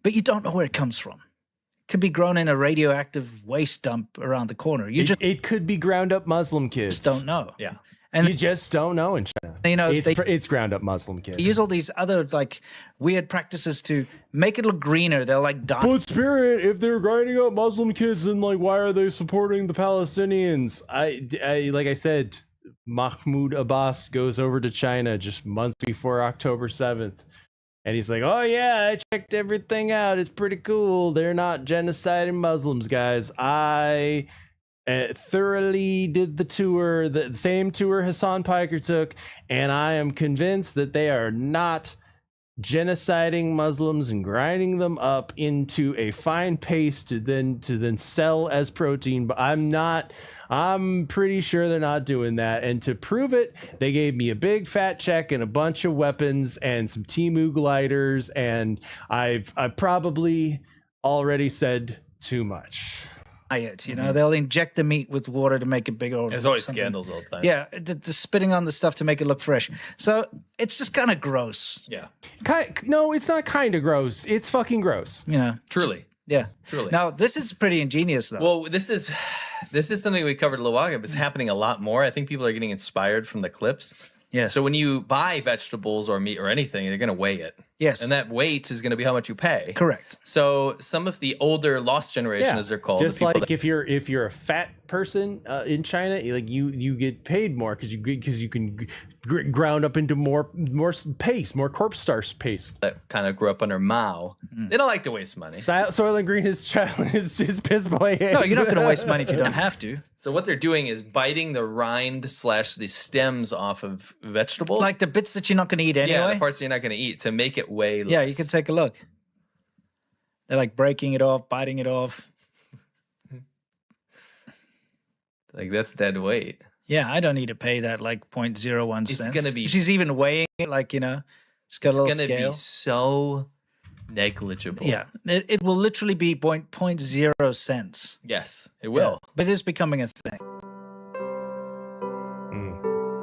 But you don't know where it comes from. It could be grown in a radioactive waste dump around the corner. It could be ground up Muslim kids. Just don't know. Yeah. And you just don't know in China. You know, it's ground up Muslim kids. They use all these other like weird practices to make it look greener. They'll like dye. But Spirit, if they're grinding up Muslim kids, then like why are they supporting the Palestinians? I like I said, Mahmoud Abbas goes over to China just months before October 7th. And he's like, oh, yeah, I checked everything out. It's pretty cool. They're not genociding Muslims, guys. I thoroughly did the tour, the same tour Hassan Piker took, and I am convinced that they are not genociding Muslims and grinding them up into a fine paste to then sell as protein. But I'm pretty sure they're not doing that. And to prove it, they gave me a big fat check and a bunch of weapons and some Temu gliders, and I've probably already said too much. You know, they'll inject the meat with water to make it bigger. There's always scandals all the time. Yeah, the spitting on the stuff to make it look fresh. So it's just kind of gross. Yeah. No, it's not kind of gross. It's fucking gross. You know, truly. Yeah. Truly. Now, this is pretty ingenious, though. Well, this is something we covered a little while ago, but it's happening a lot more. I think people are getting inspired from the clips. Yes. So when you buy vegetables or meat or anything, they're going to weigh it. Yes. And that weight is going to be how much you pay. Correct. So some of the older lost generation, as they're called, just like if you're a fat person in China, like you get paid more because you can ground up into more paste, more corpse starch paste. That kind of grew up under Mao. They don't like to waste money. Soylent Green is his piss boy. No, you're not going to waste money if you don't have to. So what they're doing is biting the rind / the stems off of vegetables, like the bits that you're not going to eat anyway. Yeah, the parts that you're not going to eat to make it weigh less. Yeah, you can take a look. They're like breaking it off, biting it off. Like that's dead weight. Yeah, I don't need to pay that like 0.01 cents. It's gonna be. She's even weighing it, like, you know, it's got a little scale. It's gonna be so negligible. Yeah, it will literally be 0.0 cents. Yes, it will. Yeah, but it is becoming a thing.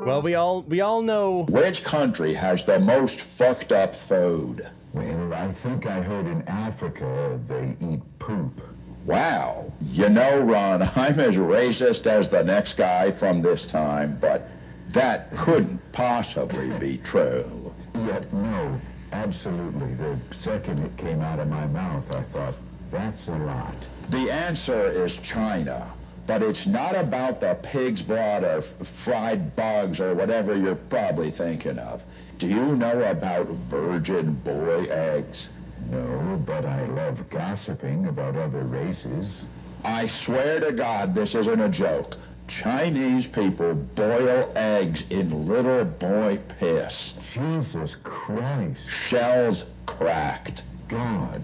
Well, we all know. Which country has the most fucked up food? Well, I think I heard in Africa they eat poop. Wow. You know, Ron, I'm as racist as the next guy from this time, but that couldn't possibly be true. Yet no, absolutely. The second it came out of my mouth, I thought, that's a lot. The answer is China, but it's not about the pig's blood or fried bugs or whatever you're probably thinking of. Do you know about virgin boy eggs? No, but I love gossiping about other races. I swear to God, this isn't a joke. Chinese people boil eggs in little boy piss. Jesus Christ. Shells cracked. God.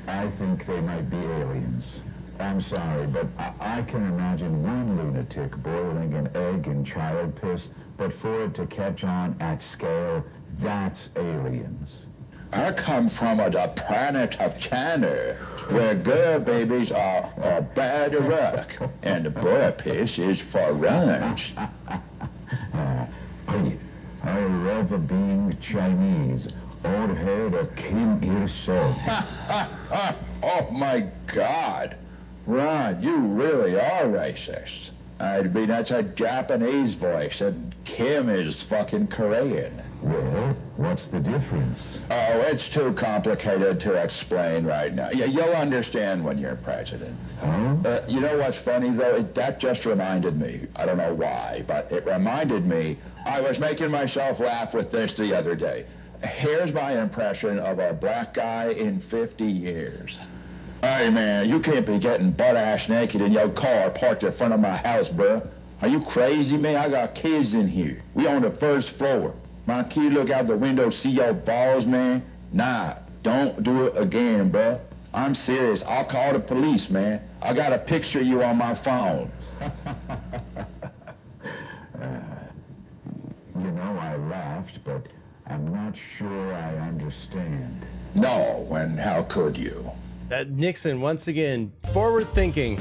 I think they might be aliens. I'm sorry, but I can imagine one lunatic boiling an egg in child piss, but for it to catch on at scale, that's aliens. I come from the planet of China, where girl babies are bad luck, and boy piss is for lunch. I love being Chinese. All heard of Kim Il-sung. Oh my God. Ron, you really are racist. I mean, that's a Japanese voice, and Kim is fucking Korean. Well, what's the difference? Oh, it's too complicated to explain right now. You'll understand when you're president. Huh? You know what's funny, though? That just reminded me. I don't know why, but it reminded me. I was making myself laugh with this the other day. Here's my impression of a black guy in 50 years. Hey, man, you can't be getting butt-ass naked in your car parked in front of my house, bruh. Are you crazy, man? I got kids in here. We on the first floor. My kid look out the window, see your balls, man? Nah, don't do it again, bruh. I'm serious. I'll call the police, man. I got a picture of you on my phone. You know, I laughed, but I'm not sure I understand. No, and how could you? Nixon, once again, forward thinking.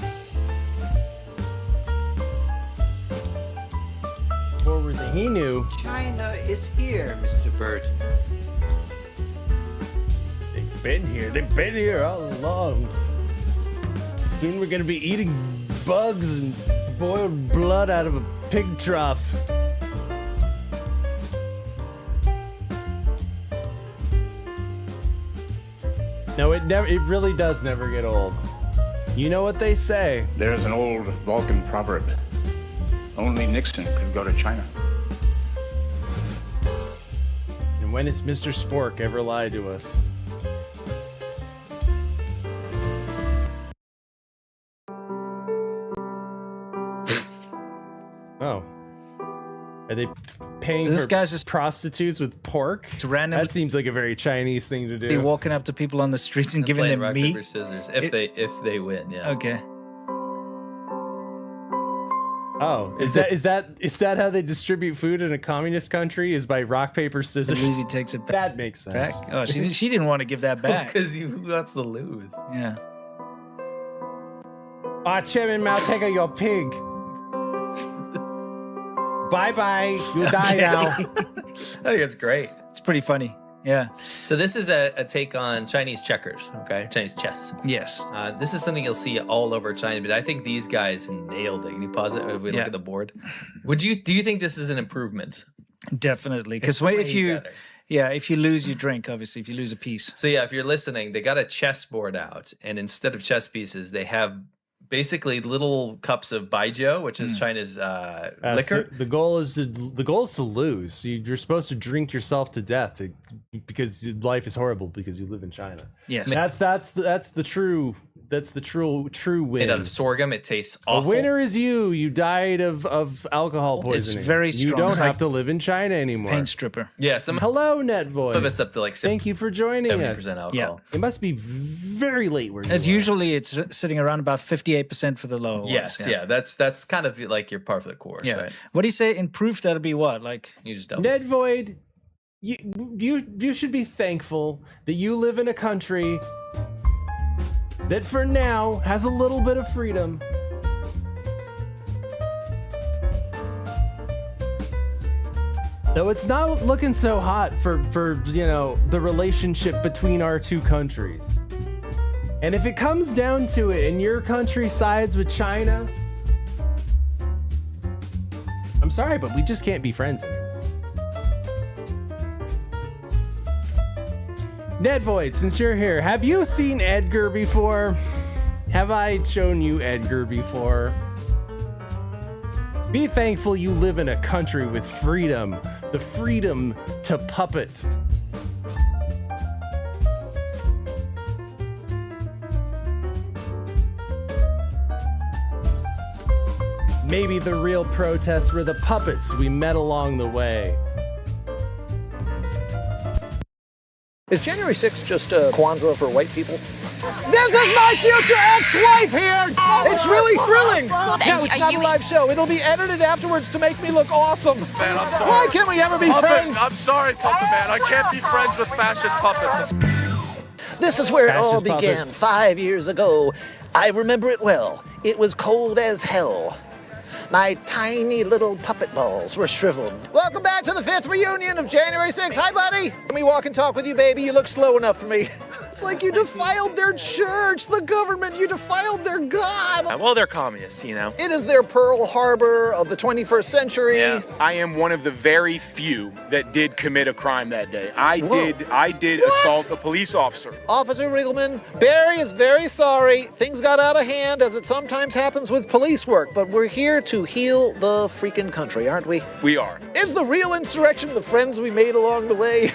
Forward thinking. He knew. China is here, Mr. Burton. They've been here. They've been here all along. Soon we're going to be eating bugs and boiled blood out of a pig trough. No, it really does never get old. You know what they say. There's an old Vulcan proverb. Only Nixon could go to China. And when has Mr. Spork ever lied to us? Oh. Are they paying This for guy's just prostitutes with pork? to random That seems like a very Chinese thing to be do. walking up to people on the streets and They're giving playing them rock, meat. paper, scissors. If they win, yeah. Okay. Oh, is that how they distribute food in a communist country? Is by rock, paper, scissors? And Lizzie takes it back. That makes sense. Oh, she didn't want to give that back. Because who wants to lose? Yeah. Ah, Chairman Mao, take out your pig. Bye-bye. You die now. I think it's great. It's pretty funny. Yeah. So this is a take on Chinese checkers, okay? Chinese chess. Yes. This is something you'll see all over China, but I think these guys nailed it. Can you pause it if we look at the board? Do you think this is an improvement? Definitely. Because if you lose your drink, obviously, if you lose a piece. So yeah, if you're listening, they got a chessboard out, and instead of chess pieces, they have basically little cups of baijiu, which is China's liquor. So the goal is to lose. You're supposed to drink yourself to death because life is horrible because you live in China. Yes, that's the true win. Made out of sorghum, it tastes awful. The winner is you. You died of alcohol poisoning. It's very strong. You don't It's have like to live in China anymore. Paint stripper. Yeah. Hello, Netvoid. Some of it's up to like Thank you for joining 70% us. alcohol. Yeah. It must be very late where you are. Usually it's sitting around about 58% for the lower Yes, ones. yeah. That's kind of like your par for the course, Yeah. right? What do you say in proof? That'll be what? Like You just double. Netvoid, you should be thankful that you live in a country that for now has a little bit of freedom. Though it's not looking so hot for the relationship between our two countries. And if it comes down to it and your country sides with China, I'm sorry, but we just can't be friends anymore. Ned Voigt, since you're here, have you seen Edgar before? Have I shown you Edgar before? Be thankful you live in a country with freedom, the freedom to puppet. Maybe the real protests were the puppets we met along the way. Is January 6th just a Kwanzaa for white people? This is my future ex-wife here! It's really thrilling! No, it's not a live show. It'll be edited afterwards to make me look awesome. Man, I'm sorry. Why can't we ever be friends? I'm sorry, Puppet Man. I can't be friends with fascist puppets. This is where it all Fascist began puppets. 5 years ago. I remember it well. It was cold as hell. My tiny little puppet balls were shriveled. Welcome back to the 5th reunion of January 6th. Hi, buddy. Let me walk and talk with you, baby. You look slow enough for me. It's like you defiled their church, the government. You defiled their God. Well, they're communists, you know. It is their Pearl Harbor of the 21st century. Yeah. I am one of the very few that did commit a crime that day. I did assault a police officer. Officer Riggleman, Barry is very sorry. Things got out of hand, as it sometimes happens with police work, but we're here to heal the freaking country, aren't we? We are. Is the real insurrection the friends we made along the way?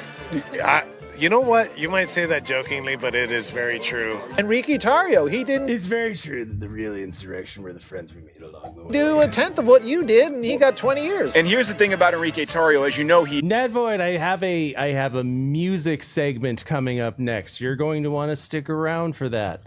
You know what? You might say that jokingly, but it is very true. Enrique Tarrio, he didn't It's very true that the real insurrection were the friends we made along the way. do a tenth of what you did, and he got 20 years. And here's the thing about Enrique Tarrio, as you know, Ned Voigt, I have a music segment coming up next. You're going to want to stick around for that.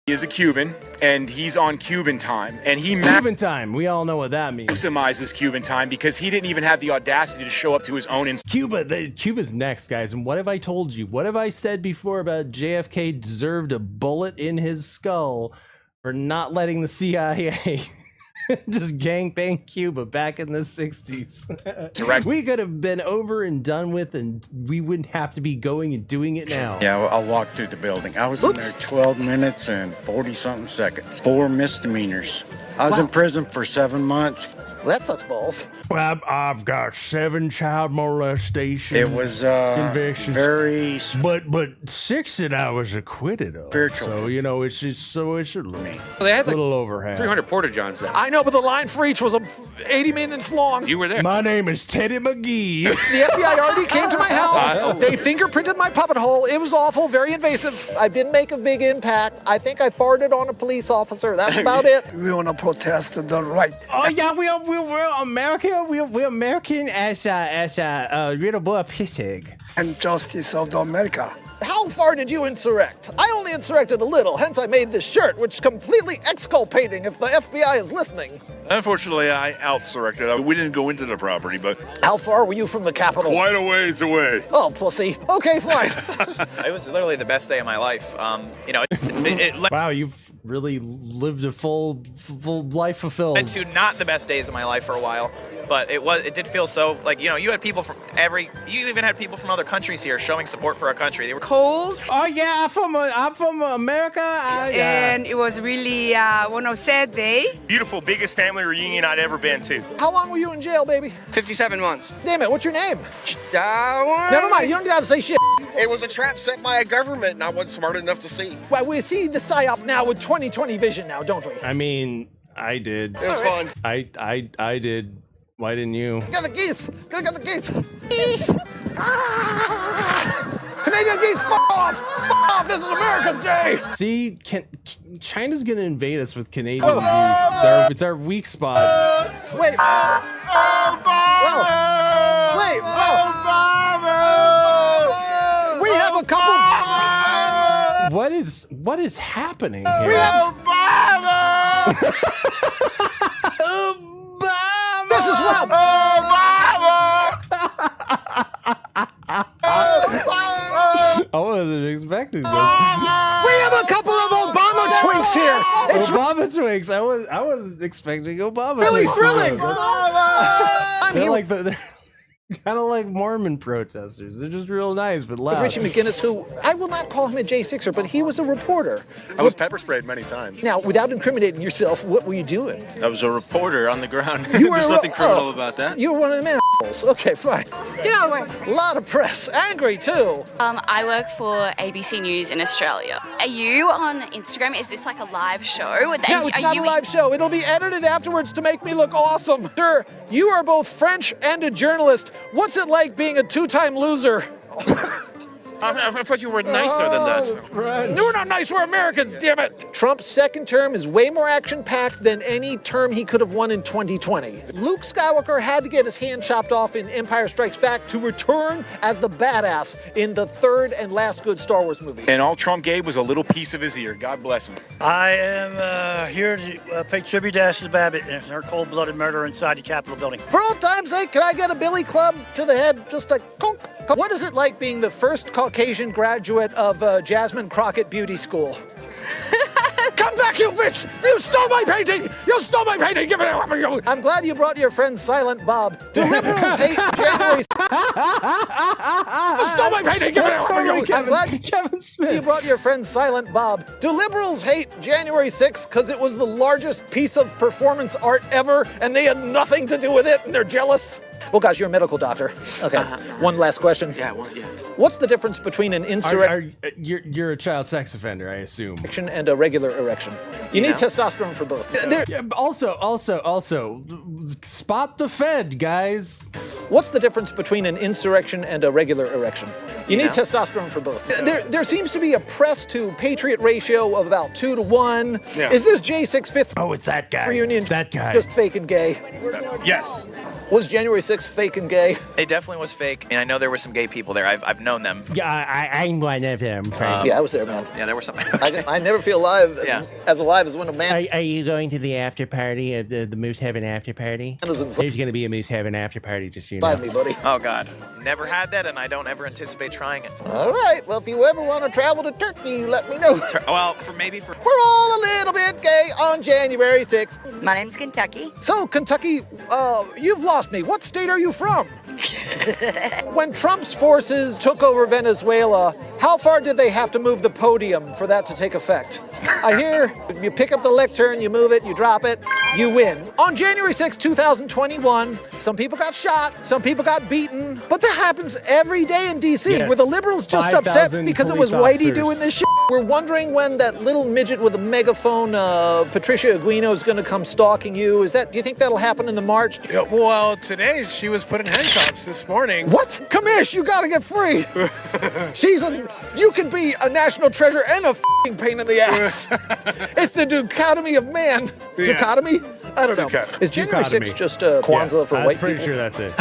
he is a Cuban, and he's on Cuban time, and he Cuban time. We all know what that means. maximizes Cuban time because he didn't even have the audacity to show up to his own. Cuba's next, guys. And what have I told you? What have I said before about JFK deserved a bullet in his skull for not letting the CIA just gangbang Cuba back in the 60s? We could have been over and done with, and we wouldn't have to be going and doing it now. Yeah, well, I walked through the building. I was in there 12 minutes and 40-something seconds. 4 misdemeanors. I was in prison for 7 months. Well, that sucks balls. Well, I've got 7 child molestation. It was convictions. very but 6 that I was acquitted of. Spiritual. So you know, it's a They had like little over half. 300 porta-johns there. I know, but the line for each was 80 minutes long. You were there. My name is Teddy McGee. The FBI already came to my house. They fingerprinted my puppet hole. It was awful, very invasive. I didn't make a big impact. I think I farted on a police officer. That's about it. We want to protest the right. Oh yeah, we're American. We're American as a little boy pissig. And justice of the America. How far did you insurrect? I only insurrected a little, hence I made this shirt, which is completely exculpating if the FBI is listening. Unfortunately, I out-surrected. We didn't go into the property, but... How far were you from the Capitol? Quite a ways away. Oh, pussy. Okay, fine. It was literally the best day of my life. Wow, you've really lived a full life fulfilled. Led to not the best days of my life for a while, but it did feel so, like, you know, you had people from you even had people from other countries here showing support for our country. They were cold. Oh yeah, I'm from America. And it was really one of sad day. Beautiful, biggest family reunion I'd ever been to. How long were you in jail, baby? 57 months. Damn it, what's your name? Never mind, you don't have to say shit. It was a trap set by a government, and I wasn't smart enough to see. Well, we see the PSYOP now with 20/20 vision now, don't we? I mean, I did. It was fun. I did. Why didn't you? Get the geese! Get the geese! Geese! Ah! Canadian geese, fuck off! Fuck off! This is America's day! See, China's gonna invade us with Canadian geese. It's our weak spot. Wait. We have a couple. What is happening here? We have This is well. I wasn't expecting this. We have a couple of Obama twinks here. Obama twinks. I wasn't expecting Obama. Really twinks. thrilling. They're like Kind of like Mormon protesters. They're just real nice, but loud. Richie McGinnis, who I will not call him a J6er, but he was a reporter. I was pepper sprayed many times. Now, without incriminating yourself, what were you doing? I was a reporter on the ground. You were There's nothing criminal about that. You were one of them assholes. Okay, fine. Get out of the way. A lot of press. Angry, too. I work for ABC News in Australia. Are you on Instagram? Is this like a live show? No, it's not a live show. It'll be edited afterwards to make me look awesome. Sir, you are both French and a journalist. What's it like being a two-time loser? I thought you were nicer than that. No, we're not nice. We're Americans, damn it. Trump's second term is way more action-packed than any term he could have won in 2020. Luke Skywalker had to get his hand chopped off in Empire Strikes Back to return as the badass in the third and last good Star Wars movie. And all Trump gave was a little piece of his ear. God bless him. I am here to pay tribute to Ashley Babbitt and her cold-blooded murder inside the Capitol building. For old time's sake, can I get a billy club to the head? Just like, conk. What is it like being the first Caucasian graduate of Jasmine Crockett Beauty School? Come back, you bitch! You stole my painting! You stole my painting! Give it up! I'm glad you brought your friend Silent Bob. Do liberals hate January? You stole my painting! Give it up! I'm glad Kevin Smith. You brought your friend Silent Bob. Do liberals hate January 6th because it was the largest piece of performance art ever and they had nothing to do with it and they're jealous? Well, guys, you're a medical doctor. Okay, one last question. Yeah. What's the difference between an insurrection You're a child sex offender, I assume. and a regular erection? You need testosterone for both. Yeah, also, spot the Fed, guys. What's the difference between an insurrection and a regular erection? You need testosterone for both. There seems to be a press to patriot ratio of about 2 to 1. Yeah. Is this J6 fifth? Oh, it's that guy. Reunion. It's that guy. Just fake and gay. Yes. Was January 6th fake and gay? It definitely was fake, and I know there were some gay people there. I've known them. Yeah, I'm one of them. Yeah, I was there, man. Yeah, there were some. I never feel alive as alive as when a man. Are you going to the after party of the Moose Heaven after party? There's going to be a Moose Heaven after party, just so you know. Find me, buddy. Oh, God. Never had that, and I don't ever anticipate trying it. All right. Well, if you ever want to travel to Turkey, let me know. Well, We're all a little bit gay on January 6th. My name's Kentucky. So, Kentucky, you've lost me. What state are you from? When Trump's forces took over Venezuela, how far did they have to move the podium for that to take effect? I hear you pick up the lectern, you move it, you drop it, you win. On January 6, 2021, some people got shot, some people got beaten, but that happens every day in D.C. Yes. Were the liberals just upset because it was Whitey doing this shit? We're wondering when that little midget with a megaphone, Patricia Aguino, is going to come stalking you. Do you think that'll happen in the march? Yeah, well, today she was put in handcuffs this morning. What? Kamish, you gotta get free. You can be a national treasure and a f***ing pain in the ass. It's the dichotomy of man. Yeah. Dichotomy? I don't know. Dichotomy. Is January 6th just Kwanzaa for white people? I'm pretty sure that's it.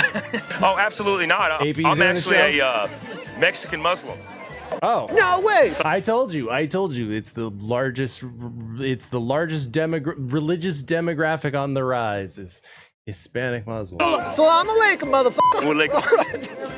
Oh, absolutely not. AP's I'm in actually the a Mexican Muslim. Oh. No way. I told you. It's the largest religious demographic on the rise is Hispanic Muslim. Salam alaikum, motherfucker.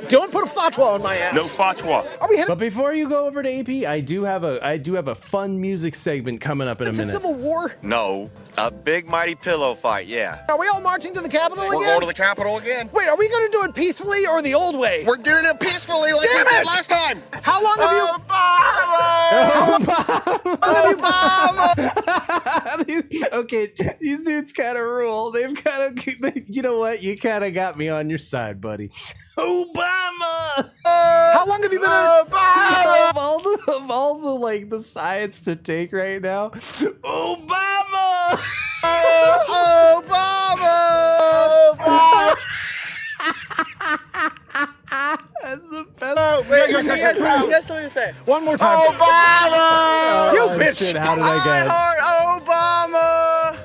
Don't put a fatwa on my ass. No fatwa. But before you go over to AP, I do have a fun music segment coming up in a minute. Civil War? No, a big mighty pillow fight, yeah. Are we all marching to the Capitol again? We're going to the Capitol again. Wait, are we going to do it peacefully or the old way? We're doing it peacefully like we did last time. How long have you... Okay, these dudes kind of rule. They've kind of, you know what? You kind of got me on your side, buddy. Obama. How long have you been? Obama. Of all the like the science to take right now, Obama. Obama. That's the best. That's what you say. One more time. Obama. You bitch. Shit, how did I get it? Obama.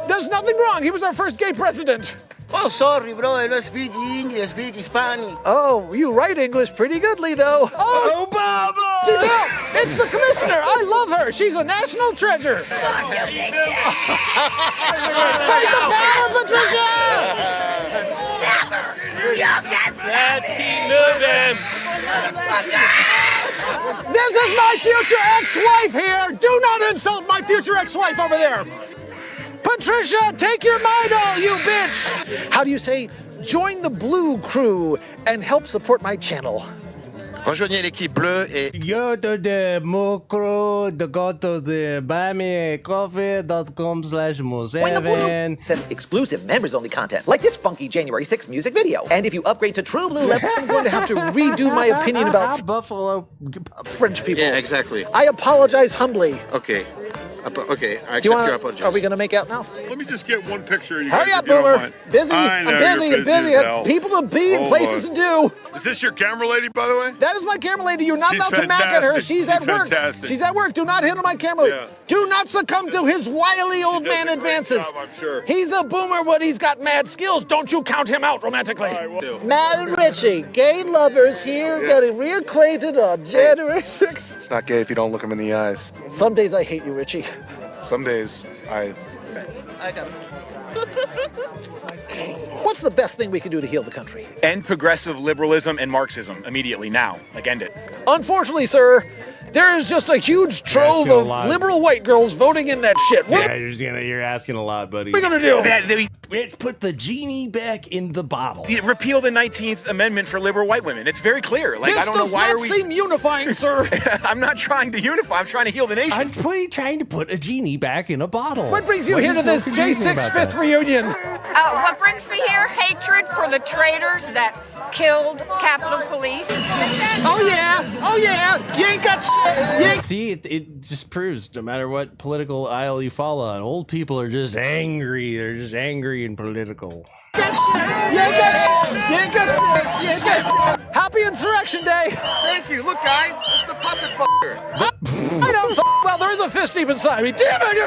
There's nothing wrong. He was our first gay president. Oh, sorry, bro. I don't speak English. I speak Spanish. Oh, you write English pretty goodly, though. Oh, Obama! It's the commissioner. I love her. She's a national treasure. Fuck you, bitch. Fight the power, Patricia! Never. You get That's King Nuben. This is my future ex-wife here. Do not insult my future ex-wife over there. Patricia, take your Midol, you bitch. How do you say join the Blue Crew and help support my channel. Rejoignez l'équipe bleue et Go to the Mokro, go to the buymeacoffee.com/mo7. Join the Blue says exclusive members only content, like this funky January 6th music video. And if you upgrade to True Blue level, I'm going to have to redo my opinion about Buffalo French people. Yeah, exactly. I apologize humbly. Okay. Okay, I Do you accept wanna- your apologies. Are we going to make out now? Let me just get one picture of you Hurry guys, up, if you don't Boomer. mind. Busy. I know I'm busy. you're I'm busy. as hell. People to be and Oh, places boy. to do. Is this your camera lady, by the way? That is my camera lady. You're not She's allowed to mac at her. fantastic. She's at She's work. fantastic. She's at work. Do not hit on my camera. Yeah. Do not succumb to his wily old man advances. job, I'm sure. He's a boomer, but he's got mad skills. Don't you count him out romantically. well- Matt and Richie, gay lovers here, getting reacquainted on January 6th. It's not gay if you don't look him in the eyes. Some days I hate you, Richie. Some days I got it. What's the best thing we can do to heal the country? End progressive liberalism and Marxism immediately now. Like, end it. Unfortunately, sir, there is just a huge trove Yeah, of a lot. liberal white girls voting in that shit. What Yeah, you're asking a lot, buddy. are we gonna do? Let's put the genie back in the bottle. Repeal the 19th Amendment for liberal white women. It's very clear. Like, This I don't know does why not are we. seem unifying, sir. I'm not trying to unify. I'm trying to heal the nation. I'm trying to put a genie back in a bottle. What brings you What here is to so this confusing J6 about fifth that? reunion? What brings me here? Hatred for the traitors that killed Capitol Police. Oh yeah, oh yeah. You ain't got shit. You ain't See, it just proves no matter what political aisle you fall on, old people are just angry. They're just angry and political. got shit. You ain't got shit. You ain't got shit. You ain't got shit. Happy Insurrection Day. Thank you. Look, guys, it's the puppet fucker. I don't well, there is a fist deep inside me. Damn it!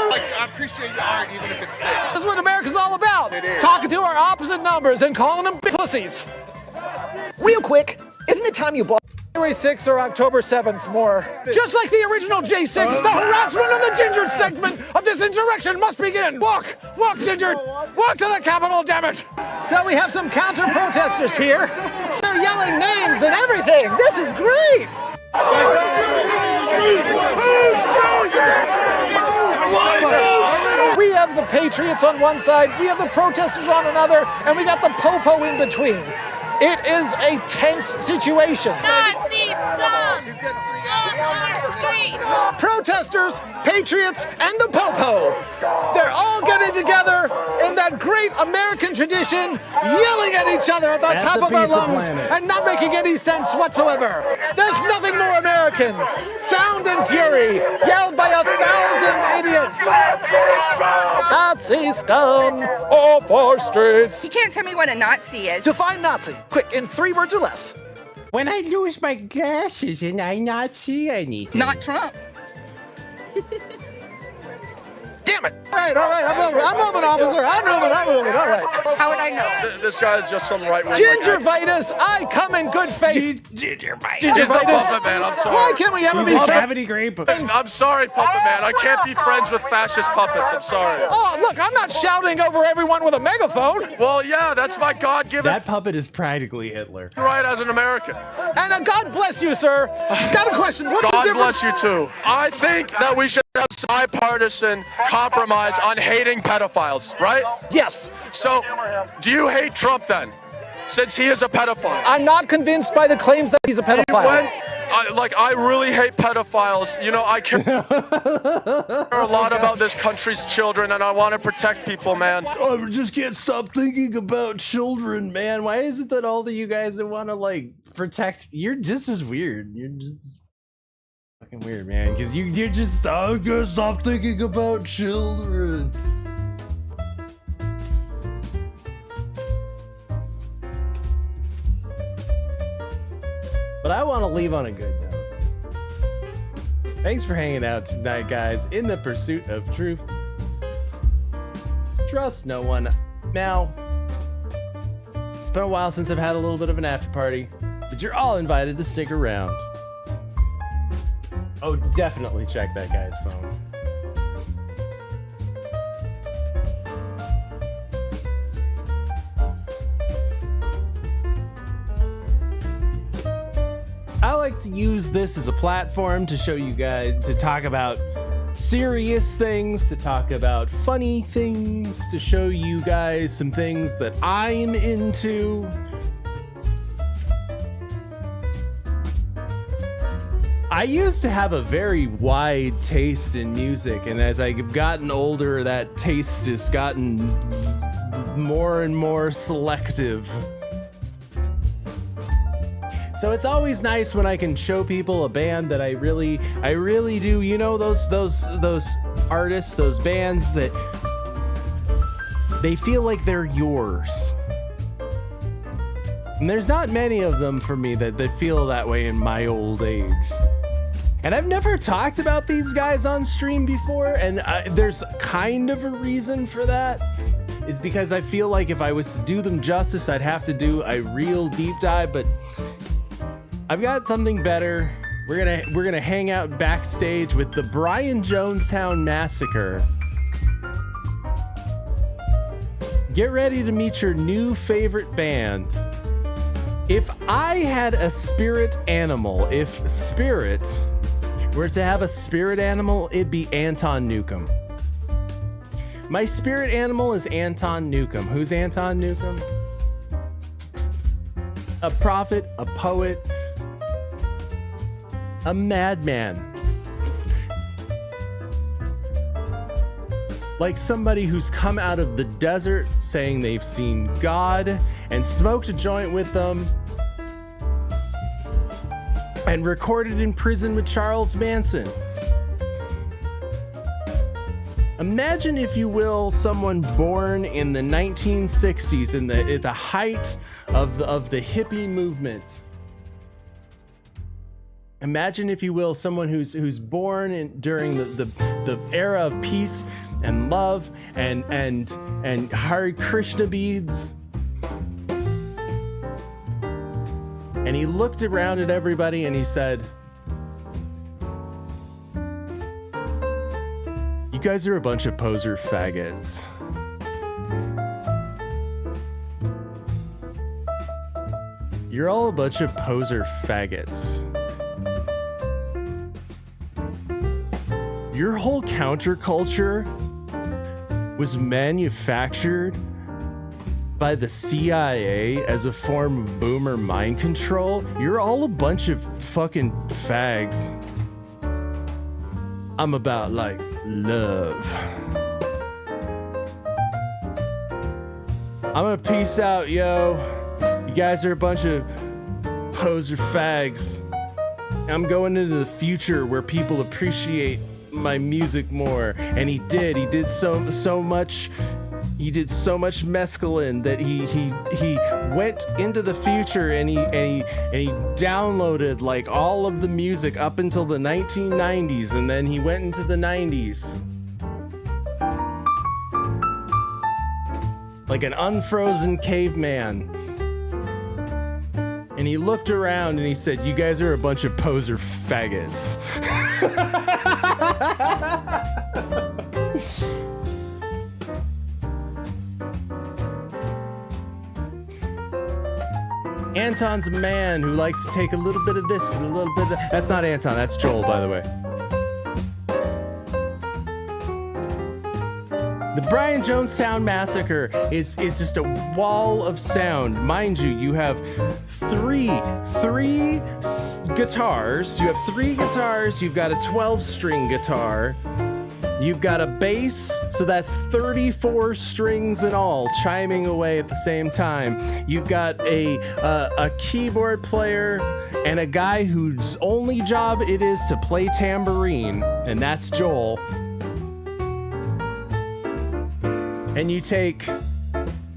Like, I appreciate your art, even if it's sick. This is what America's all about. It is. Talking to our opposite numbers and calling them big pussies. Real quick, isn't it time you bought January 6th or October 7th more? Just like the original J6, the harassment of the Ginger segment of this insurrection must begin. Walk, Ginger, walk to the Capitol, damn it. So we have some counter-protesters here. They're yelling names and everything. This is great. We have the patriots on one side, we have the protesters on another, and we got the popo in between. It is a tense situation. Nazi scum! On our street! Protesters, patriots, and the popo. They're all getting together in that great American tradition, yelling at each other at the At top the of our Pizza lungs Planet. and not making any sense whatsoever. There's nothing more American. Sound and fury, yelled by 1,000 idiots. Nazi scum off our streets. You can't tell me what a Nazi is. Define Nazi, quick, in 3 words or less. When I lose my glasses and I not see anything. Not Trump. Damn it! All right, I'm moving, officer. I'm moving, all right. How would I know? This guy's just some right wing. Gingivitis, I come in good faith. Gingivitis. He's the puppet man, I'm sorry. Why can't we ever be friends? Cavity grape. I'm sorry, puppet man. I can't be friends with fascist puppets. I'm sorry. Oh, look, I'm not shouting over everyone with a megaphone. Well, yeah, that's my God-given That puppet is practically Hitler. right as an American. And God bless you, sir. Got a question. What's the God difference? bless you too. I think that we should have bipartisan compromise on hating pedophiles, right? Yes. So, do you hate Trump then? Since he is a pedophile. I'm not convinced by the claims that he's a pedophile. I really hate pedophiles. You know, I care a lot about this country's children, and I want to protect people, man. I just can't stop thinking about children, man. Why is it that all of you guys that want to like protect? You're just as weird. You're just fucking weird, man. Because you're just I can't stop thinking about children. But I want to leave on a good note. Thanks for hanging out tonight, guys, in the pursuit of truth. Trust no one. Now, it's been a while since I've had a little bit of an after party, but you're all invited to stick around. Oh, definitely check that guy's phone. I like to use this as a platform to show you guys, to talk about serious things, to talk about funny things, to show you guys some things that I'm into. I used to have a very wide taste in music, and as I've gotten older, that taste has gotten more and more selective. So it's always nice when I can show people a band that I really do. You know, those artists, those bands that they feel like they're yours. And there's not many of them for me that feel that way in my old age. And I've never talked about these guys on stream before, and there's kind of a reason for that. It's because I feel like if I was to do them justice, I'd have to do a real deep dive, but I've got something better. We're gonna hang out backstage with the Brian Jonestown Massacre. Get ready to meet your new favorite band. If I had a spirit animal, if Spirit were to have a spirit animal, it'd be Anton Newcomb. My spirit animal is Anton Newcomb. Who's Anton Newcomb? A prophet, a poet, a madman. Like somebody who's come out of the desert saying they've seen God and smoked a joint with them and recorded in prison with Charles Manson. Imagine, if you will, someone born in the 1960s at the height of the hippie movement. Imagine, if you will, someone who's born during the era of peace and love and Hare Krishna beads. And he looked around at everybody and he said, "You guys are a bunch of poser faggots." You're all a bunch of poser faggots. Your whole counterculture was manufactured by the CIA as a form of boomer mind control. You're all a bunch of fucking fags. I'm about like love. I'm gonna peace out, yo. You guys are a bunch of poser fags. I'm going into the future where people appreciate my music more. And he did so much. He did so much mescaline that he went into the future and he downloaded like all of the music up until the 1990s, and then he went into the 90s. Like an unfrozen caveman. And he looked around and he said, "You guys are a bunch of poser faggots." Anton's a man who likes to take a little bit of this and a little bit of that. That's not Anton, that's Joel, by the way. The Brian Jonestown Massacre is just a wall of sound. Mind you, you have three guitars. You have 3 guitars. You've got a 12-string guitar. You've got a bass, so that's 34 strings in all, chiming away at the same time. You've got a keyboard player and a guy whose only job it is to play tambourine, and that's Joel. And you take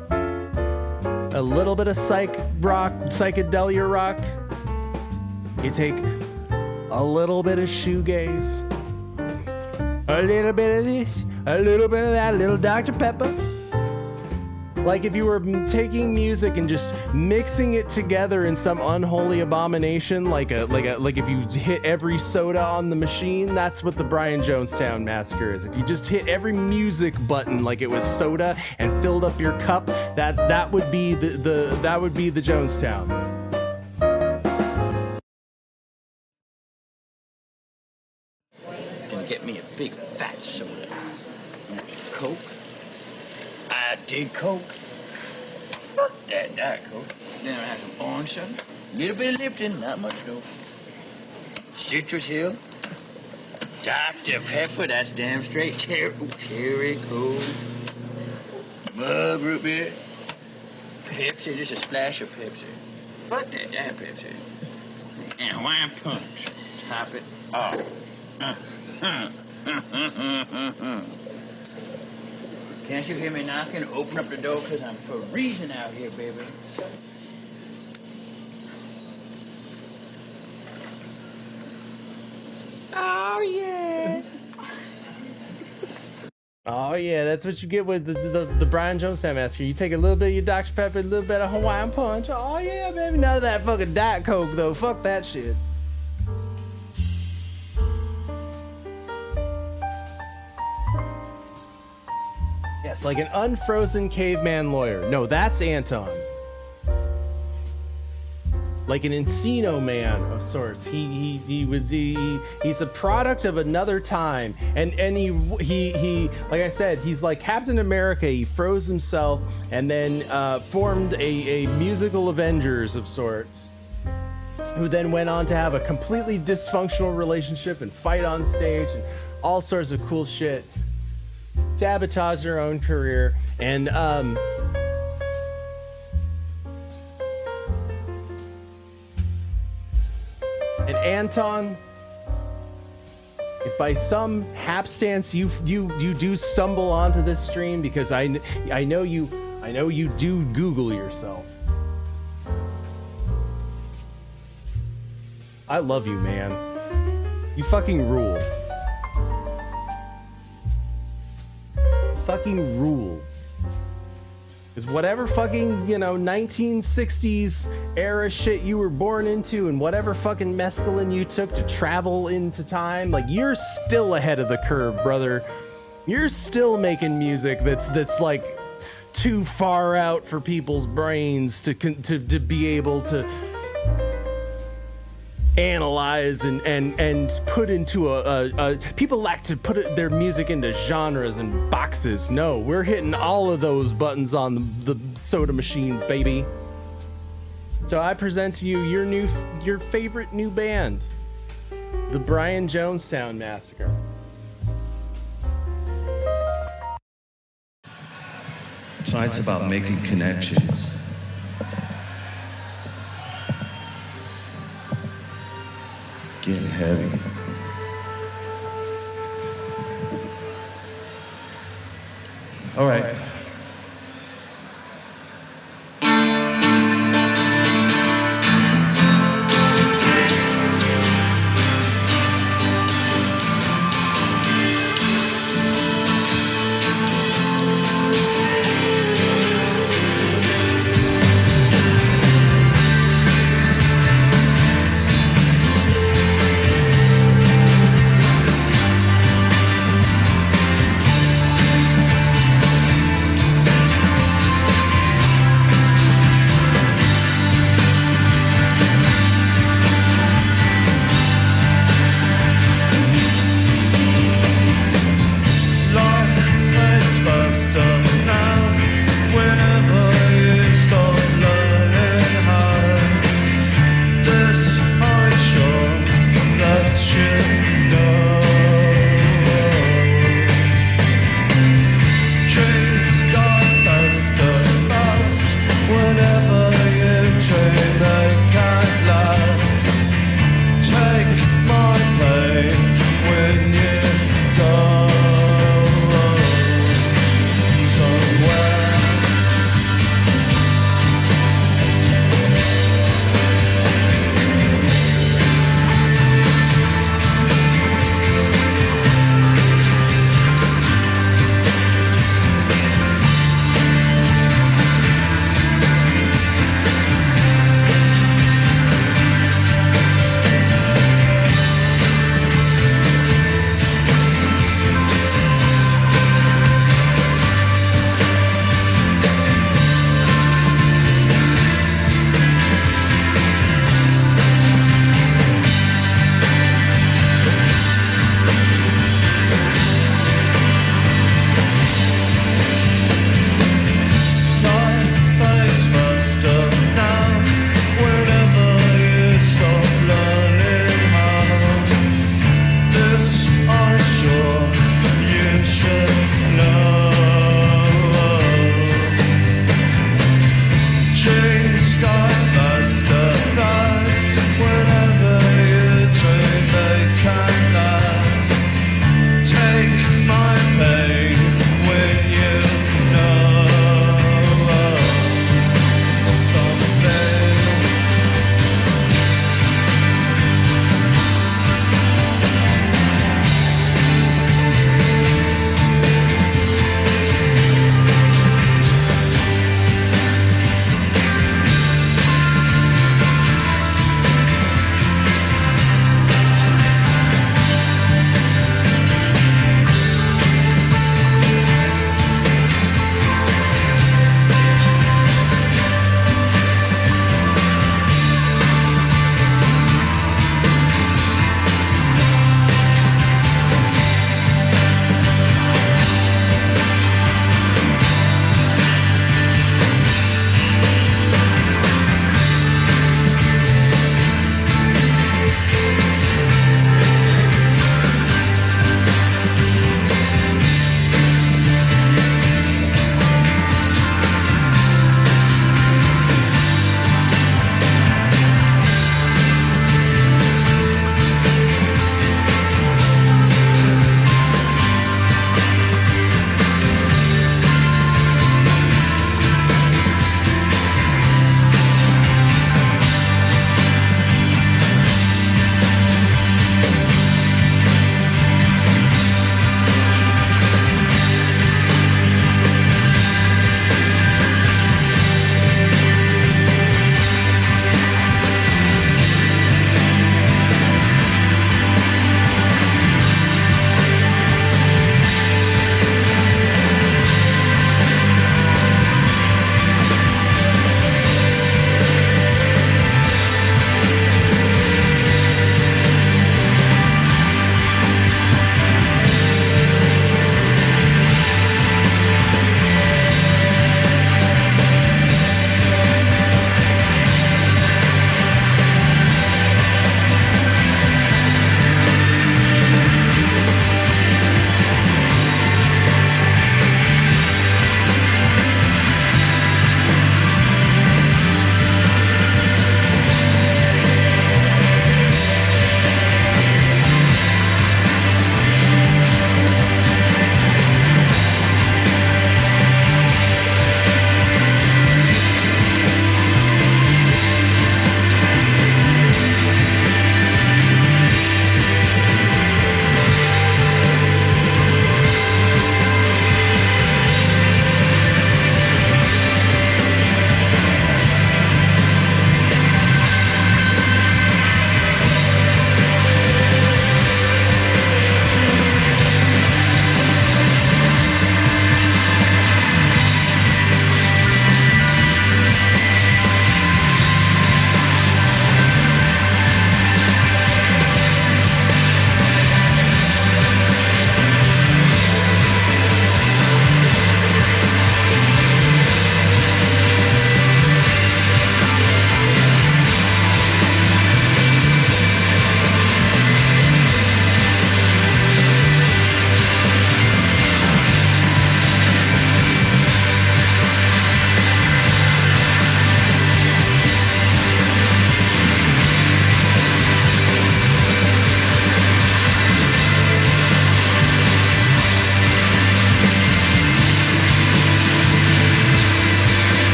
a little bit of psychedelia rock. You take a little bit of shoegaze. A little bit of this, a little bit of that, a little Dr. Pepper. Like if you were taking music and just mixing it together in some unholy abomination, like if you hit every soda on the machine, that's what the Brian Jonestown Massacre is. If you just hit every music button like it was soda and filled up your cup, that would be the Jonestown. get me a big fat soda. Coke? I dig Coke. Fuck that Diet Coke. Then I have some orange soda. A little bit of Lipton, not much though. Citrus Hill. Dr. Pepper, that's damn straight. Cherry Coke. Mug root beer. Pepsi, just a splash of Pepsi. Fuck that damn Pepsi. And Hawaiian Punch. Top it off. Can't you hear me knocking? Open up the door, because I'm freezing out here, baby. Oh, yeah. Oh yeah, that's what you get with the Brian Jonestown Massacre. You take a little bit of your Dr. Pepper, a little bit of Hawaiian Punch. Oh yeah, baby, none of that fucking Diet Coke though. Fuck that shit. Yes, like an unfrozen caveman lawyer. No, that's Anton. Like an Encino man of sorts. He's a product of another time, and he like I said, he's like Captain America. He froze himself and then formed a musical Avengers of sorts, who then went on to have a completely dysfunctional relationship and fight on stage and all sorts of cool shit, sabotage their own career, and Anton, if by some hapstance you do stumble onto this stream, because I know you do Google yourself. I love you, man. You fucking rule. Fucking rule. Because whatever fucking, 1960s era shit you were born into, and whatever fucking mescaline you took to travel into time, like, you're still ahead of the curve, brother. You're still making music that's like too far out for people's brains to be able to analyze and put into a people like to put their music into genres and boxes. No, we're hitting all of those buttons on the soda machine, baby. So I present to you your favorite new band, the Brian Jonestown Massacre. Tonight's about making connections. Getting heavy. All right.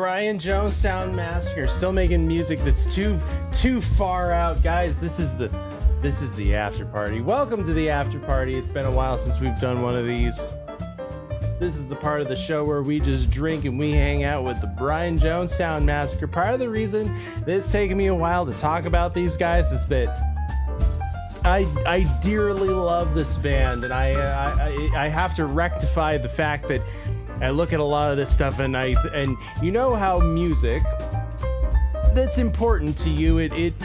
Brian Jonestown Massacre, still making music that's too far out, guys. This is the after party. Welcome to the after party. It's been a while since we've done one of these. This is the part of the show where we just drink and we hang out with the Brian Jonestown Massacre. Part of the reason that it's taken me a while to talk about these guys is that I dearly love this band, and I have to rectify the fact that I look at a lot of this stuff and you know how music that's important to you, it's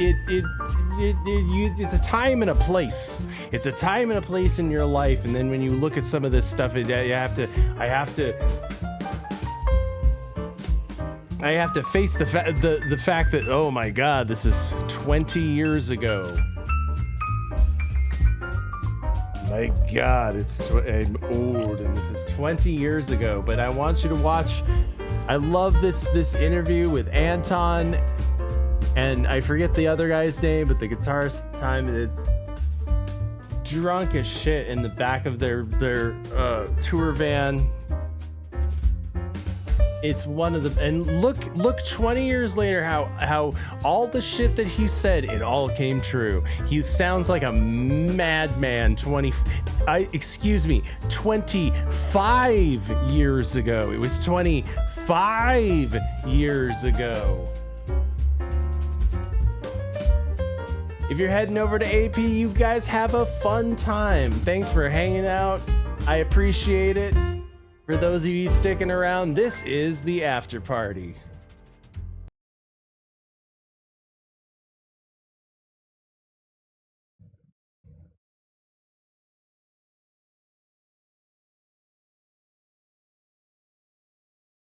a time and a place. It's a time and a place in your life, and then when you look at some of this stuff, I have to face the fact that, oh my God, this is 20 years ago. My God, I'm old, and this is 20 years ago. But I want you to watch. I love this interview with Anton, and I forget the other guy's name, but the guitarist at the time, drunk as shit in the back of their tour van. It's one of the, and look 20 years later how all the shit that he said, it all came true. He sounds like a madman 25 years ago. It was 25 years ago. If you're heading over to AP, you guys have a fun time. Thanks for hanging out. I appreciate it. For those of you sticking around, this is the after party.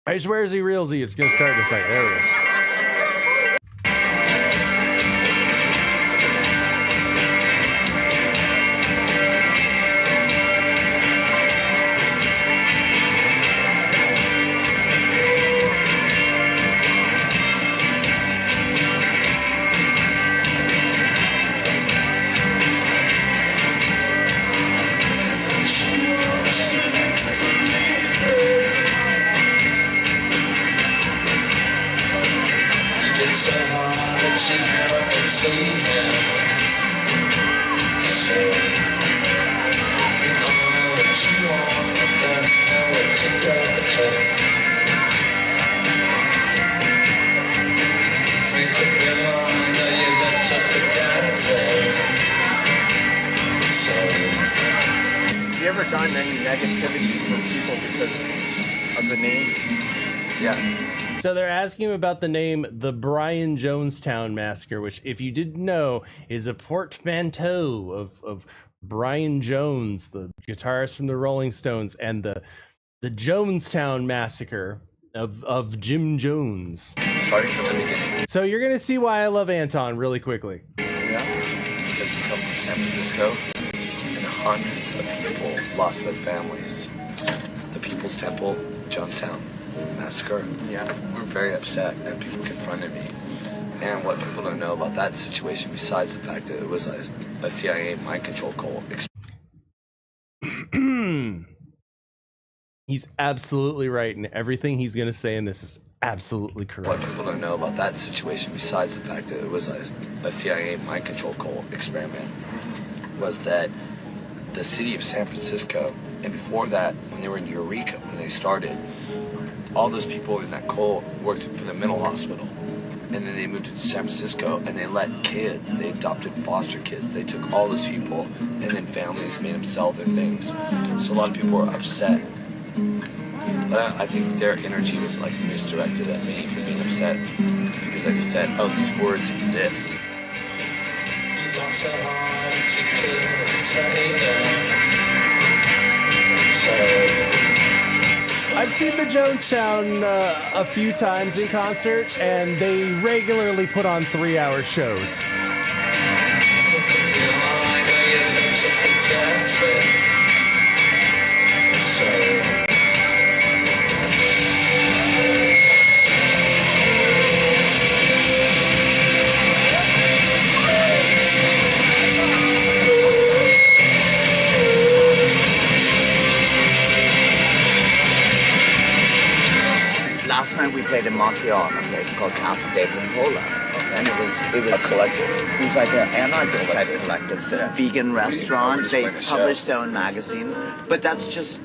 I swear, realsy, it's gonna start in a second. There we go. Have you ever gotten any negativity from people because of the name? Yeah. So they're asking him about the name, the Brian Jonestown Massacre, which, if you didn't know, is a portmanteau of Brian Jones, the guitarist from the Rolling Stones, and the Jonestown Massacre of Jim Jones. Starting from the beginning. So you're gonna see why I love Anton really quickly. Yeah. Because we come from San Francisco, and hundreds of people lost their families. The People's Temple, Jonestown Massacre. Yeah. We're very upset, and people confronted me. And what people don't know about that situation, besides the fact that it was a CIA mind control cult. He's absolutely right, and everything he's going to say in this is absolutely correct. What people don't know about that situation, besides the fact that it was a CIA mind control cult experiment, was that the city of San Francisco, and before that, when they were in Eureka, when they started, all those people in that cult worked for the mental hospital. And then they moved to San Francisco, and they let kids, they adopted foster kids. They took all those people, and then families made them sell their things. So a lot of people were upset. But I think their energy was like misdirected at me for being upset, because I just said, oh, these words exist. You don't so hard, you couldn't say them. I've seen the Jonestown a few times in concert, and they regularly put on 3-hour shows. Last night we played in Montreal in a place called Casa de Pimpola. And it was a collective. It was like an anarchist type collective. It's a vegan restaurant. They published their own magazine. But that's just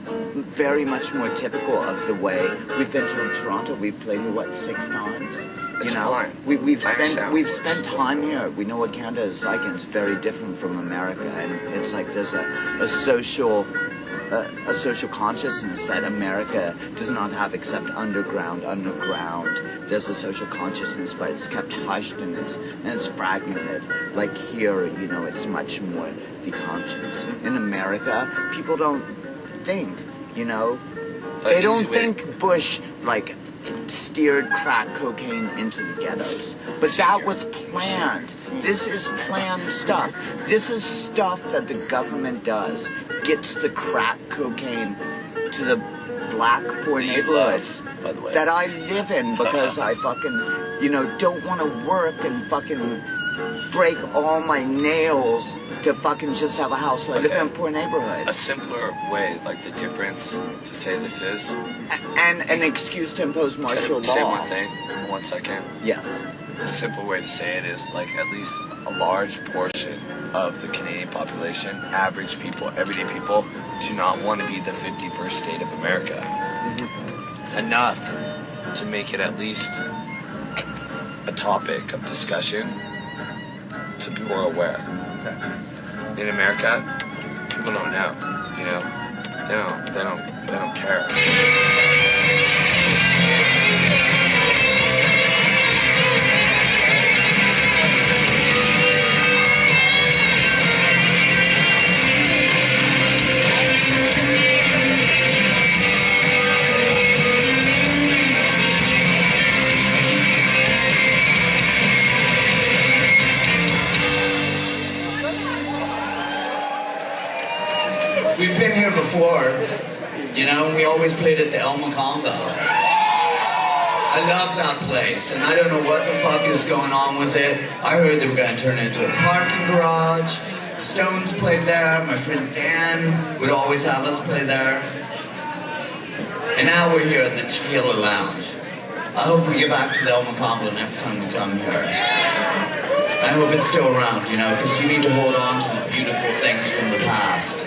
very much more typical of the way we've been to Toronto. We've played here, what, 6 times? It's You know, fine. we've Thanks, spent Sam. we've spent time here. We know what Canada is like, and it's very different from America. And it's like there's a social consciousness that America does not have, except underground. There's a social consciousness, but it's kept hushed and it's fragmented. Like here, you know, it's much more the conscience. In America, people don't think, you know, they don't think Bush like steered crack cocaine into the ghettos. But that was planned. This is planned stuff. This is stuff that the government does. Gets the crack cocaine to the black poor neighborhoods by the way. that I live in because I fucking, you know, don't want to work and fucking break all my nails to fucking just have a house. So I live in a poor neighborhood. A simpler way, like the difference to say this is. And an excuse to impose martial law. Say one thing, 1 second. Yes. The simple way to say it is like at least a large portion of the Canadian population, average people, everyday people, do not want to be the 51st state of America. Enough to make it at least a topic of discussion so people are aware. In America, people don't know, you know? They don't care. We've been here before, you know, we always played at the El Macombo. I love that place, and I don't know what the fuck is going on with it. I heard they were going to turn it into a parking garage. Stones played there, my friend Dan would always have us play there. And now we're here at the Tequila Lounge. I hope we get back to the El Macombo next time we come here. I hope it's still around, you know, because you need to hold on to the beautiful things from the past.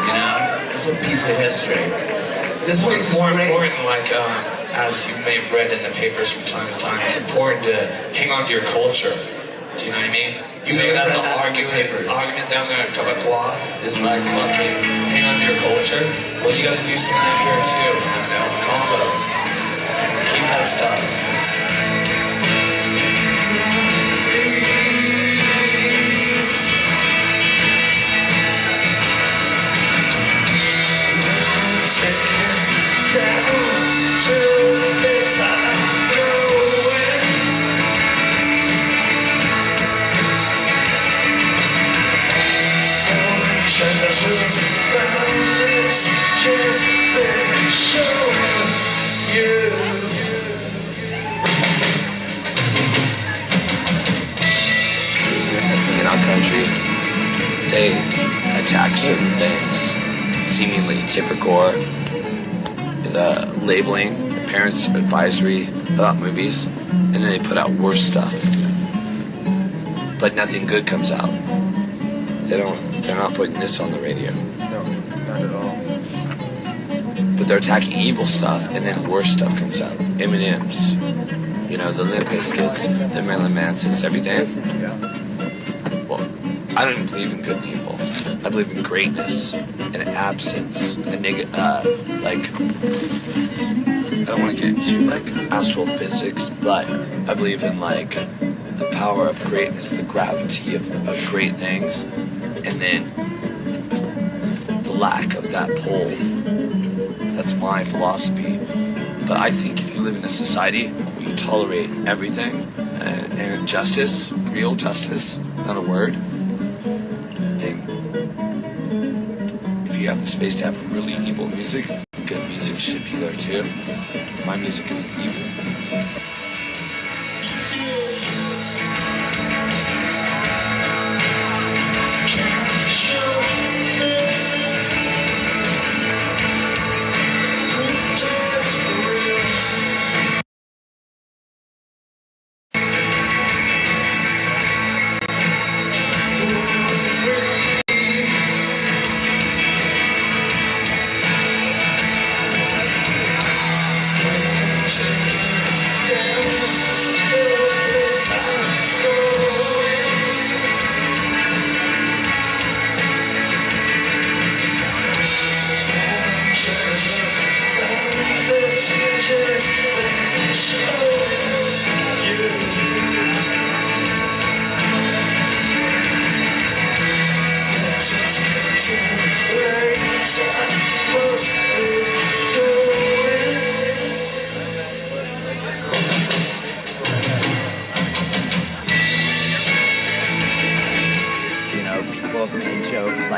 You know, it's a piece of history. This place is more great. important, like, as you may have read in the papers from time to time, it's important to hang on to your culture. Do you know what I mean? You may have the argument down there at Tabatois is like, fucking, hang on to your culture. Well, you gotta do something here too, man. El Combo. Keep that stuff. In our country, they attack certain things, seemingly typical, the labeling, the parents' advisory about movies, and then they put out worse stuff. But nothing good comes out. They're not putting this on the radio. No, not at all. But they're attacking evil stuff, and then worse stuff comes out. M&M's, you know, the Limp Bizkits, the Marilyn Mansons, everything. Well, I don't even believe in good and evil. I believe in greatness and absence and I don't want to get into like astrophysics, but I believe in like the power of greatness, the gravity of great things, and then the lack of that pull. That's my philosophy. But I think if you live in a society where you tolerate everything and justice, real justice, not a word, then if you have the space to have really evil music, good music should be there too. My music is evil.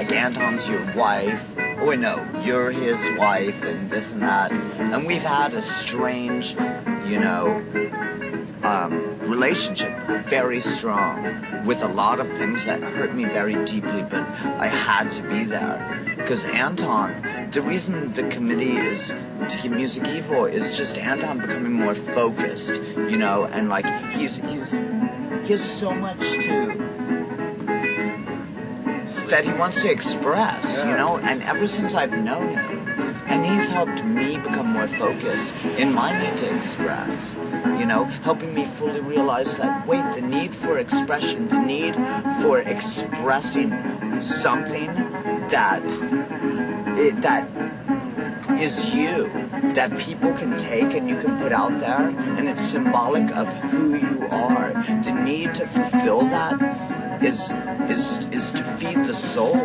like Anton's your wife. Oh wait, no, you're his wife and this and that. And we've had a strange, you know, relationship, very strong, with a lot of things that hurt me very deeply, but I had to be there. Because Anton, the reason the committee is to keep music evil is just Anton becoming more focused, you know, and like he has so much that he wants to express, you know, and ever since I've known him, and he's helped me become more focused in my need to express, you know, helping me fully realize that, wait, the need for expression, the need for expressing something that is you, that people can take and you can put out there, and it's symbolic of who you are. The need to fulfill that is to feed the soul.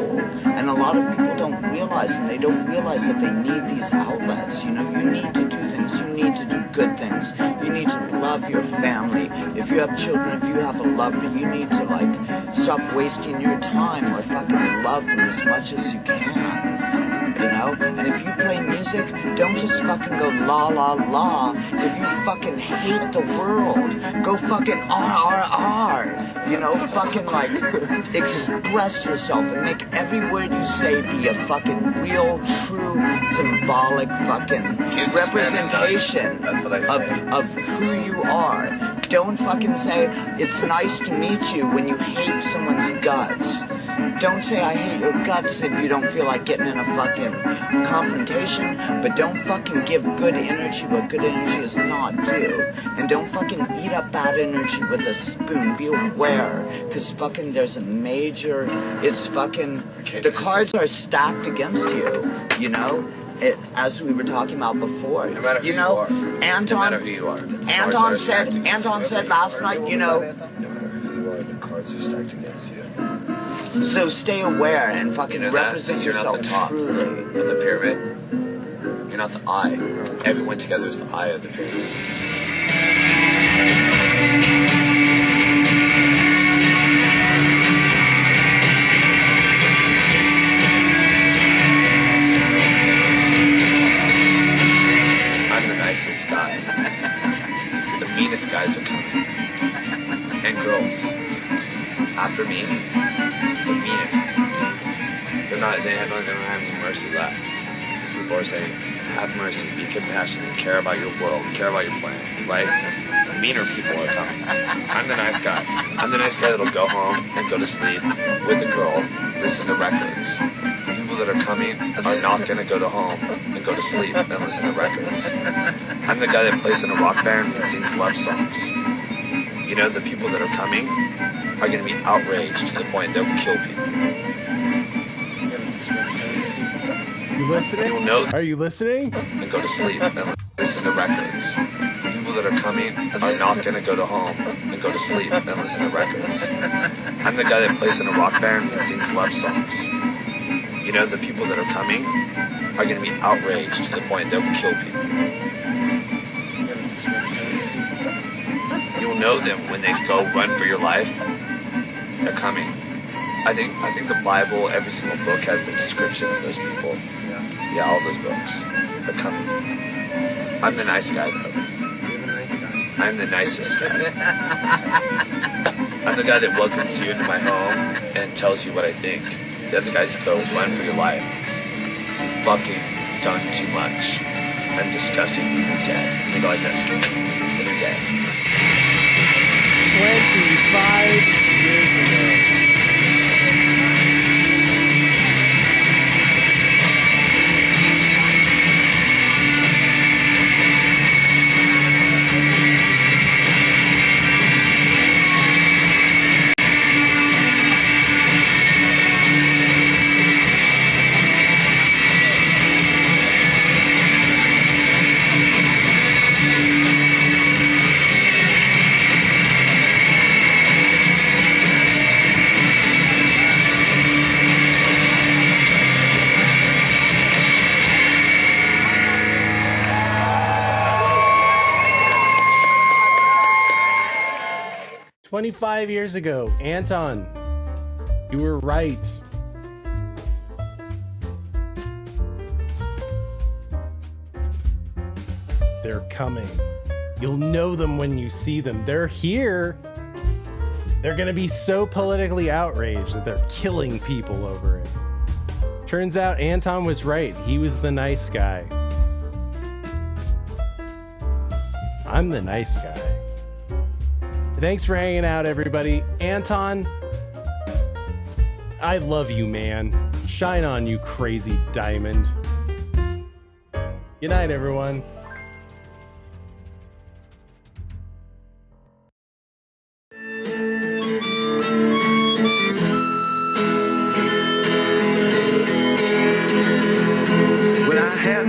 And a lot of people don't realize, and they don't realize that they need these outlets. You know, you need to do things. You need to do good things. You need to love your family. If you have children, if you have a lover, you need to, like, stop wasting your time or fucking love them as much as you can. You know? And if you play music, don't just fucking go la la la. If you fucking hate the world, go fucking R. You know, fucking like express yourself and make every word you say be a fucking real, true, symbolic fucking representation of who you are. Don't fucking say it's nice to meet you when you hate someone's guts. Don't say I hate your guts if you don't feel like getting in a fucking confrontation, but don't fucking give good energy what good energy is not due. And don't fucking eat up bad energy with a spoon. Be aware, because fucking there's a major, it's fucking, the cards are stacked against you, you know? As we were talking about before, No matter who you know, you are. Anton, No matter who you are. Anton said last night, you know, No matter who you are, the cards are stacked against you. so stay aware and fucking You know represent that? You're not yourself the top truly. of the pyramid. You're not the eye. Everyone together is the eye of the pyramid. I'm the nicest guy. The meanest guys are coming. And girls. After me, the meanest. They don't have any mercy left. These people are saying, have mercy, be compassionate, care about your world, care about your planet, right? The meaner people are coming. I'm the nice guy. I'm the nice guy that'll go home and go to sleep with a girl, listen to records. The people that are coming are not going to go to home and go to sleep and listen to records. I'm the guy that plays in a rock band and sings love songs. You know, the people that are coming are going to be outraged to the point they'll kill people. You listening? You'll know Are you listening? and go to sleep and listen to records. The people that are coming are not going to go to home and go to sleep and listen to records. I'm the guy that plays in a rock band and sings love songs. You know, the people that are coming are going to be outraged to the point they'll kill people. You'll know them when they go run for your life. They're coming. I think the Bible, every single book has the description of those people. Yeah, all those books. They're coming. I'm the nice guy, though. I'm the nicest guy. I'm the guy that welcomes you into my home and tells you what I think. The other guys go run for your life. You've fucking done too much. I'm disgusting. You're dead. And they go like this. And they're dead. 25 years ago. "25 years ago, Anton, you were right. coming. You'll know them when you see them. They're here. They're gonna be so politically outraged that they're killing people over it. Turns out Anton was right. He was the nice guy. I'm the nice guy. Thanks for hanging out, everybody. Anton, I love you, man. Shine on, you crazy diamond. Good night, everyone.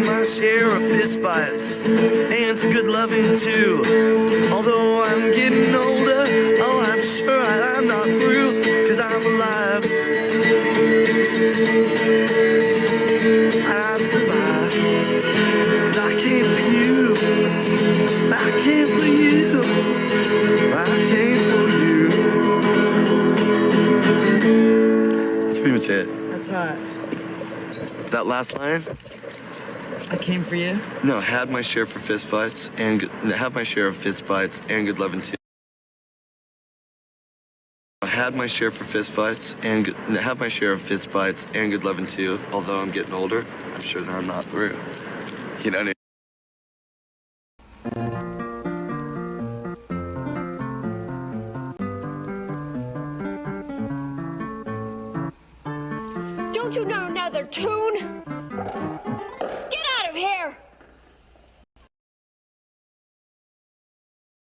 My share of fist fights and some good loving too. Although I'm getting older, oh, I'm sure I'm not through, 'cause I'm alive. And I survive, 'cause I came for you. I came for you. I came for you. That's pretty much it. That's hot. That last line? I came for you. No, had my share for fist fights and had my share of fist fights and good loving too. Had my share for fist fights and had my share of fist fights and good loving too. Although I'm getting older, I'm sure that I'm not through. You know what I mean? Don't you know another tune?